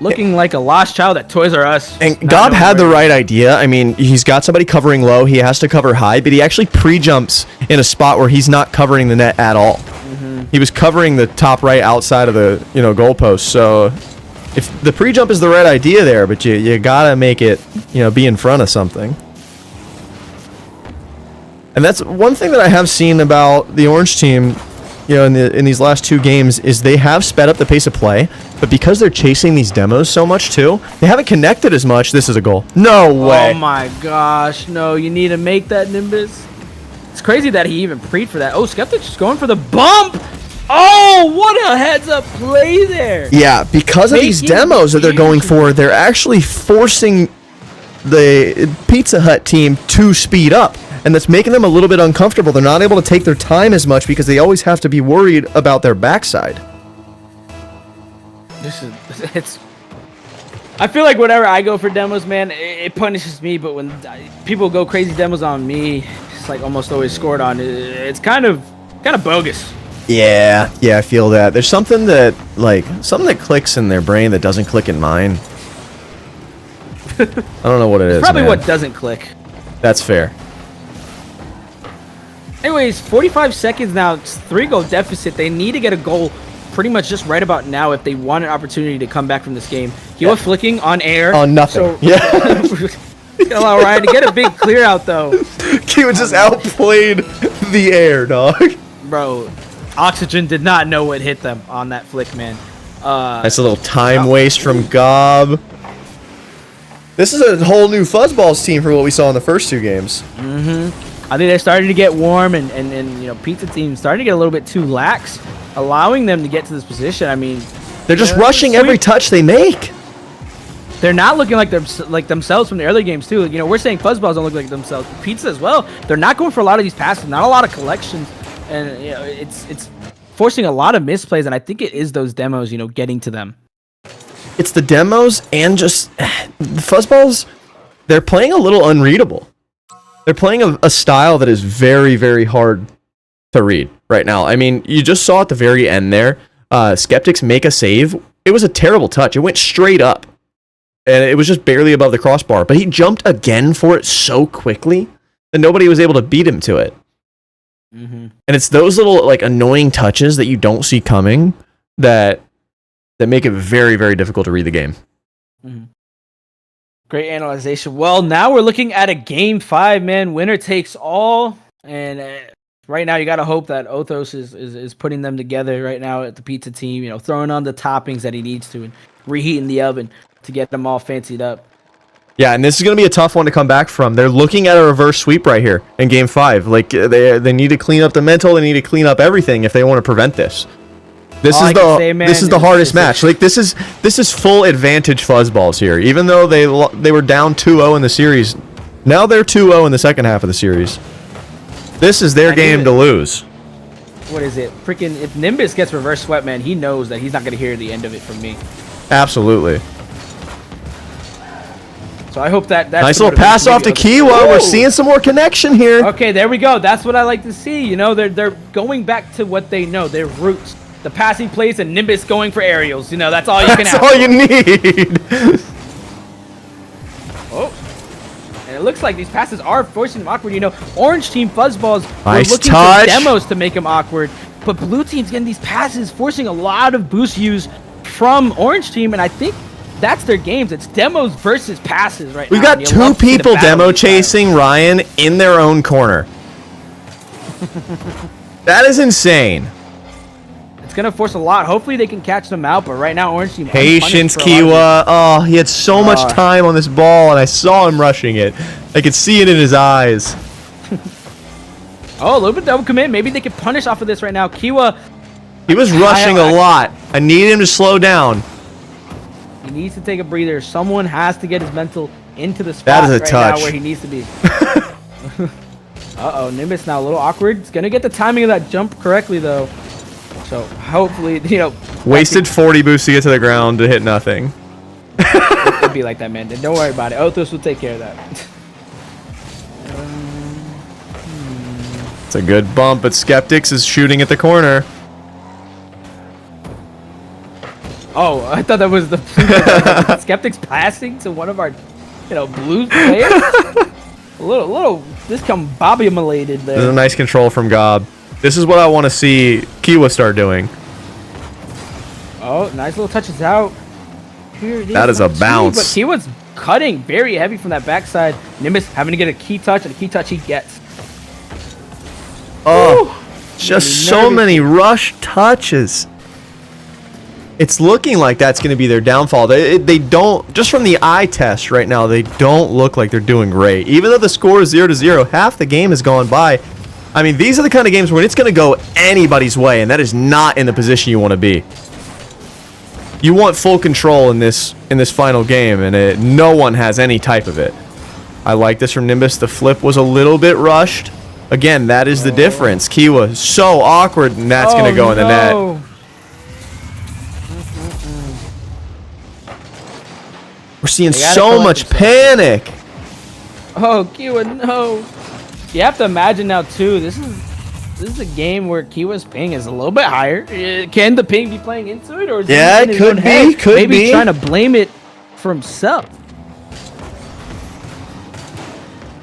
looking like a lost child at Toys R Us. And Gob had the right idea. I mean, he's got somebody covering low. He has to cover high, but he actually pre-jumps in a spot where he's not covering the net at all. He was covering the top right outside of the, you know, goalpost. So if the pre-jump is the right idea there, but you gotta make it, you know, be in front of something. And that's one thing that I have seen about the Orange team, you know, in these last 2 games, is they have sped up the pace of play, but because they're chasing these demos so much too, they haven't connected as much. This is a goal. No way. Oh my gosh, no, you need to make that, Nimbus. It's crazy that he even pre'd for that. Oh, Skeptic's just going for the bump. Oh, what a heads-up play there. Yeah, because of these demos that they're going for, they're actually forcing the Pizza Hut team to speed up. And that's making them a little bit uncomfortable. They're not able to take their time as much because they always have to be worried about their backside. I feel like whenever I go for demos, man, it punishes me. But when people go crazy demos on me, it's like almost always scored on. It's kind of bogus. Yeah, I feel that. There's something that clicks in their brain that doesn't click in mine. I don't know what it is. Probably what doesn't click. That's fair. Anyways, 45 seconds now. It's 3-goal deficit. They need to get a goal pretty much just right about now if they want an opportunity to come back from this game. He was flicking on air. On nothing. So, allow Ryan to get a big clear out, though. He was just outplayed the air, dog. Bro, Oxygen did not know what hit them on that flick, man. That's a little time waste from Gob. This is a whole new Fuzzballs team for what we saw in the first 2 games. I think they're starting to get warm, and you know, Pizza Team's starting to get a little bit too lax, allowing them to get to this position. I mean, they're just rushing every touch they make. They're not looking like themselves from the early games too. You know, we're saying Fuzzballs don't look like themselves. Pizza as well. They're not going for a lot of these passes, not a lot of collections, and you know, it's forcing a lot of misplays. And I think it is those demos, you know, getting to them. It's the demos and just the Fuzzballs. They're playing a little unreadable. They're playing a style that is very, very hard to read right now. I mean, you just saw at the very end there, Skeptics make a save. It was a terrible touch. It went straight up, and it was just barely above the crossbar. But he jumped again for it so quickly that nobody was able to beat him to it. And it's those little like annoying touches that you don't see coming that make it very, very difficult to read the game. Great analyzation. Well, now we're looking at a game 5, man. Winner takes all. And right now, you got to hope that Othos is putting them together right now at the Pizza Team, you know, throwing on the toppings that he needs to and reheating the oven to get them all fancied up. Yeah, and this is going to be a tough one to come back from. They're looking at a reverse sweep right here in game 5. Like, they need to clean up the mental. They need to clean up everything if they want to prevent this. This is the hardest match. Like this is full advantage Fuzzballs here. Even though they were down 2-0 in the series, now they're 2-0 in the second half of the series. This is their game to lose. What is it? Freaking if Nimbus gets reverse swept, man, he knows that he's not going to hear the end of it from me. Absolutely. So I hope that nice little pass off to Kiwa. We're seeing some more connection here. Okay, there we go. That's what I like to see. You know, they're going back to what they know, their roots. The passing plays and Nimbus going for aerials. You know, that's all you can have. That's all you need. And it looks like these passes are forcing them awkward. You know, Orange Team Fuzzballs nice were looking touch. for demos to make them awkward. But Blue Team's getting these passes, forcing a lot of boost use from Orange Team. And I think that's their games. It's demos versus passes right now. We've got 2 people demo chasing Ryan in their own corner. That is insane. It's going to force a lot. Hopefully they can catch them out, but right now Orange Team... Patience, Kiwa. Oh, he had so much time on this ball, and I saw him rushing it. I could see it in his eyes. Oh, a little bit double commit. Maybe they can punish off of this right now. Kiwa... He was rushing a lot. I need him to slow down. He needs to take a breather. Someone has to get his mental into the spot That is a right touch. now where he needs to be. Uh-oh, Nimbus now a little awkward. He's going to get the timing of that jump correctly, though. So hopefully, you know. Wasted 40 boosts to get to the ground to hit nothing. It'd be like that, man. Don't worry about it. Othos will take care of that. It's a good bump, but Skeptics is shooting at the corner. Oh, I thought that was the Skeptics passing to one of our, blue players. a little discombobulated there. This is a nice control from Gob. This is what I want to see Kiwa start doing. Oh, nice little touches out. Here it is. That is a bounce. But Kiwa's cutting very heavy from that backside. Nimbus having to get a key touch, and a key touch he gets. Oh, just so many rush touches. It's looking like that's going to be their downfall. They don't, just from the eye test right now, they don't look like they're doing great. Even though the score is 0-0, half the game has gone by. I mean, these are the kind of games where it's going to go anybody's way, and that is not in the position you want to be. You want full control in this final game, and no one has any type of it. I like this from Nimbus. The flip was a little bit rushed. Again, that is the difference. Kiwa so awkward, and that's going to go in the net. We're seeing so much panic. Oh, Kiwa, no. You have to imagine now, too, this is a game where Kiwa's ping is a little bit higher. Can the ping be playing into it? Or is yeah, it could be. Maybe trying to blame it for himself.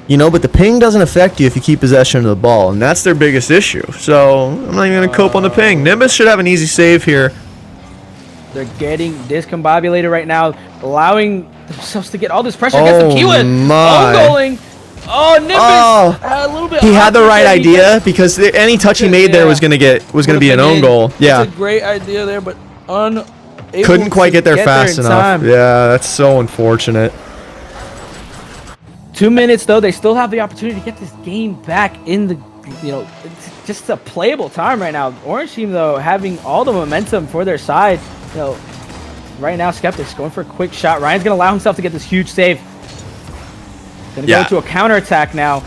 You know, but the ping doesn't affect you if you keep possession of the ball, and that's their biggest issue. So, I'm not even going to cope on the ping. Nimbus should have an easy save here. They're getting discombobulated right now, allowing themselves to get all this pressure against the Kiwa. My. Oh, Nimbus a little bit. He had the right idea because any touch he made there was going to be an own goal. Yeah. It's a great idea there, but couldn't quite get there fast enough. Yeah, that's so unfortunate. 2 minutes though, they still have the opportunity to get this game back in the, it's just a playable time right now. Orange team though having all the momentum for their side. Right now Skeptics going for a quick shot. Ryan's gonna allow himself to get this huge save. Gonna go into a counterattack now.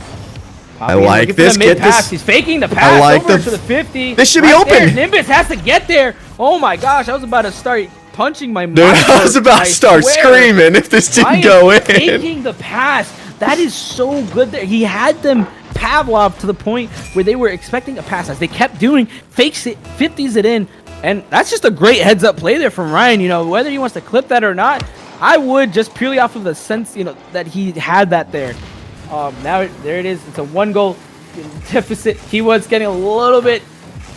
I like this. Get this. He's faking the pass. I like over to the 50. This should be open. There. Nimbus has to get there. Oh my gosh, I was about to start punching my Dude, I was about to start screaming if this didn't go in. Faking the pass. That is so good there. He had them Pavlov to the point where they were expecting a pass. As they kept doing, fakes it, 50s it in. And that's just a great heads-up play there from Ryan. Whether he wants to clip that or not, I would, just purely off of the sense, that he had that there. Now, there it is. It's a 1-goal deficit. He was getting a little bit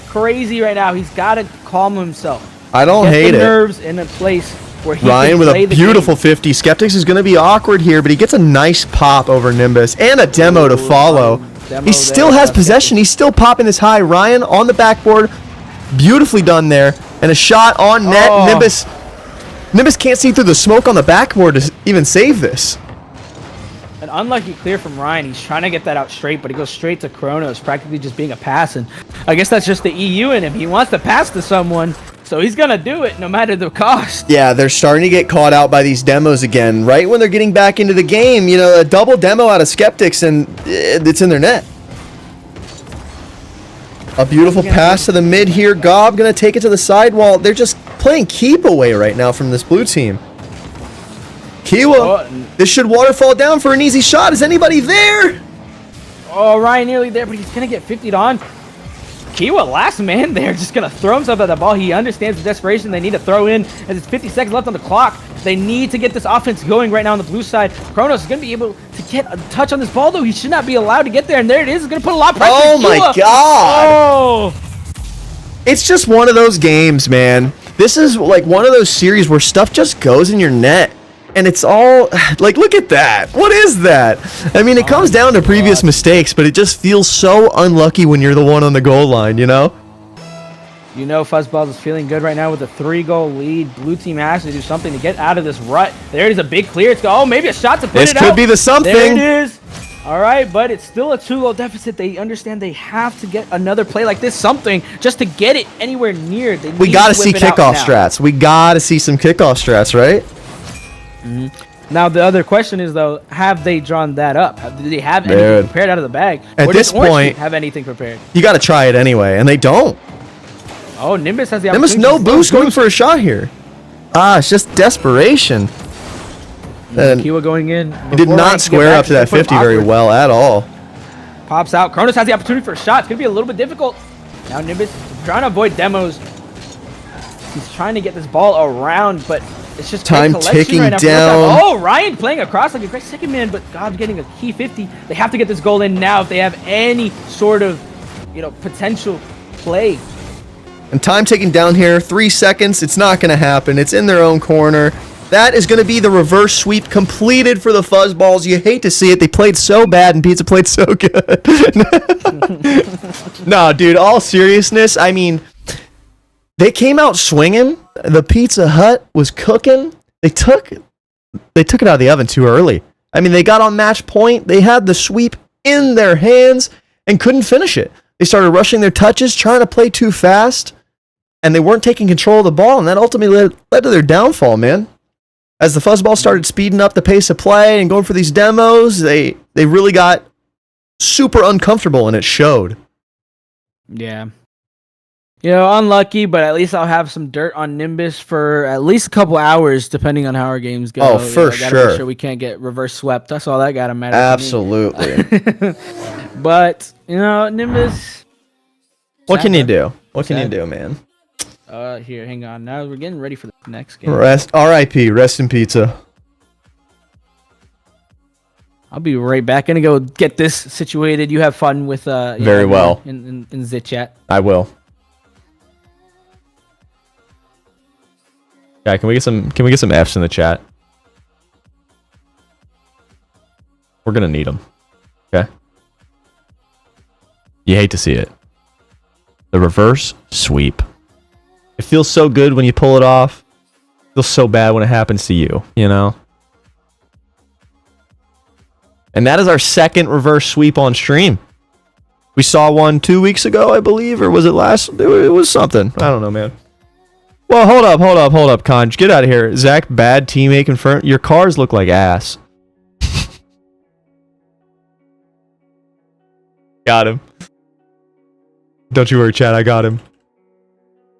crazy right now. He's got to calm himself. I don't hate it. Nerves in a place where he Ryan can with play a the beautiful game. 50. Skeptics is going to be awkward here, but he gets a nice pop over Nimbus and a demo to follow. He still has possession. He's still popping this high. Ryan on the backboard. Beautifully done there. And a shot on net. Nimbus can't see through the smoke on the backboard to even save this. An unlucky clear from Ryan. He's trying to get that out straight, but he goes straight to Kronos, practically just being a pass. And I guess that's just the EU in him. He wants to pass to someone, so he's going to do it no matter the cost. Yeah, they're starting to get caught out by these demos again. Right when they're getting back into the game, a double demo out of Skeptics, and it's in their net. A beautiful pass to the mid here. Gob going to take it to the sidewall. They're just playing keep away right now from this blue team. Kiwa, this should waterfall down for an easy shot. Is anybody there? Oh, Ryan nearly there, but he's going to get 50'd on. Kiwa, last man there, just going to throw himself at the ball. He understands the desperation they need to throw in as it's 50 seconds left on the clock. They need to get this offense going right now on the blue side. Kronos is going to be able to get a touch on this ball, though. He should not be allowed to get there, and there it is. It's going to put a lot of pressure on Kiwa. Oh, my God. Oh. It's just one of those games, man. This is like one of those series where stuff just goes in your net. And it's all, like, look at that. What is that? I mean, it comes down to previous mistakes, but it just feels so unlucky when you're the one on the goal line, Fuzzballs is feeling good right now with a 3-goal lead. Blue team has to do something to get out of this rut. There it is, a big clear. It's maybe a shot to put it out. This could be the something. There it is. All right, but it's still a 2-goal deficit. They understand they have to get another play like this, something, just to get it anywhere near. We got to see kickoff strats. We got to see some kickoff strats, right? Now the other question is though, have they drawn that up? Do they have Dude. anything prepared out of the bag? At Or this does Orange point- Team have anything prepared? You got to try it anyway, and they don't. Oh, Nimbus has the Nimbus opportunity. no boost going for a shot here. It's just desperation. And Kiwa going in. he did not square up to that 50 very well at all. Pops out. Kronos has the opportunity for a shot. It's going to be a little bit difficult. Now Nimbus trying to avoid demos. He's trying to get this ball around, but it's just Time great collection ticking right now for down. Bootcamp. Oh, Ryan playing across like a great second man, but God's getting a key 50. They have to get this goal in now if they have any sort of, potential play. And time ticking down here, 3 seconds. It's not going to happen. It's in their own corner. That is going to be the reverse sweep completed for the Fuzzballs. You hate to see it. They played so bad and Pizza played so good. No, dude, all seriousness, I mean, they came out swinging. The Pizza Hut was cooking. They took it out of the oven too early. I mean, they got on match point. They had the sweep in their hands and couldn't finish it. They started rushing their touches, trying to play too fast, and they weren't taking control of the ball, and that ultimately led to their downfall, man. As the Fuzzball started speeding up the pace of play and going for these demos, they really got super uncomfortable, and it showed. Yeah. Unlucky, but at least I'll have some dirt on Nimbus for at least a couple hours, depending on how our games go. Oh, for gotta sure. Make sure we can't get reverse swept. That's all that gotta matter. Absolutely. But Nimbus. What can you do? What can you do, man? Here, hang on. Now we're getting ready for the next game. R.I.P. Rest in pizza. I'll be right back. Gonna go get this situated. You have fun with Very well in Zit chat. I will. Yeah, can we get some F's in the chat? We're gonna need them. Okay. You hate to see it. The reverse sweep. It feels so good when you pull it off. It feels so bad when it happens to you, And that is our second reverse sweep on stream. We saw one 2 weeks ago, I believe, or was it last? It was something. I don't know, man. Well, hold up, Conj. Get out of here. Zach, bad teammate confirmed. Your cars look like ass. Got him. Don't you worry, Chad. I got him.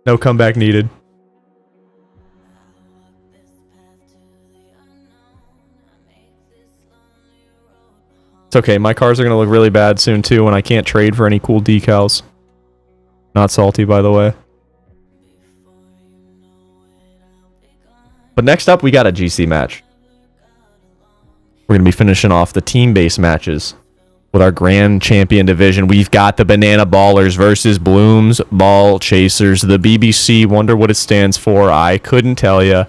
No comeback needed. It's okay. My cars are going to look really bad soon, too, when I can't trade for any cool decals. Not salty, by the way. But next up, we got a GC match. We're going to be finishing off the team-based matches with our Grand Champion division. We've got the Banana Ballers versus Bloom's Ball Chasers. The BBC, wonder what it stands for. I couldn't tell you.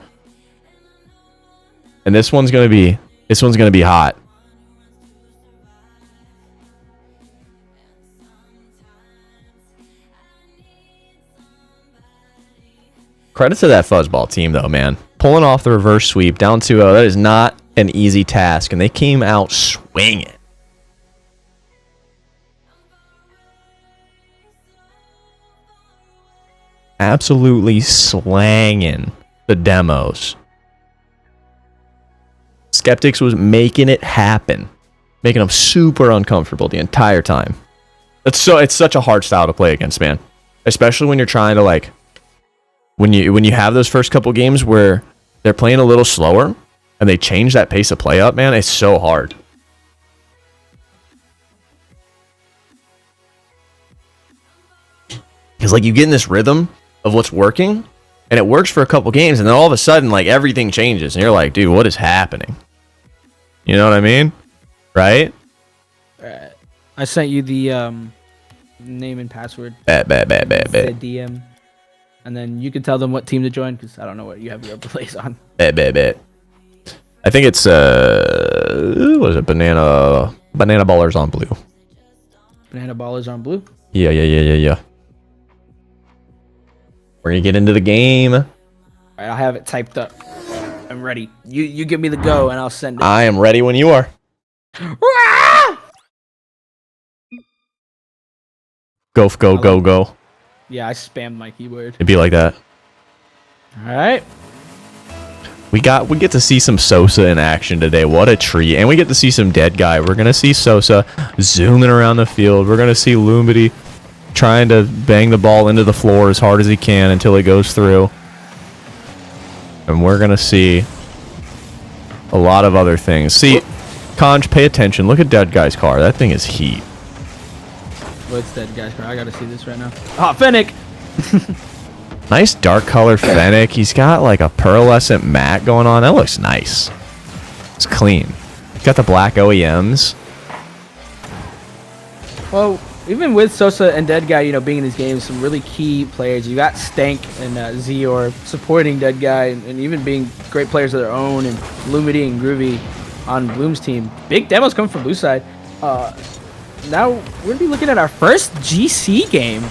And this one's going to be hot. Credit to that Fuzzball team, though, man. Pulling off the reverse sweep down 2-0, that is not an easy task, and they came out swinging. Absolutely slanging the demos. Skeptics was making it happen, making them super uncomfortable the entire time. It's such a hard style to play against, man. Especially when you're trying to when you have those first couple games where they're playing a little slower and they change that pace of play up, man, it's so hard. Because you get in this rhythm of what's working, and it works for a couple games, and then all of a sudden, everything changes, and you're like, dude, what is happening? You know what I mean? Right? I sent you the name and password. Bet. The DM. And then you can tell them what team to join, because I don't know what you have your plays on. Bet. I think it's, what is it? Banana Ballers on blue. Banana Ballers on blue? Yeah. We're going to get into the game. All right, I'll have it typed up. I'm ready. You give me the go, and I'll send it. I am ready when you are. Go. Yeah, I spammed my keyboard. It'd be like that. All right. We get to see some Sosa in action today. What a treat. And we get to see some dead guy. We're going to see Sosa zooming around the field. We're going to see Lumity trying to bang the ball into the floor as hard as he can until it goes through. And we're going to see a lot of other things. See, Conj, pay attention. Look at dead guy's car. That thing is heat. What's dead guy's car? I got to see this right now. Oh, Fennec. Nice dark color Fennec. He's got like a pearlescent matte going on. That looks nice. It's clean. He's got the black OEMs. Well, even with Sosa and Dead Guy, you know, being in these games, some really key players. You got Stank and Zior supporting Dead Guy and even being great players of their own, and Lumity and Groovy on Bloom's team. Big demos coming from Blue side. Now we're going to be looking at our first GC game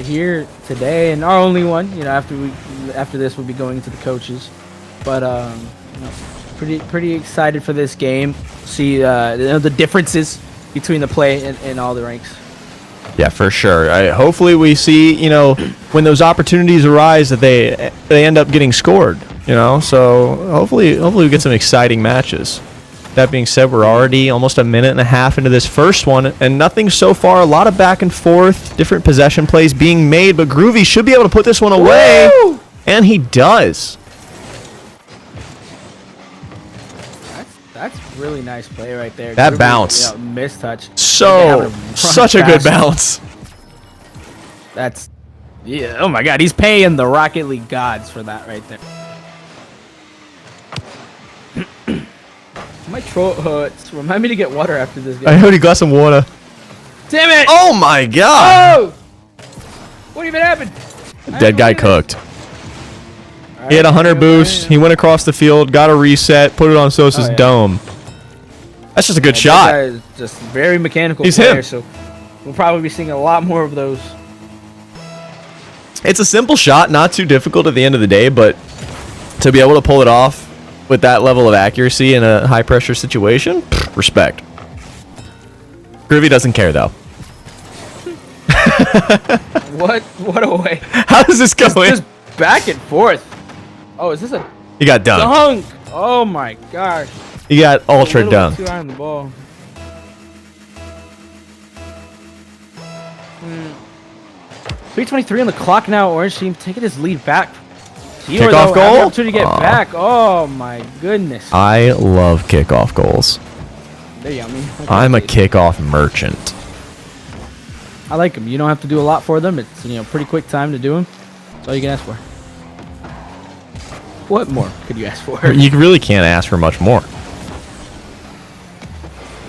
here today, and our only one. You know, after this we'll be going into the coaches, but you know, pretty excited for this game. See the differences between the play and all the ranks. Yeah, for sure. Hopefully we see, you know, when those opportunities arise that they end up getting scored, you know. So hopefully we get some exciting matches. That being said, we're already almost a minute and a half into this first one, and nothing so far. A lot of back and forth, different possession plays being made, but Groovy should be able to put this one away. Woo! And he does. That's really nice play right there. That Groovy, bounce. You know, missed touch. Such a good bounce. That's, yeah. Oh my God, he's paying the Rocket League gods for that right there. My throat hurts. Remind me to get water after this game. I heard he got some water. Damn it! Oh my God! Oh! What even happened? Dead guy cooked. He had 100 boosts. He went across the field, got a reset, put it on Sosa's dome. That's just a good shot. That guy is just very mechanical He's player, him. so we'll probably be seeing a lot more of those. It's a simple shot, not too difficult at the end of the day, but to be able to pull it off with that level of accuracy in a high pressure situation, respect. Groovy doesn't care though. What a way. How does this go in? Just back and forth. Oh, is this a He got dunked. dunk? Oh my gosh. He got ultra A little dunked. too high on the ball. 3:23 on the clock now. Orange team taking his lead back. Kickoff goal? Opportunity to get back. Oh my goodness. I love kickoff goals. They're yummy. I'm a kickoff merchant. I like them. You don't have to do a lot for them. It's, you know, pretty quick time to do them. That's all you can ask for. What more could you ask for? You really can't ask for much more.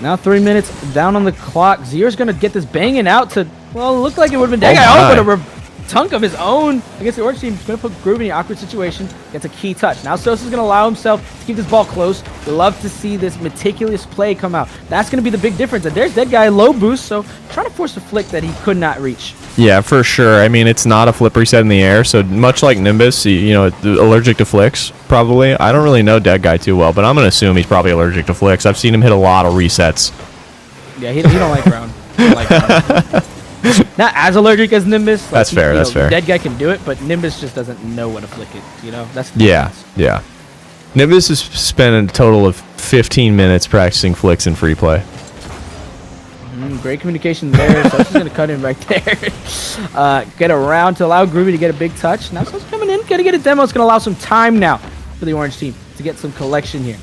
Now 3 minutes down on the clock. Zier's going to get this banging out to, well, it looked like it would have been Oh Dega. my. But a tunk of his own against the orange team. He's going to put Groovy in an awkward situation. Gets a key touch. Now Sosa's going to allow himself to keep this ball close. We love to see this meticulous play come out. That's going to be the big difference. And there's Dead Guy, low boost, so trying to force a flick that he could not reach. Yeah, for sure. I mean, it's not a flip reset in the air, so much like Nimbus, you know, allergic to flicks, probably. I don't really know Dead Guy too well, but I'm going to assume he's probably allergic to flicks. I've seen him hit a lot of resets. Yeah, he don't like ground. He don't like ground. Not as allergic as Nimbus. Like, That's fair, that's fair. Dead Guy can do it, but Nimbus just doesn't know what to flick it, you know? That's the Yeah, difference. yeah. Nimbus has spent a total of 15 minutes practicing flicks in free play. Great communication there. So she's going to cut in right there. Get around to allow Groovy to get a big touch. Now So's coming in. Got to get a demo. It's going to allow some time now for the orange team to get some collection here.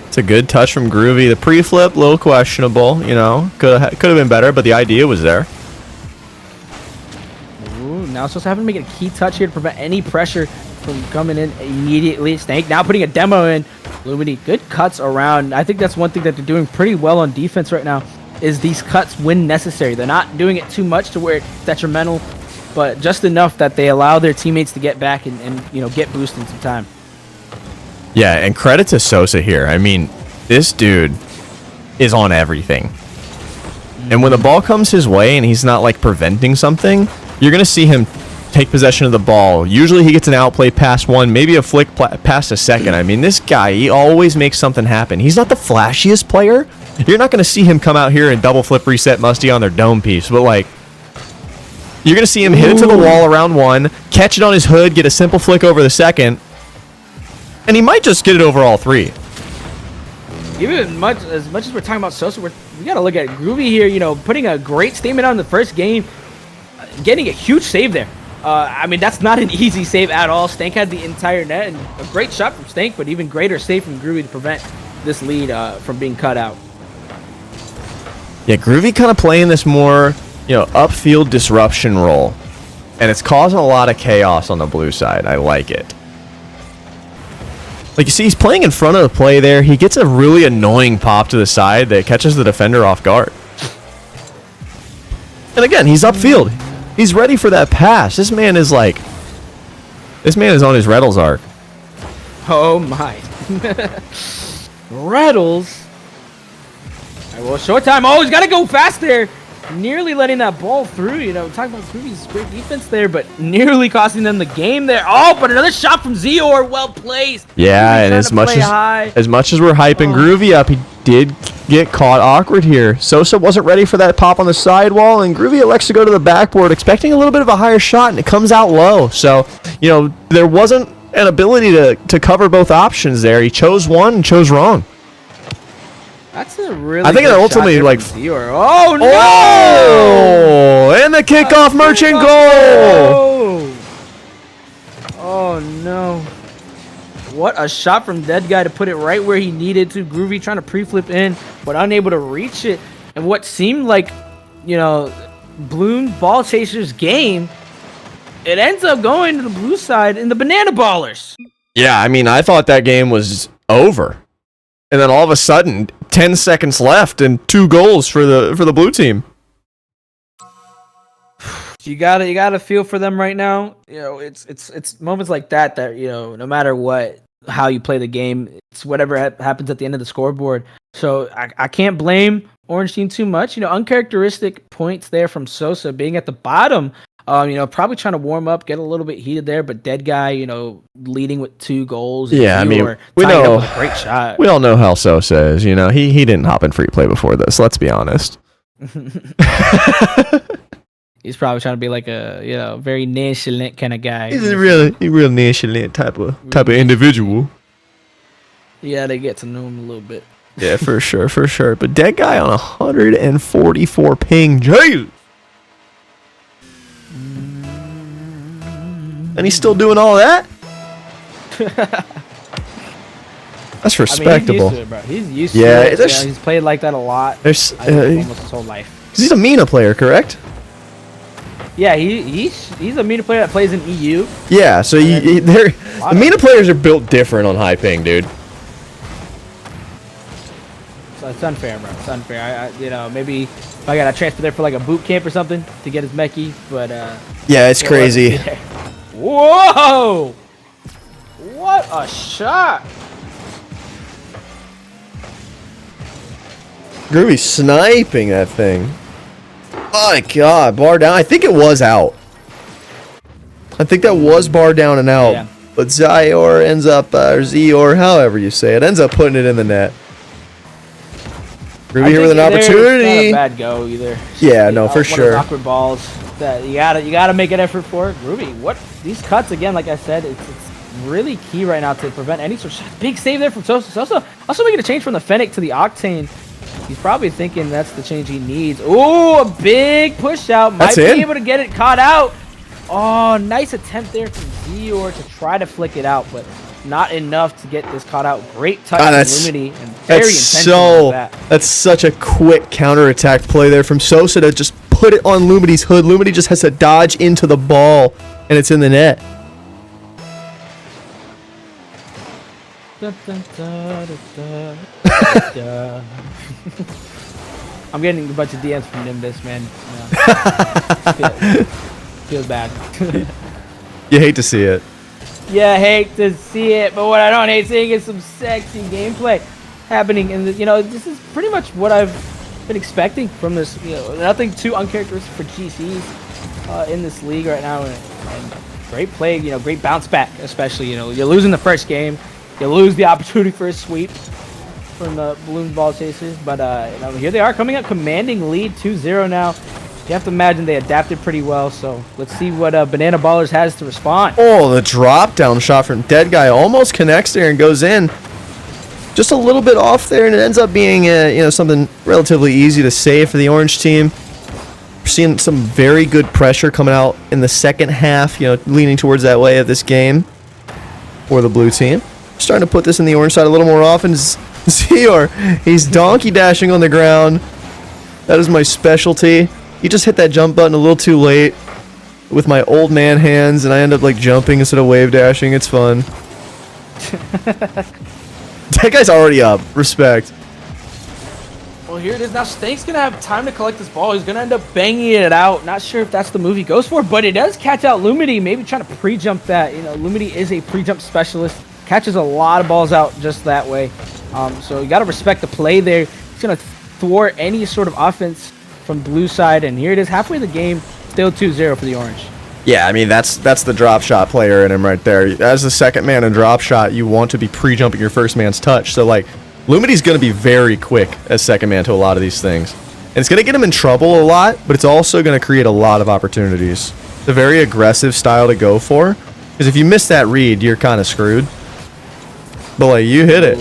It's a good touch from Groovy. The pre-flip, a little questionable, you know. Could have been better, but the idea was there. Ooh, now So's having to make a key touch here to prevent any pressure from coming in immediately. Snake now putting a demo in. Lumity, good cuts around. I think that's one thing that they're doing pretty well on defense right now, is these cuts when necessary. They're not doing it too much to where it's detrimental, but just enough that they allow their teammates to get back and you know, get boosted in some time. Yeah, and credit to Sosa here. I mean, this dude is on everything. And when the ball comes his way and he's not like preventing something, you're going to see him take possession of the ball. Usually he gets an outplay past one, maybe a flick past a second. I mean, this guy, he always makes something happen. He's not the flashiest player. You're not going to see him come out here and double flip reset Musty on their dome piece, but like, you're going to see him hit it to the wall around one, catch it on his hood, get a simple flick over the second. And he might just get it over all 3. Even as much as we're talking about Sosa, we got to look at Groovy here, you know, putting a great statement on the first game, getting a huge save there. I mean, that's not an easy save at all. Stank had the entire net, and a great shot from Stank, but even greater save from Groovy to prevent this lead from being cut out. Yeah, Groovy kind of playing this more, you know, upfield disruption role. And it's causing a lot of chaos on the blue side. I like it. Like, you see, he's playing in front of the play there. He gets a really annoying pop to the side that catches the defender off guard. And again, he's upfield. He's ready for that pass. This man is on his Reddles arc. Oh my. Reddles. All right, well, short time. Oh, he's got to go fast there. Nearly letting that ball through. You know, talking about Groovy's great defense there, but nearly costing them the game there. Oh, but another shot from Zior. Well placed. Yeah, and as much as we're hyping Groovy up, he did get caught awkward here. Sosa wasn't ready for that pop on the sidewall, and Groovy elects to go to the backboard, expecting a little bit of a higher shot, and it comes out low. So, you know, there wasn't an ability to cover both options there. He chose one and chose wrong. That's a really. I think it ultimately like. Oh no! Oh, and the kickoff merchant goal. Oh no! What a shot from Dead Guy to put it right where he needed to. Groovy trying to pre-flip in, but unable to reach it. And what seemed like, you know, Bloom Ball Chasers game, it ends up going to the blue side in the Banana Ballers. Yeah, I mean, I thought that game was over. And then all of a sudden, 10 seconds left and 2 goals for the blue team. You gotta feel for them right now. You know, it's moments like that you know, no matter how you play the game, it's whatever happens at the end of the scoreboard. So I can't blame Orange Team too much. You know, uncharacteristic points there from Sosa being at the bottom. You know, probably trying to warm up, get a little bit heated there, but Dead Guy, you know, leading with 2 goals. Yeah, I mean, we know a great shot. We all know how Sosa is. You know, he didn't hop in free play before this. Let's be honest. He's probably trying to be like a, you know, very nonchalant kind of guy. He's a real nonchalant type of individual. Yeah, they get to know him a little bit. Yeah, for sure. But Dead Guy on 144 ping, jail. And he's still doing all that? That's respectable. I mean, he's used to it, bro. He's used to it. Yeah, he's played like that a lot. There's almost his whole life. He's a Mina player, correct? Yeah, he's a Mina player that plays in EU. Yeah, so the Mina players are built different on high ping, dude. So it's unfair, bro. It's unfair. I you know, maybe if I got to transfer there for like a boot camp or something to get his mechie, but yeah, it's crazy. Whoa! What a shot! Groovy sniping that thing. My God, bar down. I think it was out. I think that was bar down and out. Yeah. But Zior ends up, or Zior, however you say it, ends up putting it in the net. Groovy here with an opportunity. Not a bad go either. Yeah, no, for sure. Awkward balls that you gotta make an effort for. Groovy, what these cuts again? Like I said, it's really key right now to prevent any sort of shot. Big save there from Sosa. Sosa also making a change from the Fennec to the Octane. He's probably thinking that's the change he needs. Ooh, a big push out. Might be able to get it caught out. Oh, nice attempt there from Zior to try to flick it out, but not enough to get this caught out. Great touch from Lumity and very intentional. That's such a quick counterattack play there from Sosa to just put it on Lumity's hood. Lumity just has to dodge into the ball, and it's in the net. I'm getting a bunch of DMs from Nimbus, man. Feels bad. You hate to see it. Yeah, I hate to see it, but what I don't hate seeing is some sexy gameplay happening. And you know, this is pretty much what I've been expecting from this. You know, nothing too uncharacteristic for GCs in this league right now. And great play, you know, great bounce back, especially. You know, you're losing the first game, you lose the opportunity for a sweep from the Balloon Ball Chasers, but you know, here they are coming up, commanding lead 2-0 now. You have to imagine they adapted pretty well. So let's see what Banana Ballers has to respond. Oh, the drop down shot from Dead Guy almost connects there and goes in. Just a little bit off there, and it ends up being something relatively easy to save for the orange team. We're seeing some very good pressure coming out in the second half, leaning towards that way of this game for the blue team. Starting to put this in the orange side a little more often. Zior, he's donkey dashing on the ground. That is my specialty. He just hit that jump button a little too late with my old man hands, and I end up like jumping instead of wave dashing. It's fun. That guy's already up. Respect. Well, here it is. Now Stank's going to have time to collect this ball. He's going to end up banging it out. Not sure if that's the move he goes for, but it does catch out Lumity. Maybe trying to pre-jump that. Lumity is a pre-jump specialist. Catches a lot of balls out just that way. So you got to respect the play there. He's going to thwart any sort of offense from blue side. And here it is. Halfway the game. Still 2-0 for the orange. Yeah, I mean, that's the drop shot player in him right there. As the second man in drop shot, you want to be pre-jumping your first man's touch. So, like, Lumity's going to be very quick as second man to a lot of these things. And it's going to get him in trouble a lot, but it's also going to create a lot of opportunities. It's a very aggressive style to go for, because if you miss that read, you're kind of screwed. But, like, you hit it,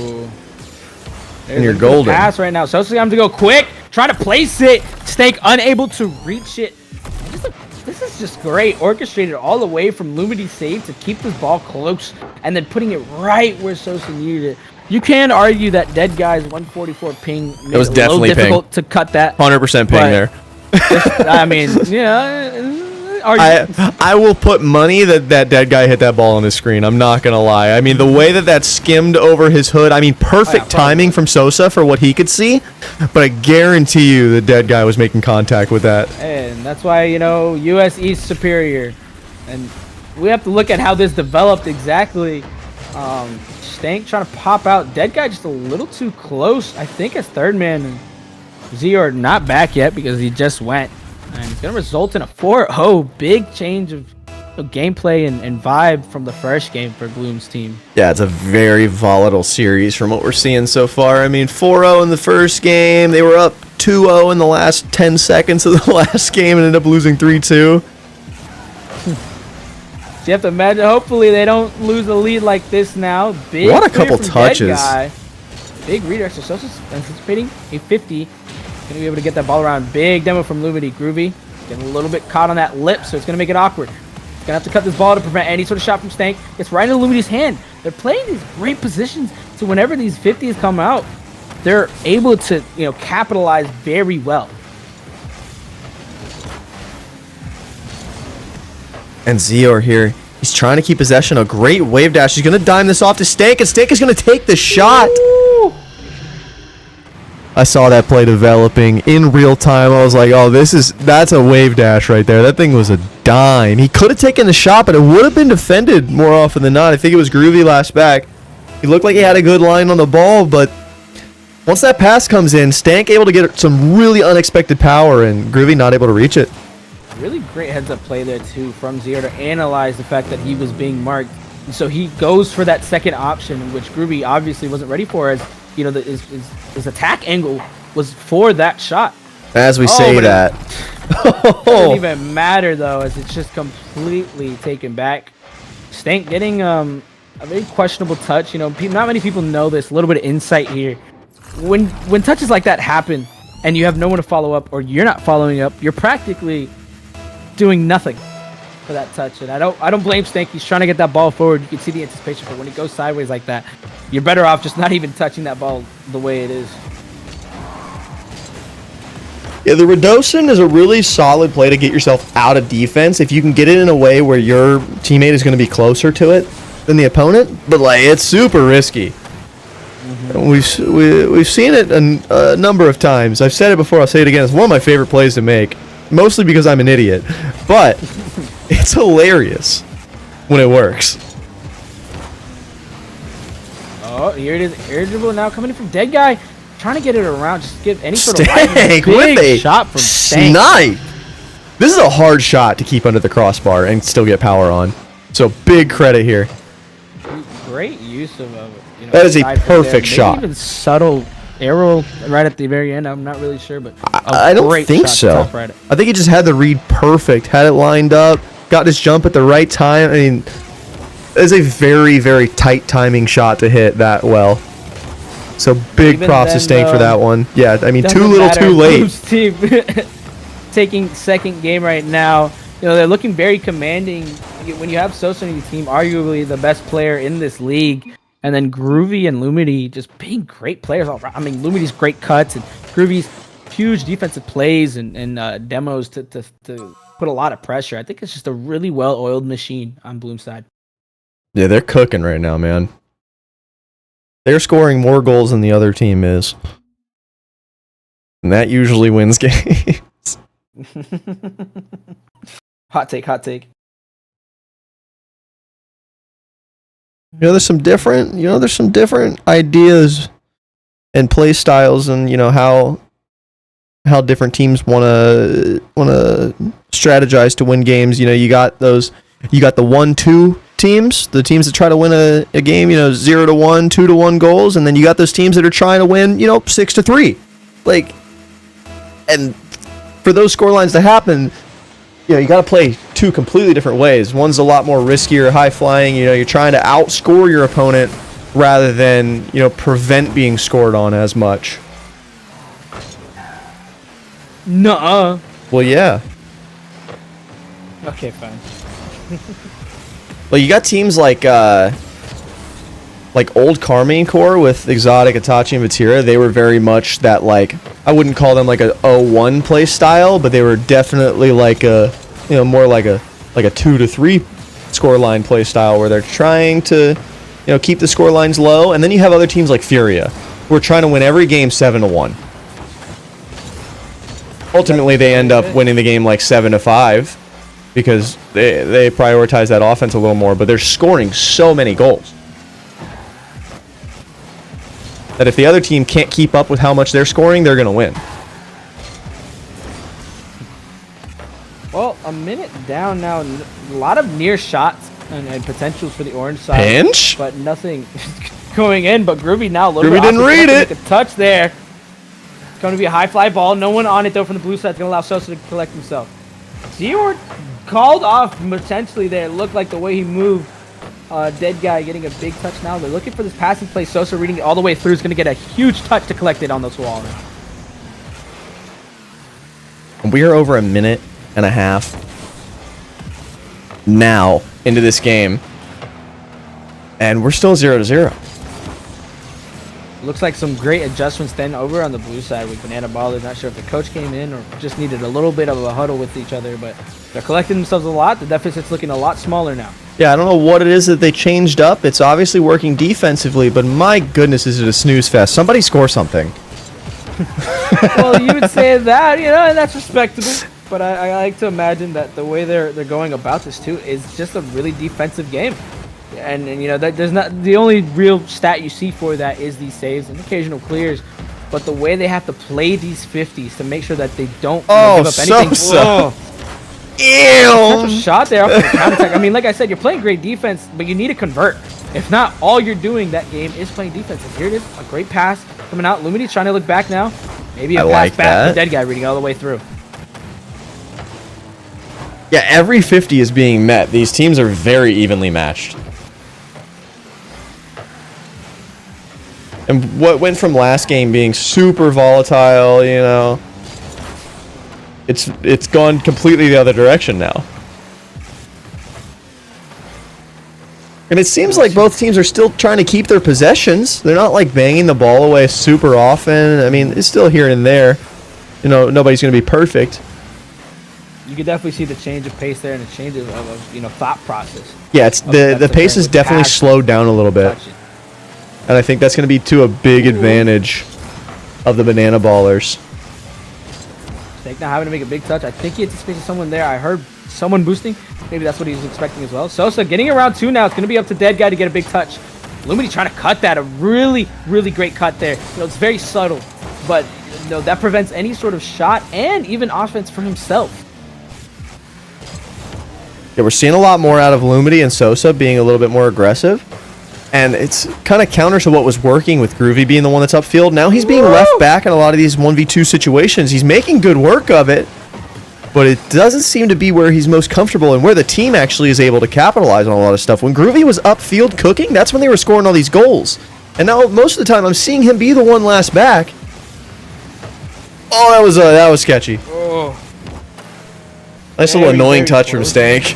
and you're golden. Pass right now. So I'm to go quick, trying to place it. Stank unable to reach it. This is just great. Orchestrated all the way from Lumity's save to keep this ball close and then putting it right where Sosa needed it. You can argue that Dead Guy's 144 ping made it was definitely a little difficult to cut that. 100% ping there. I mean, yeah. I will put money that Dead Guy hit that ball on his screen. I'm not going to lie. I mean, the way that skimmed over his hood, I mean, perfect timing from Sosa for what he could see, but I guarantee you the Dead Guy was making contact with that. And that's why, US East superior. And we have to look at how this developed exactly. Stank trying to pop out. Dead Guy just a little too close. I think as third man. And Zior not back yet because he just went. And it's going to result in a 4-0. Big change of gameplay and vibe from the first game for Bloom's team. Yeah, it's a very volatile series from what we're seeing so far. I mean, 4-0 in the first game. They were up 2-0 in the last 10 seconds of the last game and ended up losing 3-2. So you have to imagine, hopefully they don't lose a lead like this now. Big what a couple touches. Big redirect. So Sosa's anticipating a 50. Going to be able to get that ball around. Big demo from Lumity. Groovy. Getting a little bit caught on that lip, so it's going to make it awkward. Going to have to cut this ball to prevent any sort of shot from Stank. It's right into Lumity's hand. They're playing these great positions, so whenever these 50s come out, they're able to, capitalize very well. And Zior here, he's trying to keep possession. A great wave dash. He's going to dime this off to Stank, and Stank is going to take the shot. Ooh. I saw that play developing in real time. I was like, oh, that's a wave dash right there. That thing was a dime. He could have taken the shot, but it would have been defended more often than not. I think it was Groovy last back. He looked like he had a good line on the ball, but once that pass comes in, Stank able to get some really unexpected power, and Groovy not able to reach it. Really great heads-up play there, too, from Zior to analyze the fact that he was being marked. And so he goes for that second option, which Groovy obviously wasn't ready for, as his attack angle was for that shot. As we say that. It doesn't even matter, though, as it's just completely taken back. Stank getting a very questionable touch. Not many people know this. A little bit of insight here. When touches like that happen and you have no one to follow up, or you're not following up, you're practically doing nothing for that touch. And I don't blame Stank. He's trying to get that ball forward. You can see the anticipation, but when it goes sideways like that, you're better off just not even touching that ball the way it is. Yeah, the Redosin is a really solid play to get yourself out of defense if you can get it in a way where your teammate is going to be closer to it than the opponent. But it's super risky. Mm-hmm. We've seen it a number of times. I've said it before. I'll say it again. It's one of my favorite plays to make, mostly because I'm an idiot. But it's hilarious when it works. Oh, here it is. Irritable now coming in from Dead Guy. Trying to get it around. Just give any sort of Stank with a shot from Stank. Snipe. This is a hard shot to keep under the crossbar and still get power on. So big credit here. Great use of that is a perfect shot. Even subtle arrow right at the very end. I'm not really sure, but I don't great think shot to so. top right it. I think he just had the read perfect, had it lined up, got his jump at the right time. I mean, it's a very, very tight timing shot to hit that well. So big Even props to then, Stank for that one. Yeah, I mean, too Doesn't little, matter. too late. Blues team taking second game right now. You know, they're looking very commanding. When you have Sosa on your team, arguably the best player in this league, and then Groovy and Lumity just being great players all around. I mean, Lumity's great cuts and Groovy's huge defensive plays and demos to put a lot of pressure. I think it's just a really well-oiled machine on Bloom's side. Yeah, they're cooking right now, man. They're scoring more goals than the other team is. And that usually wins games. Hot take, hot take. There's some different ideas and play styles, and how different teams want to strategize to win games. You got the 1-2 teams, the teams that try to win a game, 0-1, 2-1 goals, and then you got those teams that are trying to win, 6-3. And for those score lines to happen, you got to play two completely different ways. One's a lot more riskier, high flying. You're trying to outscore your opponent rather than prevent being scored on as much. Nuh-uh. Well, yeah. Okay, fine. Well, you got teams like old Carmine Corps with Exotic, Itachi, and Vatira. They were very much that, I wouldn't call them like a 0-1 play style, but they were definitely like a more like a 2-3 scoreline play style where they're trying to keep the score lines low. And then you have other teams like Furia who are trying to win every game 7-1. Ultimately, they end up winning the game like 7-5 because they prioritize that offense a little more, but they're scoring so many goals that if the other team can't keep up with how much they're scoring, they're going to win. Well, a minute down now. A lot of near shots and potentials for the orange side. Pinch? But nothing going in. But Groovy now. Groovy didn't read it. Make a touch there. It's going to be a high fly ball. No one on it, though, from the blue side. It's going to allow Sosa to collect himself. Dior called off potentially there. It looked like the way he moved. Dead guy getting a big touch now. They're looking for this passing play. Sosa reading it all the way through. Is going to get a huge touch to collect it on this wall now. We are over a minute and a half now into this game, and we're still 0-0. Looks like some great adjustments then over on the blue side with Banana Ballers. Not sure if the coach came in or just needed a little bit of a huddle with each other, but they're collecting themselves a lot. The deficit's looking a lot smaller now. Yeah, I don't know what it is that they changed up. It's obviously working defensively, but my goodness, is it a snooze fest. Somebody score something. Well, you would say that, and that's respectable. But I like to imagine that the way they're going about this too is just a really defensive game, and that there's not the only real stat you see for that is these saves and occasional clears, but the way they have to play these 50s to make sure that they don't give up anything. Sosa. Such a shot there off the counter-attack. I mean, like I said, you're playing great defense, but you need to convert. If not, all you're doing that game is playing defense. And here it is, a great pass coming out. Lumity's trying to look back now. Maybe a pass back. The dead guy reading all the way through. Yeah, every 50 is being met. These teams are very evenly matched. And what went from last game being super volatile, it's gone completely the other direction now. And it seems like both teams are still trying to keep their possessions. They're not banging the ball away super often. I mean, it's still here and there. Nobody's going to be perfect. You can definitely see the change of pace there and the change of thought process. Yeah, it's the pace is definitely slowed down a little bit. And I think that's going to be to a big advantage of the Banana Ballers. Snake now having to make a big touch. I think he anticipated someone there. I heard someone boosting. Maybe that's what he was expecting as well. Sosa getting around 2 now. It's going to be up to Dead Guy to get a big touch. Lumity trying to cut that. A really, really great cut there. It's very subtle, but that prevents any sort of shot and even offense for himself. Yeah, we're seeing a lot more out of Lumity and Sosa being a little bit more aggressive. And it's kind of counter to what was working with Groovy being the one that's upfield. Now he's being left back in a lot of these 1v2 situations. He's making good work of it, but it doesn't seem to be where he's most comfortable and where the team actually is able to capitalize on a lot of stuff. When Groovy was upfield cooking, that's when they were scoring all these goals. And now most of the time I'm seeing him be the one last back. Oh, that was sketchy. Oh. Nice little annoying touch from Stank.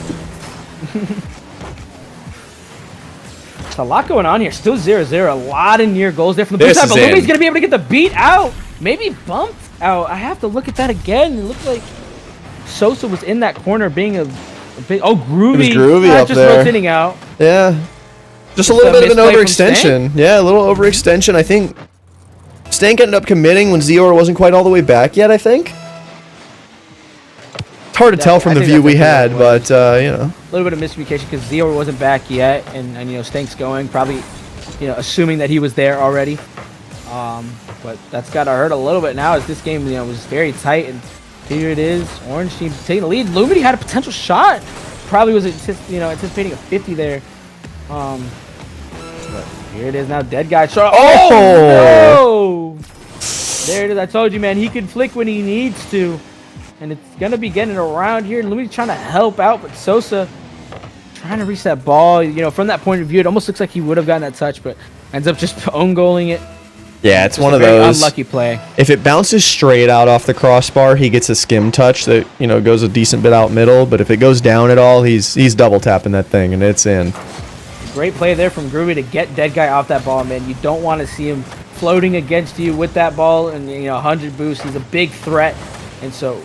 A lot going on here. Still 0-0. A lot of near goals there from the blue side. But Lumi's going to be able to get the beat out. Maybe bumped out. I have to look at that again. It looked like Sosa was in that corner being a big... Oh, Groovy. It was Groovy up just there. rotating out. Yeah. Just a little bit of an overextension. Yeah, a little overextension. I think Stank ended up committing when Zior wasn't quite all the way back yet, I think. It's hard to tell from the view we had, but, you know. A little bit of miscommunication because Zior wasn't back yet, and you know, Stank's going, probably, you know, assuming that he was there already. But that's got to hurt a little bit now as this game, you know, was very tight, and here it is. Orange team taking the lead. Lumity had a potential shot. Probably was, anticipating a 50 there. But here it is now. Dead guy shot. Oh! No! There it is. I told you, man. He can flick when he needs to. And it's going to be getting around here. And Lumi's trying to help out, but Sosa trying to reach that ball. You know, from that point of view, it almost looks like he would have gotten that touch, but ends up just own goaling it. Yeah, it's one of those unlucky play. If it bounces straight out off the crossbar, he gets a skim touch that, you know, goes a decent bit out middle. But if it goes down at all, he's double tapping that thing, and it's in. Great play there from Groovy to get Dead Guy off that ball, man. You don't want to see him floating against you with that ball and, you know, 100 boost. He's a big threat, and so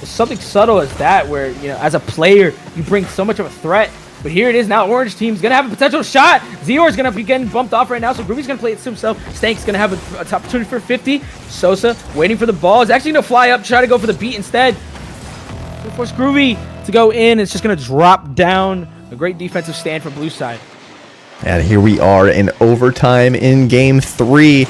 it's something subtle as that where, you know, as a player, you bring so much of a threat. But here it is now. Orange team's going to have a potential shot. Zior's going to be getting bumped off right now, so Groovy's going to play it to himself. Stank's going to have an opportunity for 50. Sosa waiting for the ball. Is actually going to fly up, try to go for the beat instead. Going to force Groovy to go in. It's just going to drop down. A great defensive stand for blue side. And here we are in overtime in Game 3.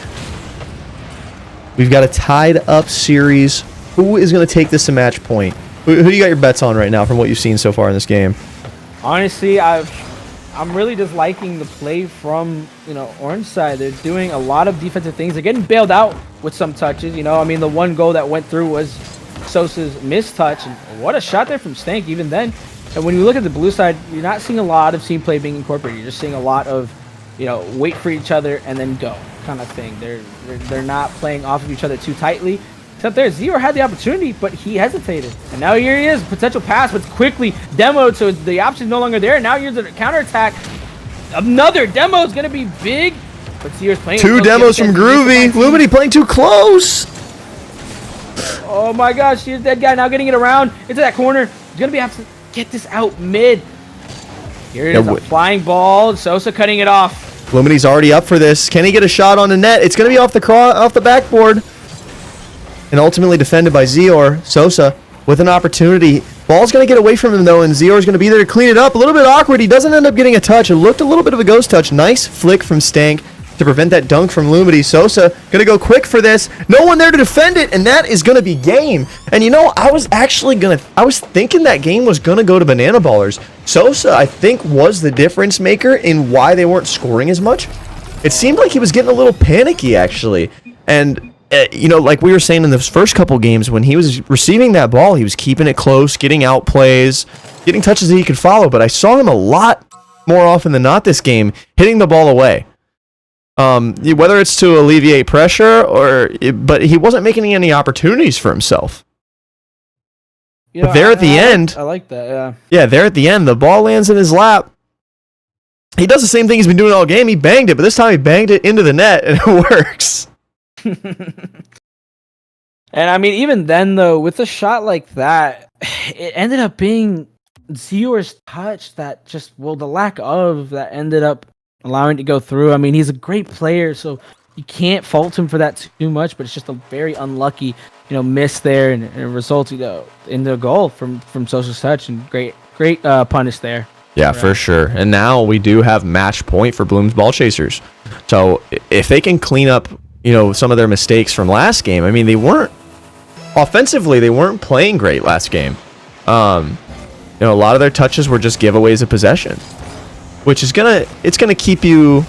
We've got a tied up series. Who is going to take this to match point? Who do you got your bets on right now from what you've seen so far in this game? Honestly, I'm really just liking the play from, you know, Orange side. They're doing a lot of defensive things. They're getting bailed out with some touches. You know, I mean, the one goal that went through was Sosa's missed touch. And what a shot there from Stank even then. And when you look at the blue side, you're not seeing a lot of team play being incorporated. You're just seeing a lot of, you know, wait for each other and then go kind of thing. They're not playing off of each other too tightly. Except there, Zior had the opportunity, but he hesitated. And now here he is, potential pass, but it's quickly demoed, so the option's no longer there. And now here's the counterattack. Another demo is going to be big, but Zior's playing. Two demos from Groovy. Lumity playing too close. Oh my gosh, here's Dead Guy now getting it around into that corner. He's going to have to get this out mid. Here it is, a flying ball. Sosa cutting it off. Lumity's already up for this. Can he get a shot on the net? It's going to be off the backboard. And ultimately defended by Zior. Sosa with an opportunity. Ball's going to get away from him, though, and Zior's going to be there to clean it up. A little bit awkward. He doesn't end up getting a touch. It looked a little bit of a ghost touch. Nice flick from Stank to prevent that dunk from Lumity. Sosa going to go quick for this. No one there to defend it, and that is going to be game. And, you know, I was thinking that game was going to go to Banana Ballers. Sosa, I think, was the difference maker in why they weren't scoring as much. It seemed like he was getting a little panicky, actually. And you know, like we were saying in those first couple games, when he was receiving that ball, he was keeping it close, getting out plays, getting touches that he could follow. But I saw him a lot more often than not this game, hitting the ball away. Whether it's to alleviate pressure but he wasn't making any opportunities for himself. You know, but there at the end, I like that. Yeah. Yeah, there at the end, the ball lands in his lap. He does the same thing he's been doing all game. He banged it, but this time he banged it into the net, and it works. And I mean, even then though, with a shot like that, it ended up being Zior's touch that just, well, the lack of that ended up allowing it to go through. I mean, he's a great player, so you can't fault him for that too much, but it's just a very unlucky, you know, miss there, and it resulted, you know, in the goal from Sosa's touch, and great punish there. Yeah, for sure. And now we do have match point for Bloom's Ball Chasers. So if they can clean up, you know, some of their mistakes from last game. I mean, they weren't playing great last game. You know, a lot of their touches were just giveaways of possession, which is it's gonna keep you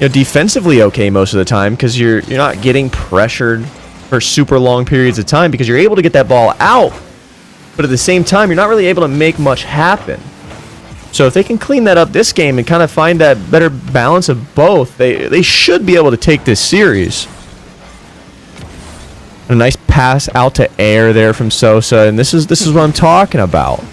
defensively okay most of the time because you're not getting pressured for super long periods of time because you're able to get that ball out, but at the same time you're not really able to make much happen. So if they can clean that up this game and kind of find that better balance of both, they should be able to take this series. A nice pass out to air there from Sosa, and this is what I'm talking about.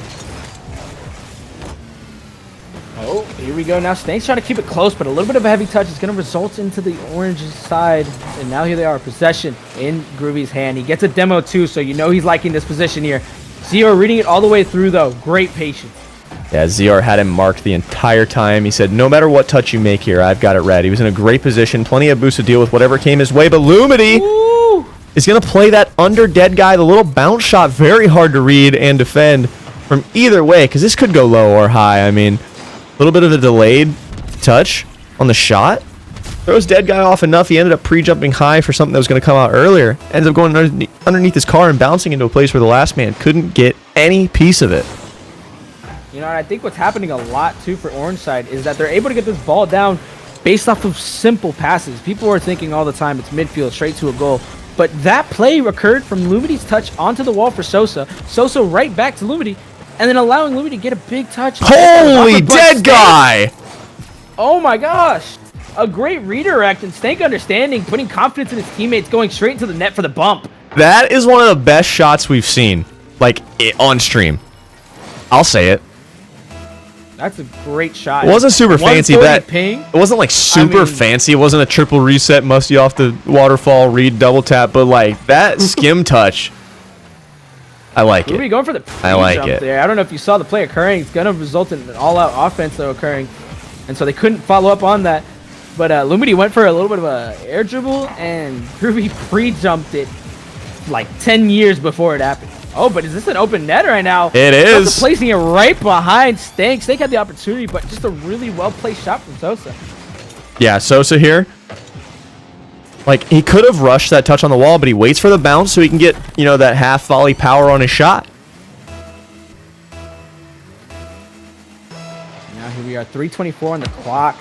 Oh, here we go. Now Snake's trying to keep it close, but a little bit of a heavy touch is going to result into the orange side. And now here they are, possession in Groovy's hand. He gets a demo too, so you know he's liking this position here. Zero reading it all the way through though. Great patience. Yeah, ZR had him marked the entire time. He said, no matter what touch you make here, I've got it read. He was in a great position, plenty of boost to deal with whatever came his way, but Lumity is going to play that under dead guy, the little bounce shot, very hard to read and defend from either way, because this could go low or high. I mean, a little bit of a delayed touch on the shot. Throws dead guy off enough, he ended up pre-jumping high for something that was going to come out earlier. Ends up going underneath his car and bouncing into a place where the last man couldn't get any piece of it. You know, and I think what's happening a lot too for Orange side is that they're able to get this ball down based off of simple passes. People are thinking all the time it's midfield straight to a goal. But that play occurred from Lumity's touch onto the wall for Sosa. Sosa right back to Lumity, and then allowing Lumity to get a big touch. Holy dead guy! Oh my gosh. A great redirect and Stank understanding, putting confidence in his teammates, going straight into the net for the bump. That is one of the best shots we've seen, like, on stream. I'll say it. That's a great shot. It wasn't super fancy. That ping. It wasn't like super fancy. It wasn't a triple reset, musty off the waterfall, read, double tap, but like that skim touch. I like it. Going for the I like it. There. I don't know if you saw the play occurring. It's gonna result in an all-out offense though occurring, and so they couldn't follow up on that. But Lumity went for a little bit of a air dribble, and Groovy pre-jumped it like 10 years before it happened. Oh, but is this an open net right now? It is. Sosa placing it right behind Stank. Stank had the opportunity, but just a really well-placed shot from Sosa. Yeah, Sosa here. Like, he could have rushed that touch on the wall, but he waits for the bounce so he can get, that half volley power on his shot. Now here we are, 3:24 on the clock.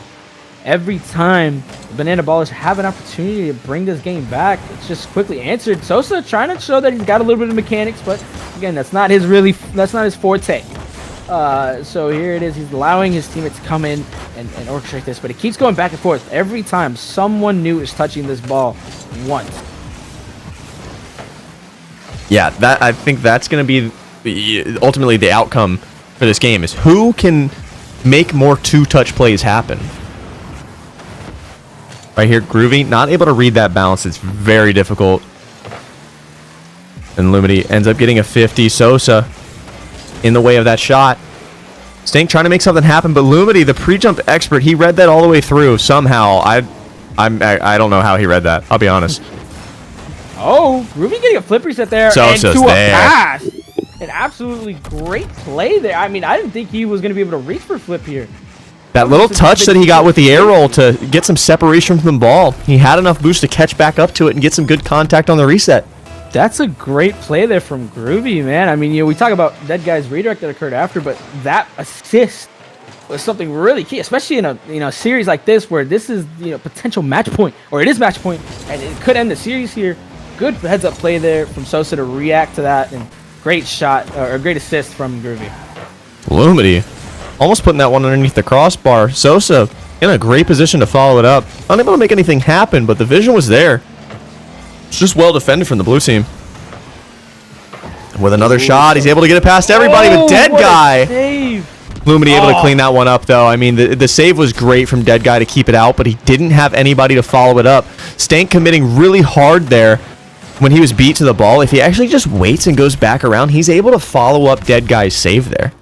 Every time the Banana Ballers have an opportunity to bring this game back, it's just quickly answered. Sosa trying to show that he's got a little bit of mechanics, but again, that's not his forte. So here it is. He's allowing his teammates to come in and orchestrate this, but it keeps going back and forth. Every time someone new is touching this ball once. Yeah, I think that's going to be ultimately the outcome for this game is who can make more two-touch plays happen. Right here, Groovy, not able to read that bounce. It's very difficult. And Lumity ends up getting a 50. Sosa in the way of that shot. Stank trying to make something happen, but Lumity, the pre-jump expert, he read that all the way through somehow. I don't know how he read that. I'll be honest. Oh, Groovy getting a flip reset there Sosa's and to there. a pass. An absolutely great play there. I mean, I didn't think he was going to be able to reach for a flip here. That little touch that he got with the air roll to get some separation from the ball. He had enough boost to catch back up to it and get some good contact on the reset. That's a great play there from Groovy, man. I mean, we talk about that guy's redirect that occurred after, but that assist was something really key, especially in a series like this where this is potential match point, or it is match point, and it could end the series here. Good heads up play there from Sosa to react to that, and great shot or great assist from Groovy. Lumity almost putting that one underneath the crossbar. Sosa in a great position to follow it up. Unable to make anything happen, but the vision was there. It's just well defended from the blue team. With another shot, he's able to get it past everybody, but Dead Guy. Lumity able to clean that one up, though. I mean, the save was great from Dead Guy to keep it out, but he didn't have anybody to follow it up. Stank committing really hard there when he was beat to the ball. If he actually just waits and goes back around, he's able to follow up Dead Guy's save there.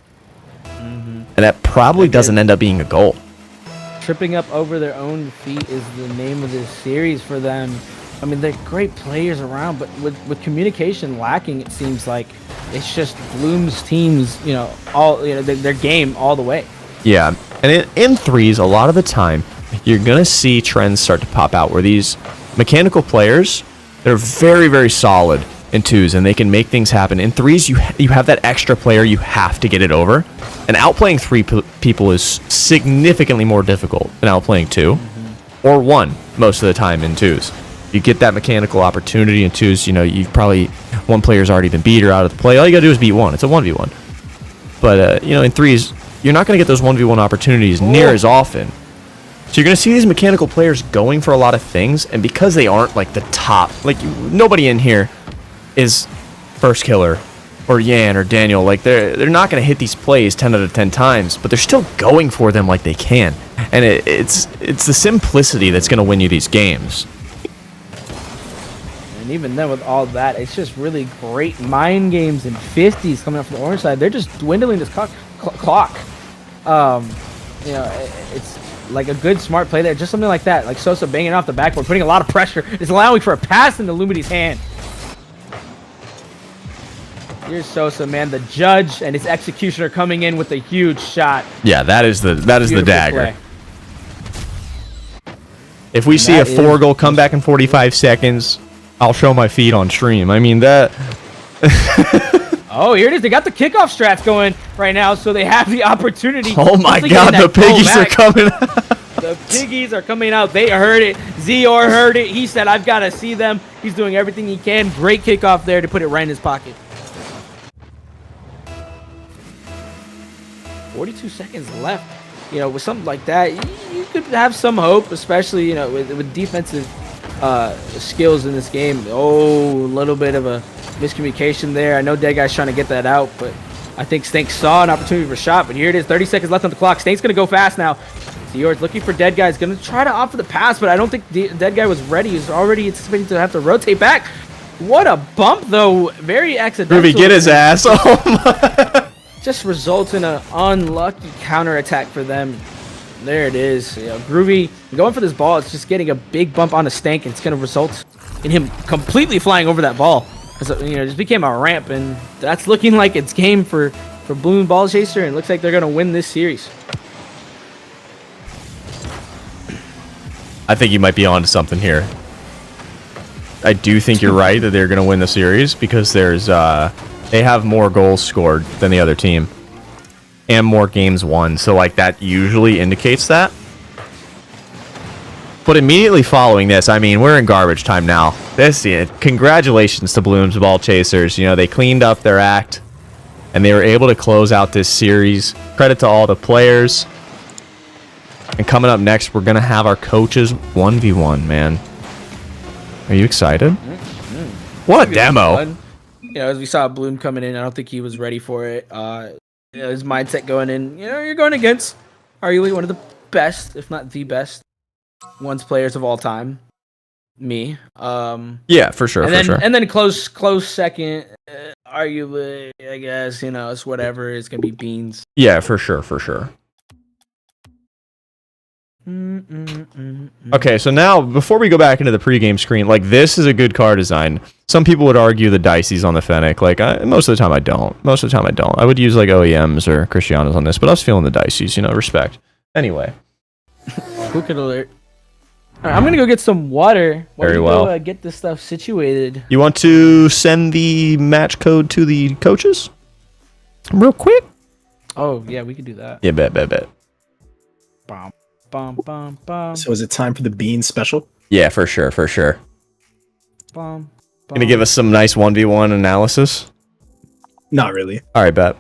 And that probably doesn't end up being a goal. Tripping up over their own feet is the name of this series for them. I mean, they're great players around, but with communication lacking, it seems like it's just Bloom's teams, their game all the way. Yeah, and in threes, a lot of the time, you're going to see trends start to pop out where these mechanical players, they're very, very solid in twos, and they can make things happen. In threes, you have that extra player, you have to get it over. And outplaying three people is significantly more difficult than outplaying two. or 1 most of the time in 2s. You get that mechanical opportunity in 2s, you know, you probably, one player's already been beat or out of the play. All you gotta do is beat 1. It's a 1v1. But, you know, in 3s, you're not gonna get those 1v1 opportunities near as often. So you're going to see these mechanical players going for a lot of things, and because they aren't like the top, like nobody in here is First Killer or Yan or Daniel, like they're not going to hit these plays 10 out of 10 times, but they're still going for them like they can. And it's the simplicity that's going to win you these games. And even then with all that, it's just really great mind games and 50s coming up from the orange side. They're just dwindling this clock. You know, it's like a good smart play there, just something like that, like Sosa banging off the backboard, putting a lot of pressure. It's allowing for a pass into Lumity's hand. Here's Sosa, man. The judge and his executioner coming in with a huge shot. Yeah, that is the dagger. Play. If we see a 4-goal comeback in 45 seconds, I'll show my feet on stream. I mean that. Oh, here it is. They got the kickoff strats going right now, so they have the opportunity. Oh my God, the piggies are coming out. The piggies are coming out. They heard it. Zior heard it. He said, I've got to see them. He's doing everything he can. Great kickoff there to put it right in his pocket. 42 seconds left. You know, with something like that, you could have some hope, especially, you know, with defensive skills in this game. Oh, a little bit of a miscommunication there. I know Dead Guy's trying to get that out, but I think Stank saw an opportunity for a shot. But here it is, 30 seconds left on the clock. Stank's going to go fast now. Zior's looking for Dead Guy. He's going to try to opt for the pass, but I don't think Dead Guy was ready. He's already anticipating to have to rotate back. What a bump, though. Very accidental. Groovy, get his ass. Oh my. Just results in an unlucky counterattack for them. There it is. You know, Groovy going for this ball. It's just getting a big bump on a Stank, and it's going to result in him completely flying over that ball. So, you know, it just became a ramp, and that's looking like it's game for Bloom Ball Chaser, and it looks like they're going to win this series. I think you might be onto something here. I do think you're right that they're going to win the series because there's they have more goals scored than the other team and more games won. So like that usually indicates that. But immediately following this, I mean, we're in garbage time now. Congratulations to Bloom's Ball Chasers. You know, they cleaned up their act and they were able to close out this series. Credit to all the players. And coming up next, we're going to have our coaches 1v1, man. Are you excited? What a demo. You know, as we saw Bloom coming in, I don't think he was ready for it. You know, his mindset going in, you know, you're going against arguably one of the best, if not the best, ones players of all time. Me. Yeah, for sure, And then close second, arguably, I guess, you know, it's whatever. It's going to be Beans. Yeah, for sure. Okay, so now, before we go back into the pregame screen, like, this is a good car design. Some people would argue the Dicey's on the Fennec. Like, most of the time I don't. I would use, like, OEMs or Cristianos on this, but I was feeling the Dicey's, you know, respect. Anyway. Crooked alert. All right, I'm going to go get some water. Very well. Go, get this stuff situated. You want to send the match code to the coaches? Real quick? Oh, yeah, we could do that. Yeah, bet. Bum, bum, bum, bum. So is it time for the bean special? Yeah, for sure. Bum, Gonna give us some nice 1v1 analysis? Not really. All right, bet.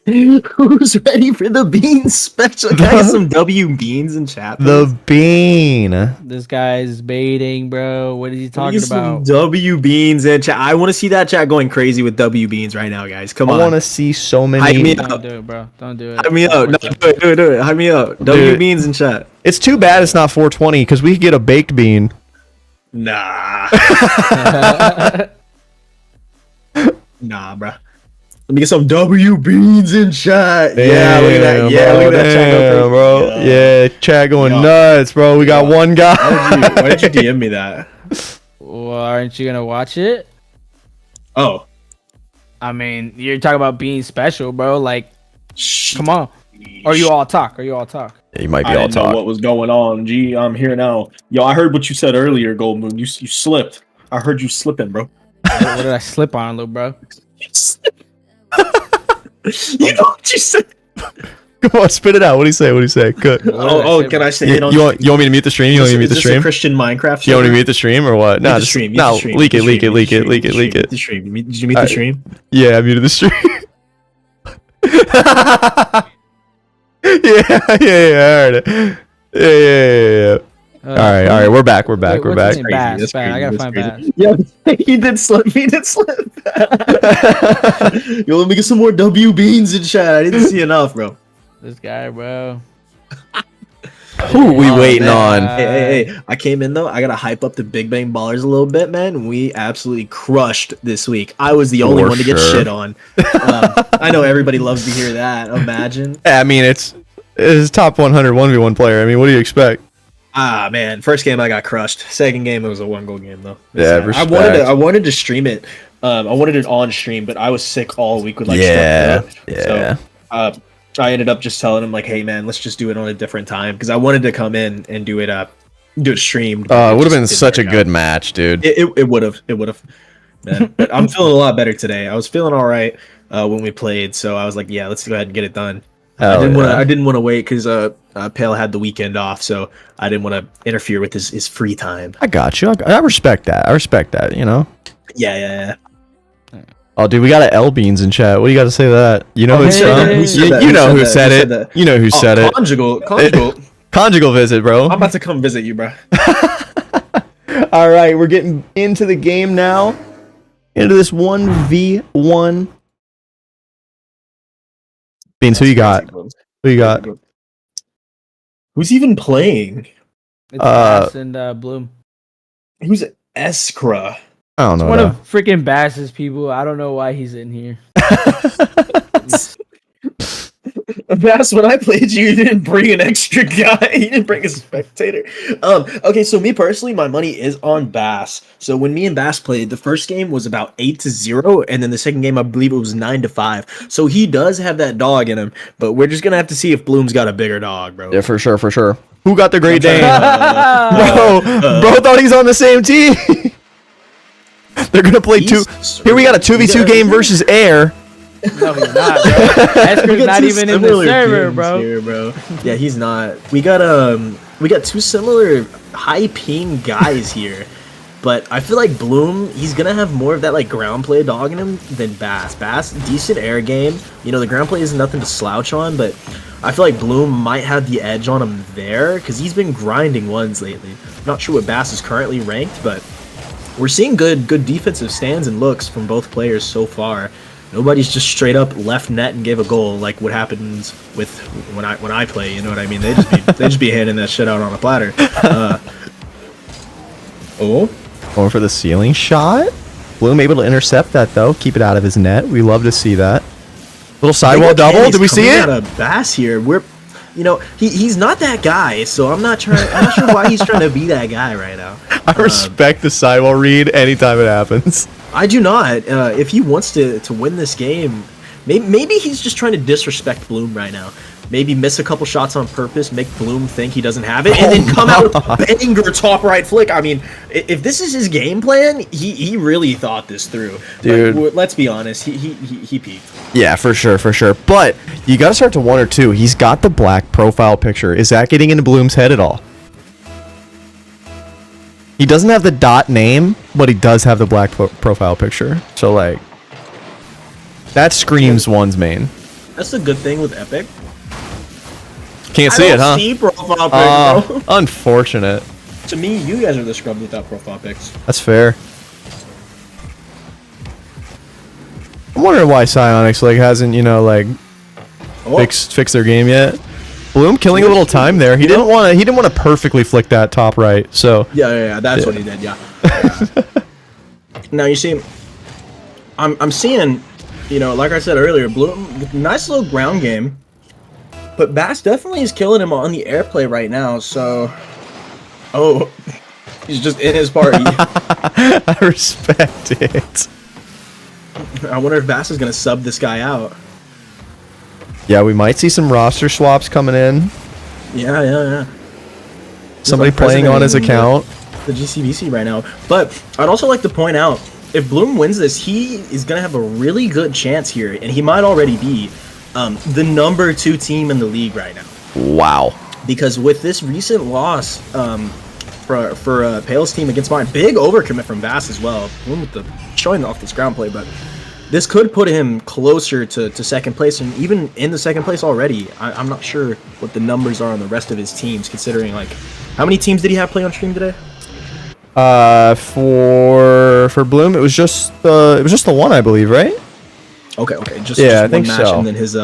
Who's ready for the bean special? Can I get some W beans in chat? The bean. This guy's baiting, bro. What is he Can I get talking about? some W beans in chat. I want to see that chat going crazy with W beans right now, guys. Come I on. want to see so many. Hype me Don't up. do it, bro. Don't do it. Hype me up. No, do it. Hype me up. W beans in chat. It's too bad it's not 420 because we could get a baked bean. Nah. Nah, bro. Let me get some W beans in chat. Yeah, look at that. Yeah, look at that chat go crazy. Bro. Yeah, chat going nuts, bro. We got one guy. Why did you DM me that? Well, aren't you gonna watch it? Oh. I mean, you're talking about being special, bro. Like, come on. Or you all talk. Yeah, you might be I all didn't know talk. what was going on. Gee, I'm here now. Yo, I heard what you said earlier, Gold Moon. You slipped. I heard you slipping, bro. What did I slip on, little bro? You know what you said? Come on, spit it out. What do you say? What do you say? Good. Can I say it on? You want me to mute the stream? You want me to mute the Is this a stream? Christian Minecraft? You want me to server? mute the stream or what? No, Mute the just stream, mute no. the stream, Leak mute it, the leak it, stream, leak it, mute leak the it, leak stream, it. mute the stream. Did you mute the Alright. stream? Yeah, I muted the stream. Yeah, I heard it. Yeah. All right, we're back. We're back. We're back. Bass, That's Bass. I gotta crazy, find that's Bass. Yeah, he did slip. He did slip. Yo, let me get some more W beans in chat. I didn't see enough, bro. This guy, bro. Who we waiting man. on? Hey, I came in though. I gotta hype up the Big Bang Ballers a little bit, man. We absolutely crushed this week. I was the only For one to get sure. shit on. I know everybody loves to hear that. Imagine. I mean, it's top 100 1v1 player. I mean, what do you expect? Ah man, first game I got crushed. Second game it was a 1-goal game though. Yeah, I wanted to stream it. I wanted it on stream, but I was sick all week with like Yeah, strep yeah. So I ended up just telling him like, hey man, let's just do it on a different time because I wanted to come in and do it streamed. Oh, it would have just been didn't such a work good out. match, dude. It would have. Man. But I'm feeling a lot better today. I was feeling all right when we played, so I was like, yeah, let's go ahead and get it done. I didn't want to wait because Pale had the weekend off, so I didn't want to interfere with his free time. I got you. I respect that. I respect that. You know. Yeah. Oh, dude, we got a L Beans in chat. What do you got to say to that? You know who it's from? Who said that? You know who that? said Who it. said that? You know who said it. Conjugal. Conjugal visit, bro. I'm about to come visit you, bro. All right, we're getting into the game now. Into this 1v1. Beans, who you got? Who you got? Who's even playing? It's Bass and Bloom. Who's Eskra? I don't know. One that. of freaking Bass's people. I don't know why he's in here. That's when I played you didn't bring an extra guy. You didn't bring a spectator. Okay, so me personally, my money is on Bass. So when me and Bass played, the first game was about 8-0, and then the second game I believe it was 9-5. So he does have that dog in him, but we're just gonna have to see if Bloom's got a bigger dog, bro. Yeah, for sure. Who got the Great Dane? Uh, bro thought he's on the same team. They're gonna play two. Here we got a 2v2 game versus Air. No, he's not, bro. Esker's not even in the server, bro. Here, bro. Yeah, he's not. We got two similar high ping guys here. But I feel like Bloom, he's gonna have more of that like ground play dog in him than Bass. Bass, decent air game. You know, the ground play is nothing to slouch on, but I feel like Bloom might have the edge on him there because he's been grinding ones lately. I'm not sure what Bass is currently ranked, but we're seeing good defensive stands and looks from both players so far. Nobody's just straight up left net and gave a goal like what happens with when I play. You know what I mean? They just be handing that shit out on a platter. Going for the ceiling shot. Bloom able to intercept that though. Keep it out of his net. We love to see that. Little sidewall double. Did we see it? Got a Bass here. He's not that guy, so I'm not sure why he's trying to be that guy right now. I respect the sidewall read anytime it happens. I do not. If he wants to win this game, maybe he's just trying to disrespect Bloom right now. Maybe miss a couple shots on purpose, make Bloom think he doesn't have it, and then come out with a banger top right flick. I mean, if this is his game plan, he really thought this through. Dude. Like, let's be honest, he peaked. Yeah, for sure. But you got to start to one or two. He's got the black profile picture. Is that getting into Bloom's head at all? He doesn't have the dot name, but he does have the black profile picture. So, like, that screams one's main. That's the good thing with Epic. Can't see it, huh? See profile pics, bro. Unfortunate. To me, you guys are the scrub without profile pics. That's fair. I'm wondering why Psyonix hasn't, fixed their game yet. Bloom killing a little time there. He didn't want to perfectly flick that top right. So yeah, that's what he did. Yeah. Now you see, I'm seeing, like I said earlier, Bloom, nice little ground game, but Bass definitely is killing him on the airplay right now. So, he's just in his party. I respect it. I wonder if Bass is gonna sub this guy out. Yeah, we might see some roster swaps coming in. Yeah. Somebody playing on his account. The GCBC right now. But I'd also like to point out, if Bloom wins this, he is going to have a really good chance here, and he might already be the number 2 team in the league right now. Wow. Because with this recent loss for Pale's team against mine, big overcommit from Bass as well, with the showing off this ground play, but this could put him closer to second place, and even in the second place already. I'm not sure what the numbers are on the rest of his teams, considering like how many teams did he have play on stream today? For Bloom, it was just the one, I believe, right? Okay, just I one think match, so. and then his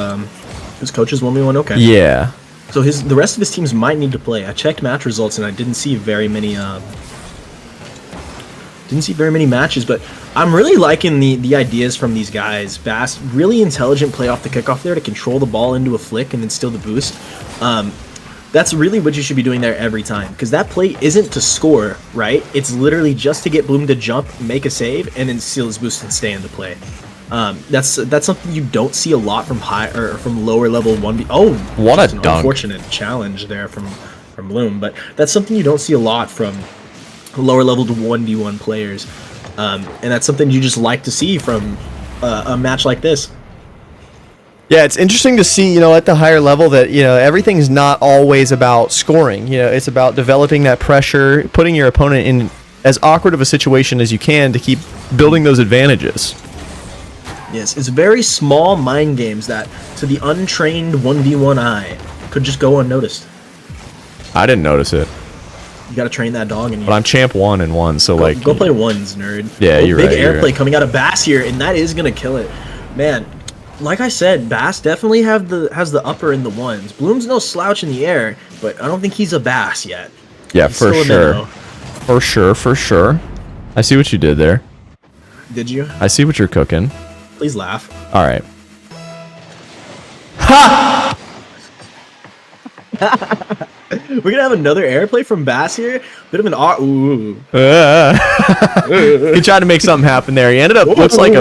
coaches 1v1. Okay. Yeah. So the rest of his teams might need to play. I checked match results and I didn't see very many matches, but I'm really liking the ideas from these guys. Bass, really intelligent play off the kickoff there to control the ball into a flick and then steal the boost. That's really what you should be doing there every time, because that play isn't to score, right? It's literally just to get Bloom to jump, make a save, and then steal his boost and stay in the play. That's something you don't see a lot from from lower level 1v. Oh, what a an dunk! Unfortunate challenge there from Bloom, but that's something you don't see a lot from lower level 1v1 players, and that's something you just like to see from a match like this. Yeah, it's interesting to see, at the higher level that, everything's not always about scoring. It's about developing that pressure, putting your opponent in as awkward of a situation as you can to keep building those advantages. Yes, it's very small mind games that, to the untrained 1v1 eye, could just go unnoticed. I didn't notice it. You gotta train that dog in you. But I'm champ 1 and 1, so go play ones, nerd. Yeah, you're right. Big airplay coming out of Bass here, and that is gonna kill it. Man, like I said, Bass definitely has the upper in the ones. Bloom's no slouch in the air, but I don't think he's a Bass yet. Yeah, He's for still a sure. minnow. For sure. I see what you did there. Did you? I see what you're cooking. Please laugh. All right. Ha! We're gonna have another airplay from Bass here. Bit of an ooh. He tried to make something happen there. He ended up looks like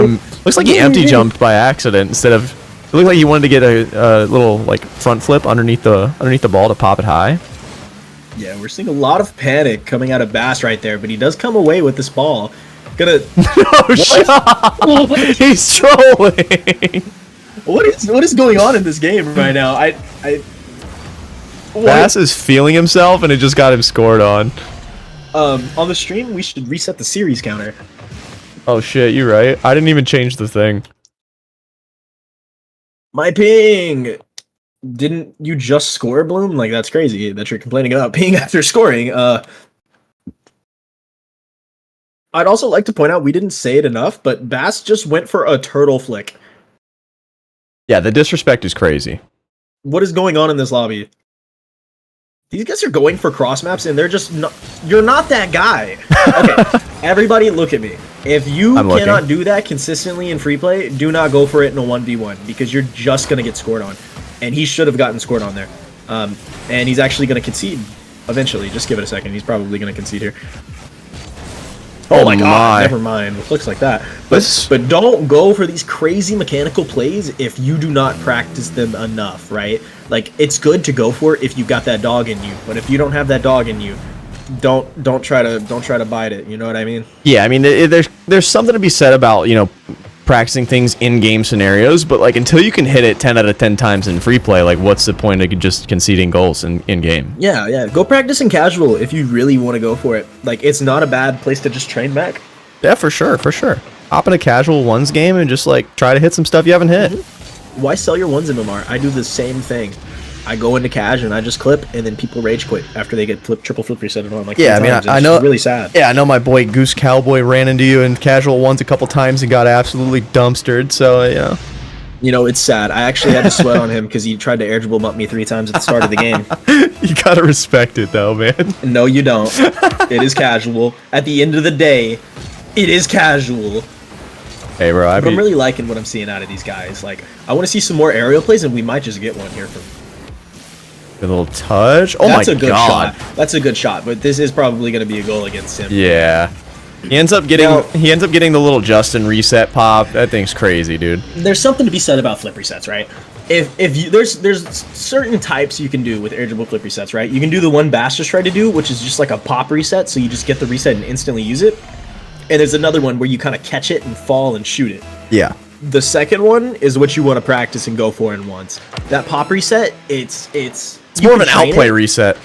he empty jumped by accident instead of. It looked like he wanted to get a little front flip underneath the ball to pop it high. Yeah, we're seeing a lot of panic coming out of Bass right there, but he does come away with this ball. Gonna. No shot. He's trolling. What is going on in this game right now? Bass is feeling himself, and it just got him scored on. On the stream, we should reset the series counter. Oh shit, you're right. I didn't even change the thing. My ping! Didn't you just score, Bloom? Like, that's crazy that you're complaining about ping after scoring. I'd also like to point out, we didn't say it enough, but Bass just went for a turtle flick. Yeah, the disrespect is crazy. What is going on in this lobby? These guys are going for cross maps, and they're just not. You're not that guy. Okay, everybody, look at me. If you cannot do that consistently in free play, do not go for it in a 1v1 because you're just gonna get scored on, and he should have gotten scored on there. And he's actually gonna concede eventually. Just give it a second. He's probably gonna concede here. Oh my god! Never mind. It looks like that. But don't go for these crazy mechanical plays if you do not practice them enough, right? Like, it's good to go for it if you got that dog in you, but if you don't have that dog in you, don't try to bite it. You know what I mean? Yeah, I mean, there's something to be said about practicing things in game scenarios, but until you can hit it 10 out of 10 times in free play, what's the point of just conceding goals in game? Yeah. Go practice in casual if you really want to go for it. It's not a bad place to just train back. Yeah, for sure. Hop in a casual ones game and just try to hit some stuff you haven't hit. Why sell your ones MMR? I do the same thing. I go into cash and I just clip, and then people rage quit after they get triple flip resetted on yeah, I mean, I know. It's really sad. Yeah, I know my boy Goose Cowboy ran into you in casual ones a couple times and got absolutely dumpstered. So it's sad. I actually had to sweat on him because he tried to air dribble bump me 3 times at the start of the game. You gotta respect it though, man. No, you don't. It is casual. At the end of the day, it is casual. Hey, bro, I'm really liking what I'm seeing out of these guys. I want to see some more aerial plays, and we might just get one here from. A little touch. Oh That's my a good god. Shot. That's a good shot, but this is probably going to be a goal against him. Yeah. He ends up getting the little Justin reset pop. That thing's crazy, dude. There's something to be said about flip resets, right? If you there's certain types you can do with air dribble flip resets, right? You can do the one Bass just tried to do, which is just like a pop reset, so you just get the reset and instantly use it. And there's another one where you kind of catch it and fall and shoot it. Yeah. The second one is what you want to practice and go for in once. That pop reset, it's more of an outplay reset.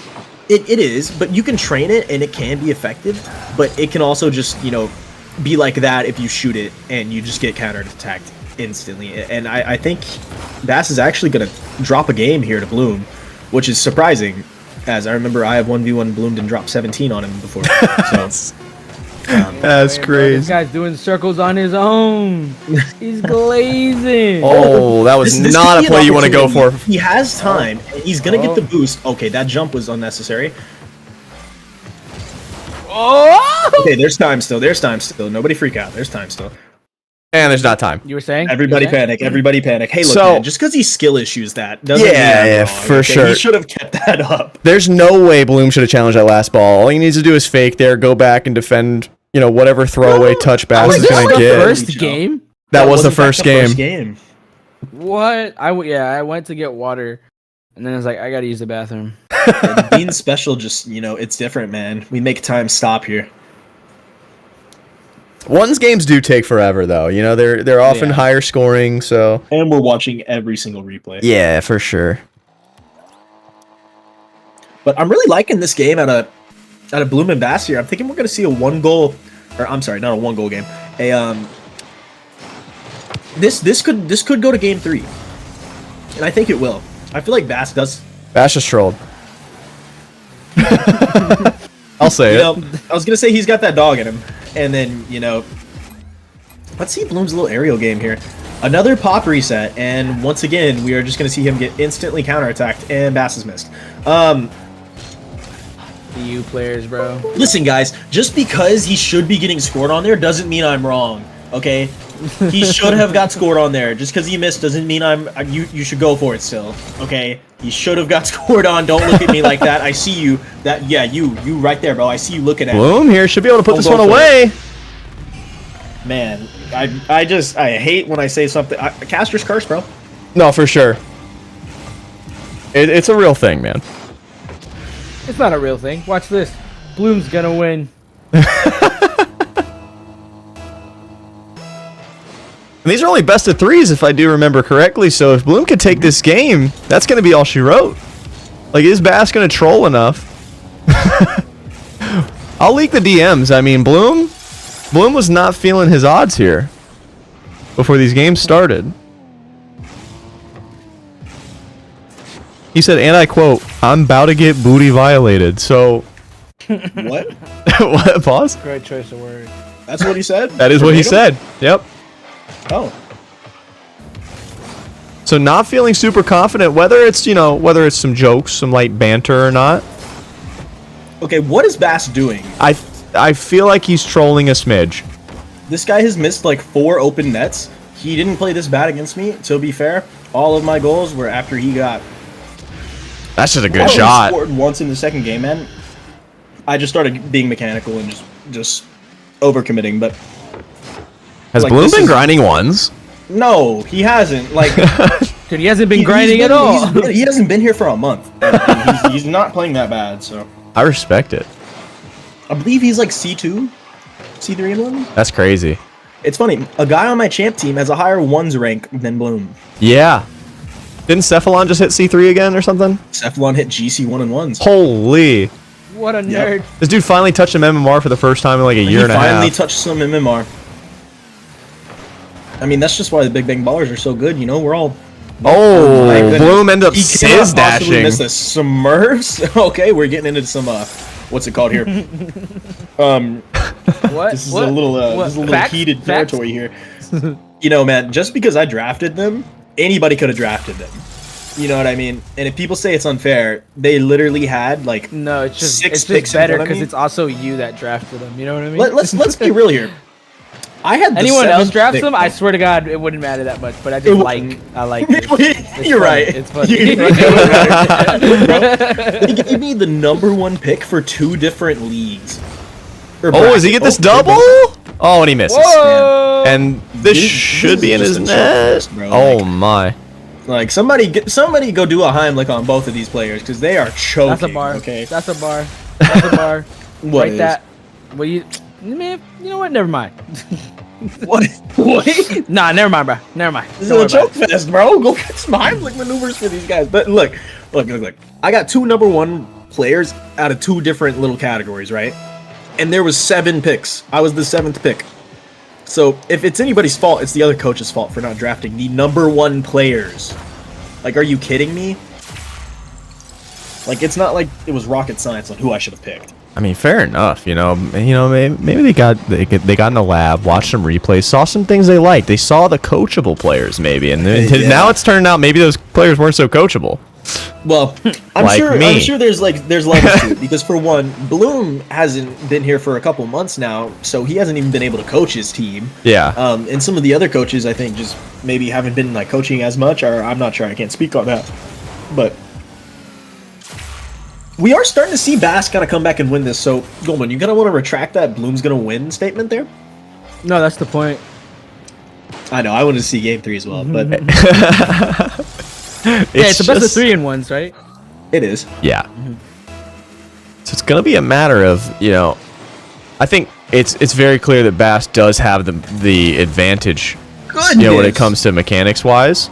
It is, but you can train it and it can be effective, but it can also just, you know, be like that if you shoot it and you just get counter-attacked instantly. And I think Bass is actually going to drop a game here to Bloom, which is surprising, as I remember I have 1v1 Bloom and dropped 17 on him before. So, That's This crazy. guy's doing circles on his own. He's glazing. Oh, that was This not could a be an play you want to go for. opportunity. He has time, and he's going to get the boost. Okay, that jump was unnecessary. Oh! Okay, there's time still. There's time still. Nobody freak out. There's time still. And there's not time. You were saying? Everybody You were saying? panic. Everybody panic. Hey, look, So- man, just because he's skill issues that doesn't mean Yeah, I'm yeah, wrong, for okay? sure. He should have kept that up. There's no way Bloom should have challenged that last ball. All he needs to do is fake there, go back and defend, you know, whatever throwaway touch Bass Was is this going the to get. first game? That was the wasn't first the game. What? I went to get water, and then I was like, I gotta use the bathroom. Yeah, being special, just, you know, it's different, man. We make time stop here. One's games do take forever, though. You know, they're often Yeah. higher scoring, so. And we're watching every single replay. Yeah, for sure. But I'm really liking this game out of Bloom and Bass here. I'm thinking we're gonna see a one goal, or I'm sorry, not a one goal game. This could go to game 3, and I think it will. I feel like Bass does. Bash just trolled. I'll say You it. know, I was gonna say he's got that dog in him, and then, you know, let's see Bloom's little aerial game here. Another pop reset, and once again we are just gonna see him get instantly counterattacked, and Bass is missed. You players, bro. Listen, guys, just because he should be getting scored on there doesn't mean I'm wrong. Okay, he should have got scored on there. Just because he missed doesn't mean you should go for it still. Okay, he should have got scored on. Don't look at me like that. I see you. You right there, bro. I see you looking at me. Bloom here should be able to put Don't this go one for away. Man, I hate when I say something. Caster's curse, bro. No, for sure. It's a real thing, man. It's not a real thing. Watch this. Bloom's gonna win. And these are only best of 3s, if I do remember correctly. So if Bloom could take this game, that's going to be all she wrote. Like, is Bass going to troll enough? I'll leak the DMs. I mean, Bloom was not feeling his odds here before these games started. He said, and I quote, "I'm about to get booty violated." So, What? what? Pause. Great choice of words. That's what he said. That is what he Verbatim? said. Yep. Oh, So not feeling super confident, whether it's some jokes, some light banter or not. okay. What is Bass doing? I feel like he's trolling a smidge. This guy has missed like 4 open nets. He didn't play this bad against me. To be fair, all of my goals were after he got. That's just a I good only shot. Scored once in the second game, man. I just started being mechanical and just overcommitting. But Has like, Bloom this been is- grinding ones? no, he hasn't. Like Dude, he hasn't been he's grinding been- at all. he hasn't been here for a month. He's not playing that bad. So I respect it. I believe he's like C2, C3 in one. That's crazy. It's funny. A guy on my champ team has a higher ones rank than Bloom. Yeah. Didn't Cephalon just hit C3 again or something? Cephalon hit GC 1 and ones. Holy. What a Yep. nerd. This dude finally touched an MMR for the first time in like a year and a finally half. touched some MMR. I mean, that's just why the Big Bang Ballers are so good. You know, we're all. Oh, my goodness. Bloom ended up He cannot sizz possibly miss dashing. this. Smurfs. Okay, we're getting into some what's it called here? What? This is What? a little What? this is a little Facts? heated Facts? territory here. You know, man, just because I drafted them, anybody could have drafted them. You know what I mean? And if people say it's unfair, they literally had like No, it's just 6 it's picks just in better front of because me. it's also you that drafted them. You know what I mean? let's be real here. I had the Anyone else 7th drafts pick, them, I though. swear to God, it wouldn't matter that much. But I It just wouldn't. I like this. It's You're funny. right. It's funny. He gave me the #1 pick for 2 different leagues. Or Oh, does he bracket- get this oh, double? Oh, and he misses. Whoa! And this This- should this be in is his just a net. choke fest, bro. Oh Like- my. Like somebody go do a Heimlich on both of these players because they are choking. That's a bar. Okay. That's a bar. That's a bar. What Write is? that. What you? Man, you know what? Never mind. What? What? Nah, never mind, bro. Never mind. This is Don't worry a choke about it. fest, bro. Go get some Heimlich maneuvers for these guys. But look. I got 2 #1 players out of 2 different little categories, right? And there was 7 picks. I was the 7th pick. So if it's anybody's fault, it's the other coach's fault for not drafting the #1 players. Like, are you kidding me? Like, it's not like it was rocket science on who I should have picked. I mean, fair enough. Maybe they got in the lab, watched some replays, saw some things they liked. They saw the coachable players, maybe, and then now it's turned out maybe those players weren't so coachable. Well, I'm Like sure me. there's levels to it, because for one, Bloom hasn't been here for a couple months now, so he hasn't even been able to coach his team. Yeah. And some of the other coaches, I think, just maybe haven't been like coaching as much, or I'm not sure. I can't speak on that, but we are starting to see Bass kind of come back and win this. So, Goldman, you gonna want to retract that Bloom's gonna win statement there? No, that's the point. I know. I wanted to see Game 3 as well, but It's the best of 3 in ones, right? it is. Yeah. So it's gonna be a matter of, I think it's very clear that Bass does have the advantage, Goodness. when it comes to mechanics wise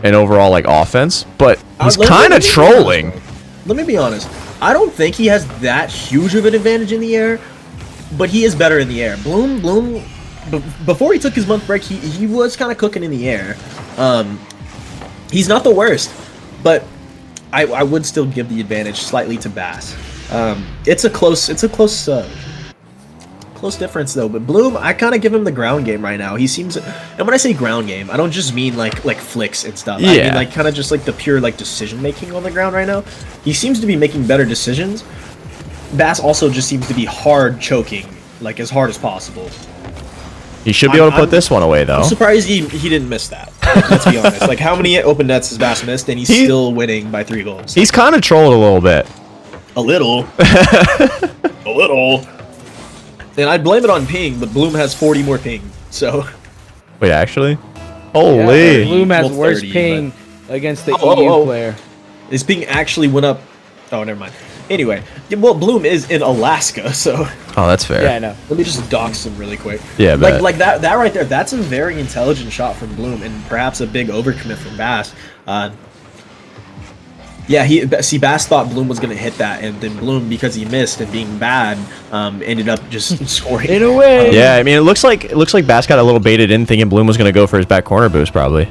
and overall like offense, but he's let me kind of be honest, trolling. bro. Let me be honest. I don't think he has that huge of an advantage in the air, but he is better in the air. Bloom, before he took his month break, he was kind of cooking in the air. He's not the worst, but I would still give the advantage slightly to Bass. It's a close difference though. But Bloom, I kind of give him the ground game right now. He seems, and when I say ground game, I don't just mean like flicks and stuff. I Yeah. mean like kind of just like the pure like decision making on the ground right now. He seems to be making better decisions. Bass also just seems to be hard choking, like as hard as possible. He should be able to put this one away though. I'm surprised he didn't miss that. Let's be honest. Like, how many open nets has Bass missed, and he's still winning by 3 goals? He's kind of trolled a little bit. A little. A little. And I'd blame it on ping, but Bloom has 40 more ping, so... Wait, actually? Yeah, Holy. Bloom has Well, worse 30, ping against the Oh, EU oh. player. His ping actually went up... Oh, never mind. Anyway, well, Bloom is in Alaska, so... Oh, that's fair. Yeah, I know. Let me just dox him really quick. Yeah, bet. like that right there, that's a very intelligent shot from Bloom, and perhaps a big overcommit from Bass. Bass thought Bloom was gonna hit that, and then Bloom, because he missed and being bad, ended up just scoring. In a way. Yeah, I mean, it looks like Bass got a little baited in, thinking Bloom was going to go for his back corner boost, probably.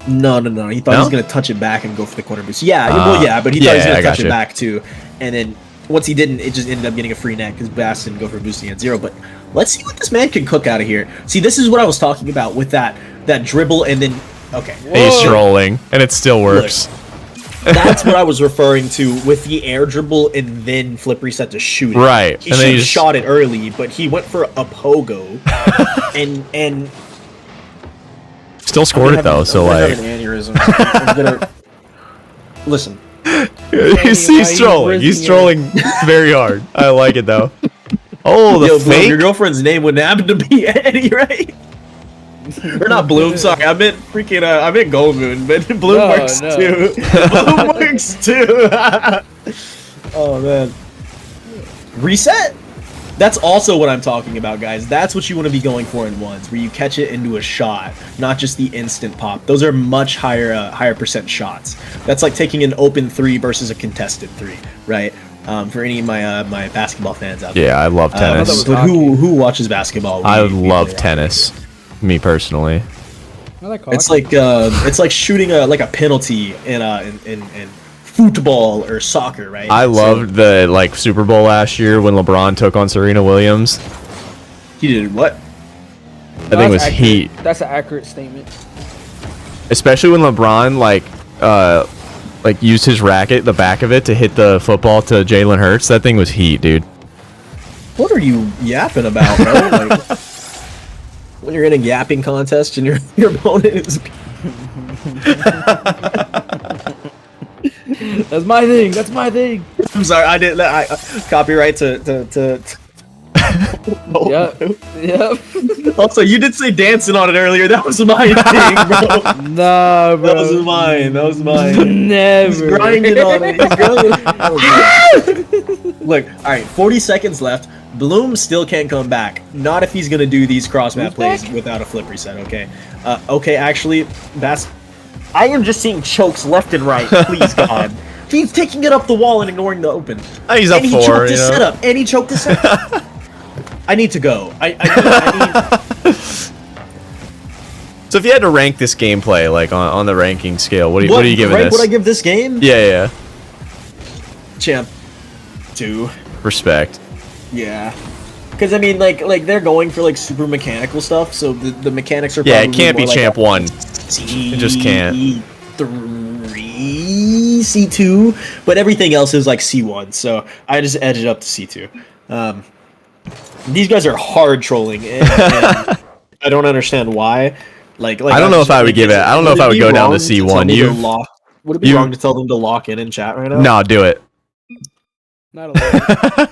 No. He thought he was gonna touch it back and go for the corner boost. Yeah, but he thought he was yeah, I gonna touch got it you. back too, and then once he didn't, it just ended up getting a free net because Bass didn't go for boosting at 0. But let's see what this man can cook out of here. See, this is what I was talking about with that dribble, and then okay, He's trolling, and it still works. that's what I was referring to with the air dribble and then flip reset to shoot it. Right, He and then should he have just- shot it early, but he went for a pogo, and Still scored it, though, so, I'm like... having an aneurysm. I'm gonna listen. He's trolling. He's trolling very hard. I like it, though. Oh, the Yo, Bloom, fake? your girlfriend's name wouldn't happen to be Eddie, right? Or not Bloom, sorry. I meant Goldmoon, but Bloom No, works no. too. Bloom works too. Oh man. Reset? That's also what I'm talking about, guys. That's what you want to be going for in ones, where you catch it into a shot, not just the instant pop. Those are much higher percent shots. That's like taking an open 3 versus a contested 3, right? For any of my basketball fans out there. Yeah, I love tennis. But who watches basketball? I We love play that. tennis. Me, personally. I like It's like shooting a penalty in football or soccer, right? I So, loved the, like, Super Bowl last year when LeBron took on Serena Williams. he did what? I think it was heat. That's an accurate statement. Especially when LeBron, like used his racket, the back of it, to hit the football to Jalen Hurts. That thing was heat, dude. What are you yapping about, bro? Like, when you're in a yapping contest and your opponent is. That's my thing. That's my thing. I'm sorry, I didn't. I copyright to. Yep. Yep. Also, you did say dancing on it earlier. That was my thing, bro. Nah, bro. That was mine. That was mine. Never. He's grinding on it. He's grinding. Look, all right, 40 seconds left. Bloom still can't come back. Not if he's gonna do these cross map Who's plays back? without a flip reset. Okay. Okay. Actually, Bass. I am just seeing chokes left and right. Please God. He's taking it up the wall and ignoring the open. Oh, he's up and he 4, choked you his know? setup. And he choked his setup. I need to go. I need So if you had to rank this gameplay, like on the ranking scale, what are you giving rank this? would I give this game? Yeah. Champ 2. Respect. Yeah. Because I mean, like they're going for like super mechanical stuff, so the mechanics are Yeah, probably it can't be more like champ a 1. C3, just can't. C2, but everything else is like C1. So I just edge it up to C2. These guys are hard trolling, and I don't understand why. Like I don't know if I would give it. I don't know if I would go down to C1. Would it be wrong to tell them to lock in chat right now? No, do it. Not allowed.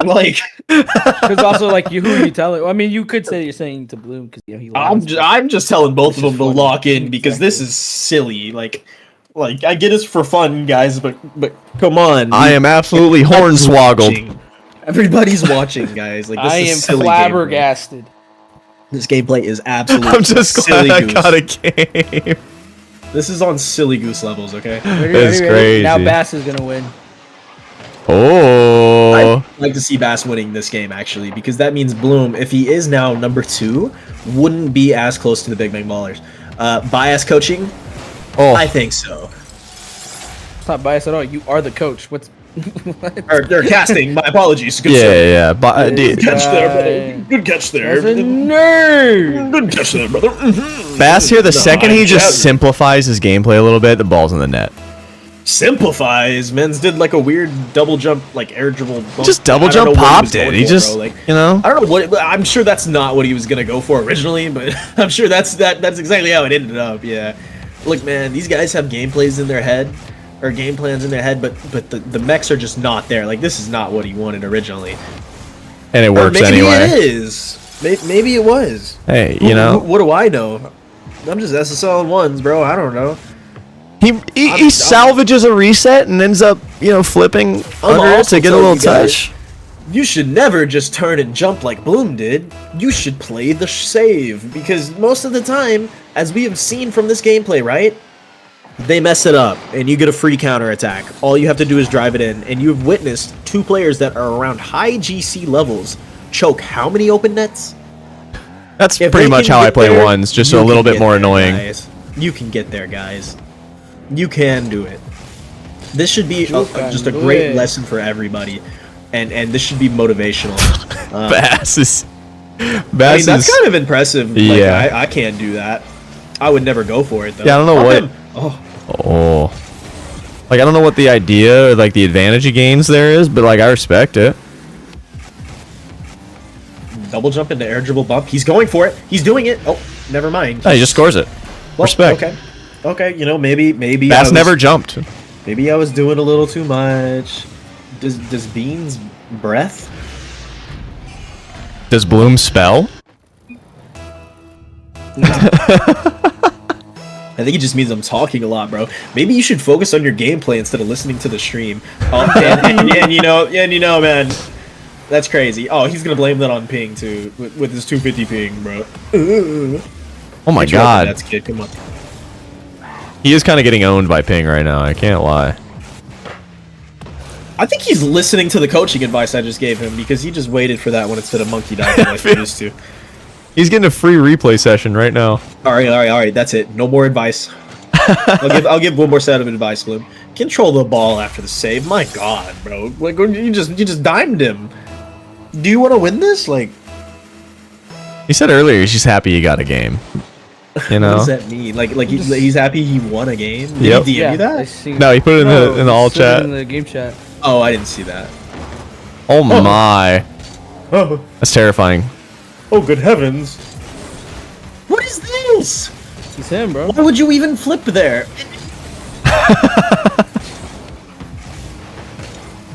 Like, Because also, like, who are you telling? I mean, you could say you're saying to Bloom because he lost. I'm just telling both of Which them is to funny. lock in because this is silly. Like I get it's for fun, guys, but come on. I am absolutely hornswoggled. watching. Everybody's watching, guys. Like this I is am silly flabbergasted. gameplay. This gameplay is absolutely I'm just silly glad I goose. got a game. This is on silly goose levels, okay? That's crazy. Now Bass is gonna win. Oh. I'd like to see Bass winning this game actually, because that means Bloom, if he is now number 2, wouldn't be as close to the Big Bang Ballers. Bias coaching? Oh. I think so. It's not biased at all. You are the coach. What's what? Or they're casting. My apologies. Good Yeah. But Good catch there, brother. Right. Good catch there. That's a nerd. Good catch there, brother. Bass here, the second he just jab. simplifies his gameplay a little bit, the ball's in the net. Simplifies. Men's did like a weird double jump, like air dribble. Bump. Just double I don't know jump what he was popped it. going He for, just, bro. Like, you know. I don't know what. I'm sure that's not what he was gonna go for originally, but I'm sure that's exactly how it ended up. Yeah. Look, man, these guys have gameplays in their head, or game plans in their head, but the mechs are just not there. Like this is not what he wanted originally. And it Or works maybe anyway. it is. Maybe it was. Hey, you know. What do I know? I'm just SSL in ones, bro. I don't know. He salvages a reset and ends up, you know, flipping under it also to get a telling little you guys, touch. You should never just turn and jump like Bloom did. You should play the save, because most of the time, as we have seen from this gameplay, right? They mess it up, and you get a free counter attack. All you have to do is drive it in, and you've witnessed 2 players that are around high GC levels choke how many open nets? That's If pretty they much can how I get play there, ones, just you a little can bit get more there, annoying. guys. You can get there, guys. You can do it. This should be just a great lesson for everybody, and this should be motivational. Bass is. I mean, that's kind of impressive. Like, Yeah. I can't do that. I would never go for it though. Yeah, I don't know Fuck what- him. Oh, Oh. Like, I don't know what the idea, or, like, the advantage he gains there is, but, like, I respect it. double jump into air dribble bump. He's going for it. He's doing it. Oh, never mind. Oh, he just scores it. Well, Respect. Okay. You know, maybe. Bass never jumped. Maybe I was doing a little too much. Does Bean's breath? Does Bloom spell? I think it just means I'm talking a lot, bro. Maybe you should focus on your gameplay instead of listening to the stream. And you know, man, that's crazy. Oh, he's gonna blame that on ping too, with his 250 ping, bro. Oh my Get your open god. nets, kid. Come on. He is kind of getting owned by Ping right now, I can't lie. I think he's listening to the coaching advice I just gave him, because he just waited for that one instead of monkey diving like he used to. He's getting a free replay session right now. All right. That's it. No more advice. I'll give one more set of advice, Bloom. Control the ball after the save. My God, bro. Like you just dimed him. Do you want to win this? Like, He said earlier he's just happy he got a game. You what know? does that mean? Like he's happy he won a game. Did Yep. he DM you I that? see. No, he put it in the all he said it chat. in the game chat. Oh, I didn't see that. Oh my. Oh, That's terrifying. oh, good heavens! What is this? He's him, bro. Why would you even flip there?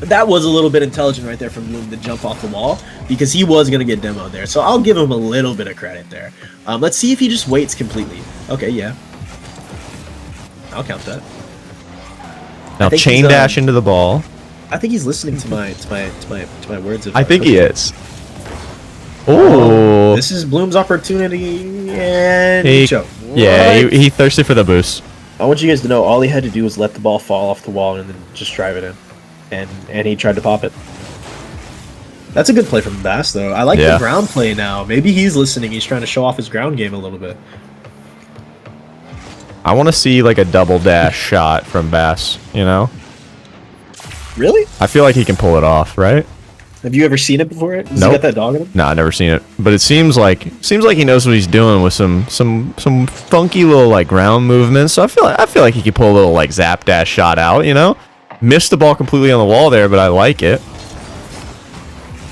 That was a little bit intelligent right there from Bloom to jump off the wall, because he was going to get demoed there. So I'll give him a little bit of credit there. Let's see if he just waits completely. Okay, yeah. I'll count that. Now think chain he's, dash into the ball. I think he's listening to my words. I think he is. Oh, This is Bloom's opportunity, and he, choke. yeah, he thirsted for the boost. I want you guys to know all he had to do was let the ball fall off the wall and then just drive it in, and he tried to pop it. That's a good play from Bass, though. I like the ground play now. Maybe he's listening. He's trying to show off his ground game a little bit. I want to see like a double dash shot from Bass. You know? Really? I feel like he can pull it off, right? Have you ever seen it before? Does he Nope. got that dog in him? No, I've never seen it, but it seems like he knows what he's doing with some funky little like ground movements. So I feel like he could pull a little like zap dash shot out. You know, missed the ball completely on the wall there, but I like it.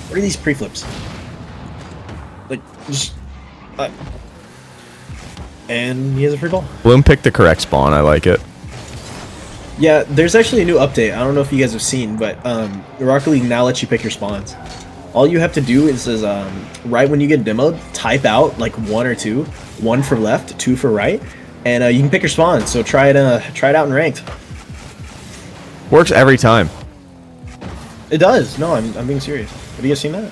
What are these pre-flips? Like, just... and he has a free ball. Bloom picked the correct spawn. I like it. Yeah, there's actually a new update. I don't know if you guys have seen, but Rocket League now lets you pick your spawns. All you have to do is right when you get demoed, type out like 1 or 2, 1 for left, 2 for right, and you can pick your spawn. So try it out in ranked. Works every time. It does. No, I'm being serious. Have you guys seen that?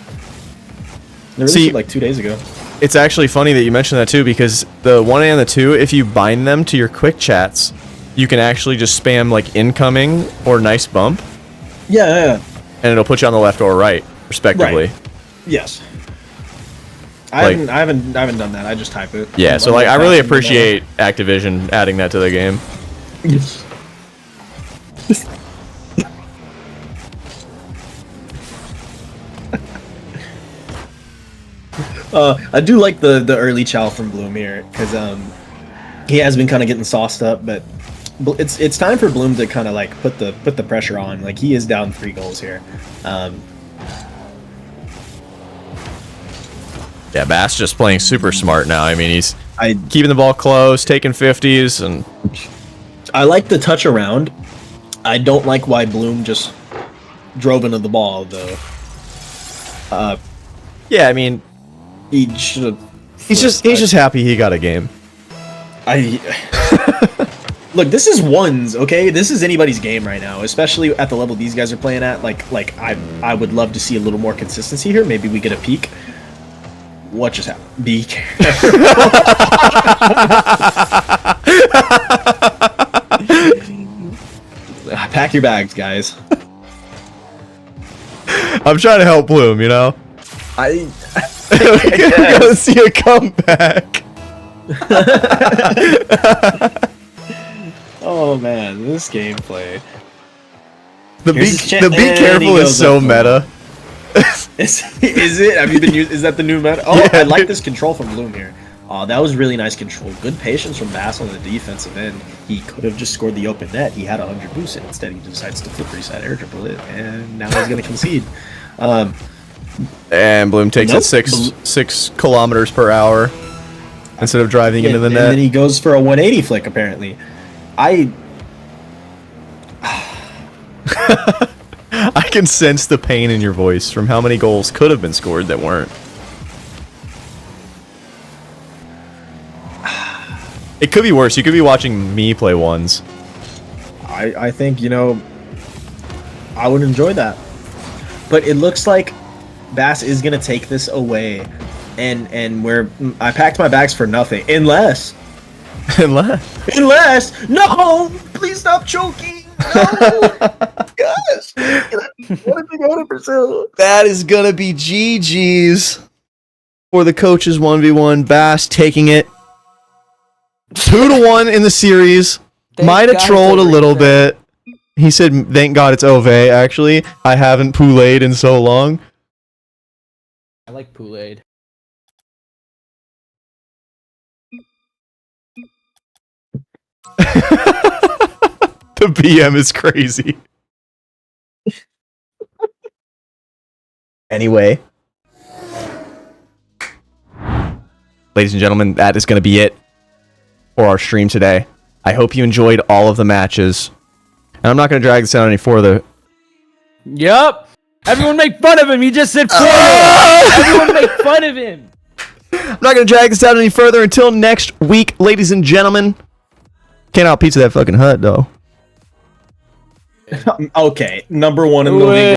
They released it like 2 days ago. It's actually funny that you mentioned that too, because the 1 and the 2, if you bind them to your quick chats, you can actually just spam like incoming or nice bump. Yeah. And it'll put you on the left or right, respectively. Right. Yes. I haven't done that. I just type it. Yeah, so like I really appreciate Activision adding that to the game. Yes. I do like the early chow from Bloom here, because he has been kind of getting sauced up, but it's time for Bloom to kind of like put the pressure on. Like, he is down 3 goals here. Yeah, Bass just playing super smart now. I mean, he's keeping the ball close, taking 50s, and I like the touch around. I don't like why Bloom just drove into the ball, though. yeah, I mean, he should have. he's just happy he got a game. Look, this is ones, okay? This is anybody's game right now, especially at the level these guys are playing at. Like I would love to see a little more consistency here. Maybe we get a peak. What just happened? Be careful. Pack your bags, guys. I'm trying to help Bloom, you know? I gotta see a comeback. Oh man, this gameplay. The be careful is so meta. Is it? Have you been using? Is that the new meta? Oh, Yeah, I like dude. this control from Bloom here. Oh, that was really nice control. Good patience from Bass on the defensive end. He could have just scored the open net. He had 100 boost it. Instead, he decides to flip reset air dribble it, and now he's going to concede. And Bloom takes it 6 kilometers per hour instead of driving into the and net. then he goes for a 180 flick, apparently. I can sense the pain in your voice from how many goals could have been scored that weren't. It could be worse. You could be watching me play ones. I think, I would enjoy that. But it looks like Bass is going to take this away. And I packed my bags for nothing. Unless, no, please stop choking. No. Gosh. What if they go to Brazil? That is going to be GG's for the coaches 1v1. Bass taking it 2-1 in the series. Might have trolled a little bit. He said, thank God it's Ove, actually. I haven't Poulet in so long. I like Kool-Aid. The BM is crazy. Anyway. Ladies and gentlemen, that is going to be it for our stream today. I hope you enjoyed all of the matches. And I'm not going to drag this out any further. Yup. Everyone make fun of him. He just said everyone make fun of him. I'm not going to drag this out any further until next week, ladies and gentlemen. Can't out pizza that fucking hut, though. man. Okay, number one in the Wait. league